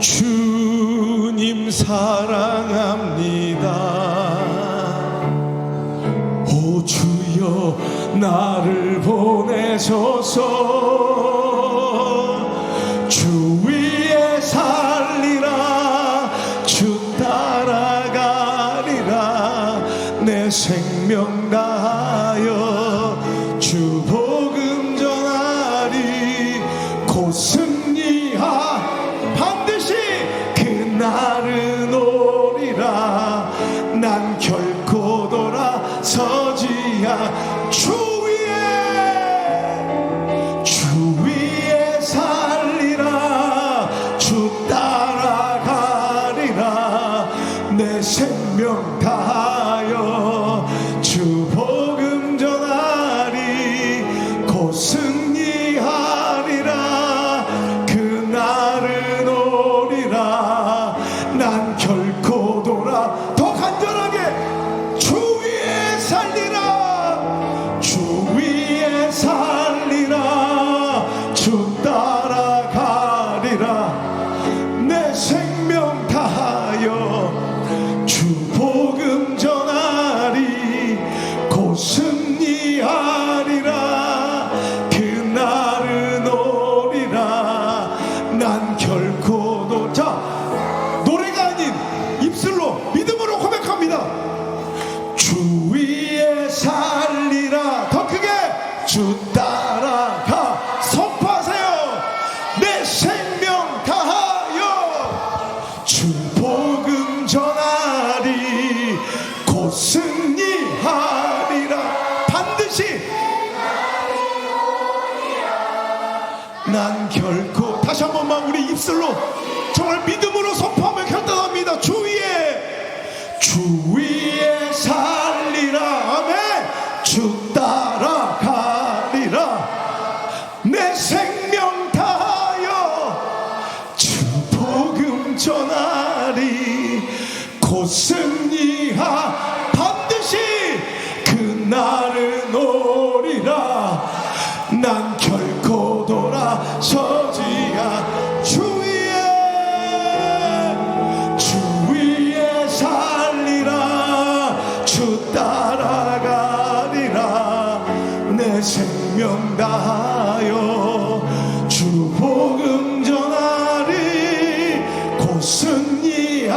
주님 사랑합니다. 오 주여 나를 보내소서. 주 위에 살리라. 주 따라가리라. 내 생명 다하여 주 복음 전하리. 곧 승리하. 반드시 그날은 오리라. 난 결코 돌아서지 않. 주 위에 살리라. 주 따라가리라. 내 생명 다하여 주 복음 전하리. 곧 승리하리라. 그날은 오리라. 난 결코 더 간절하게 주 위에 살리라. 주 위에 살리라. 주 따라가리라. 내 생명 다하여 주 복음 전하리. 곧 승리하리라. 그 주 따라가. 선포하세요. 내 생명 다하여 주 복음 전하리. 곧 승리하리라. 반드시 난 결코. 다시 한 번만 우리 입술로 정말 믿음으로 선포하며 결단합니다. 주 위에 살리라. 아멘. 주 따라가리라. 내 생명 다하여 주 복음 전하리. 곧 승리하. 반드시 그날은 오리라. 난 결코 돌아서지 않. 주 위에 살리라. 주 따라가리라. 내 생명 다하여 주 복음 전하리. 곧 승리하리라.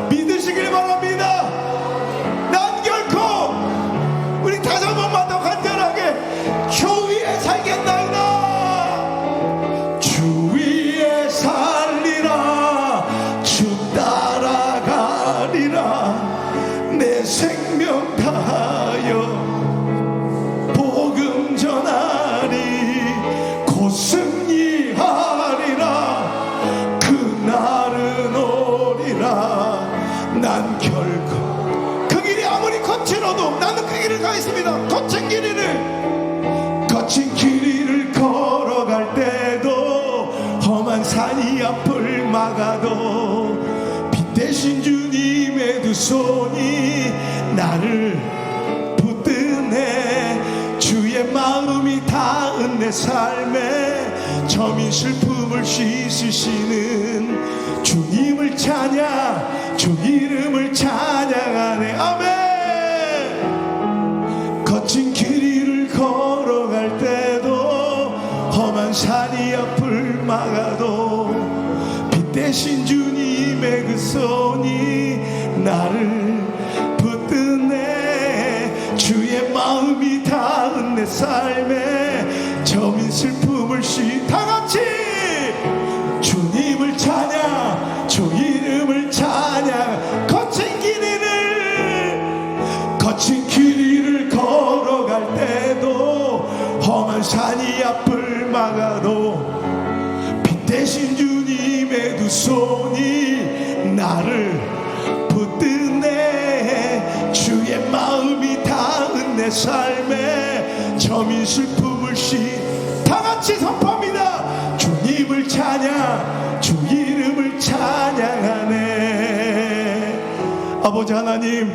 믿으시길 바랍니다. 난 결코, 우리 다시 한 번만 더 간절하게 주 위에 살겠나이다. 주 위에 살리라. 주 따라가리라. 내 생명 다하여 복음 전하리. 곧 승리하리라. 그날은 오리라. 난 결코 그 길이 아무리 거칠어도 나는 그 길을 가겠습니다. 거친 길이를 걸어갈 때도 험한 산이 앞을 막아도 빛 대신 주님의 두 손이 나를 붙드네. 주의 마음이 닿은 내 삶에 점인 슬픔을 씻으시는 주님을 찬양, 주 이름을 찬양하네. 아멘. 거친 길이를 걸어갈 때도 험한 산이 앞을 막아도 빛 대신 주님의 그 손이 나를 붙드네. 주의 마음이 닿은 내 삶에 점인 슬픔을 다같이 주님을 찬양, 주 이름을 찬양. 거친 길이를 걸어갈 때도 험한 산이 앞을 막아도 빛 대신 주님의 두 손이 나를 붙드네. 주의 마음이 닿은 내 삶에 점인 슬픔을 다같이 선포합니다. 주님을 찬양, 주 이름을 찬양하네. 아버지 하나님,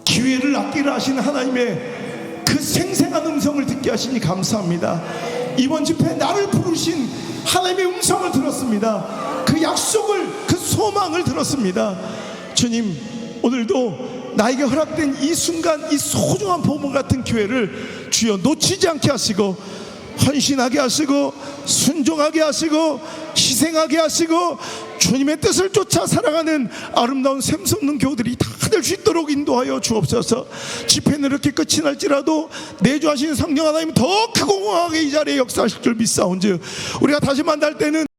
기회를 아끼라 하시는 하나님의 그 생생한 음성을 듣게 하시니 감사합니다. 이번 집회에 나를 부르신 하나님의 음성을 들었습니다. 그 약속을, 그 소망을 들었습니다. 주님, 오늘도 나에게 허락된 이 순간, 이 소중한 보물 같은 기회를 주여 놓치지 않게 하시고 헌신하게 하시고 순종하게 하시고 희생하게 하시고 주님의 뜻을 쫓아 살아가는 아름다운 샘솟는 교우들이 다 될 수 있도록 인도하여 주옵소서. 집회는 이렇게 끝이 날지라도 내주하신 성령 하나님 더 크고 공하게 이 자리에 역사하실 줄 믿사온즉 우리가 다시 만날 때는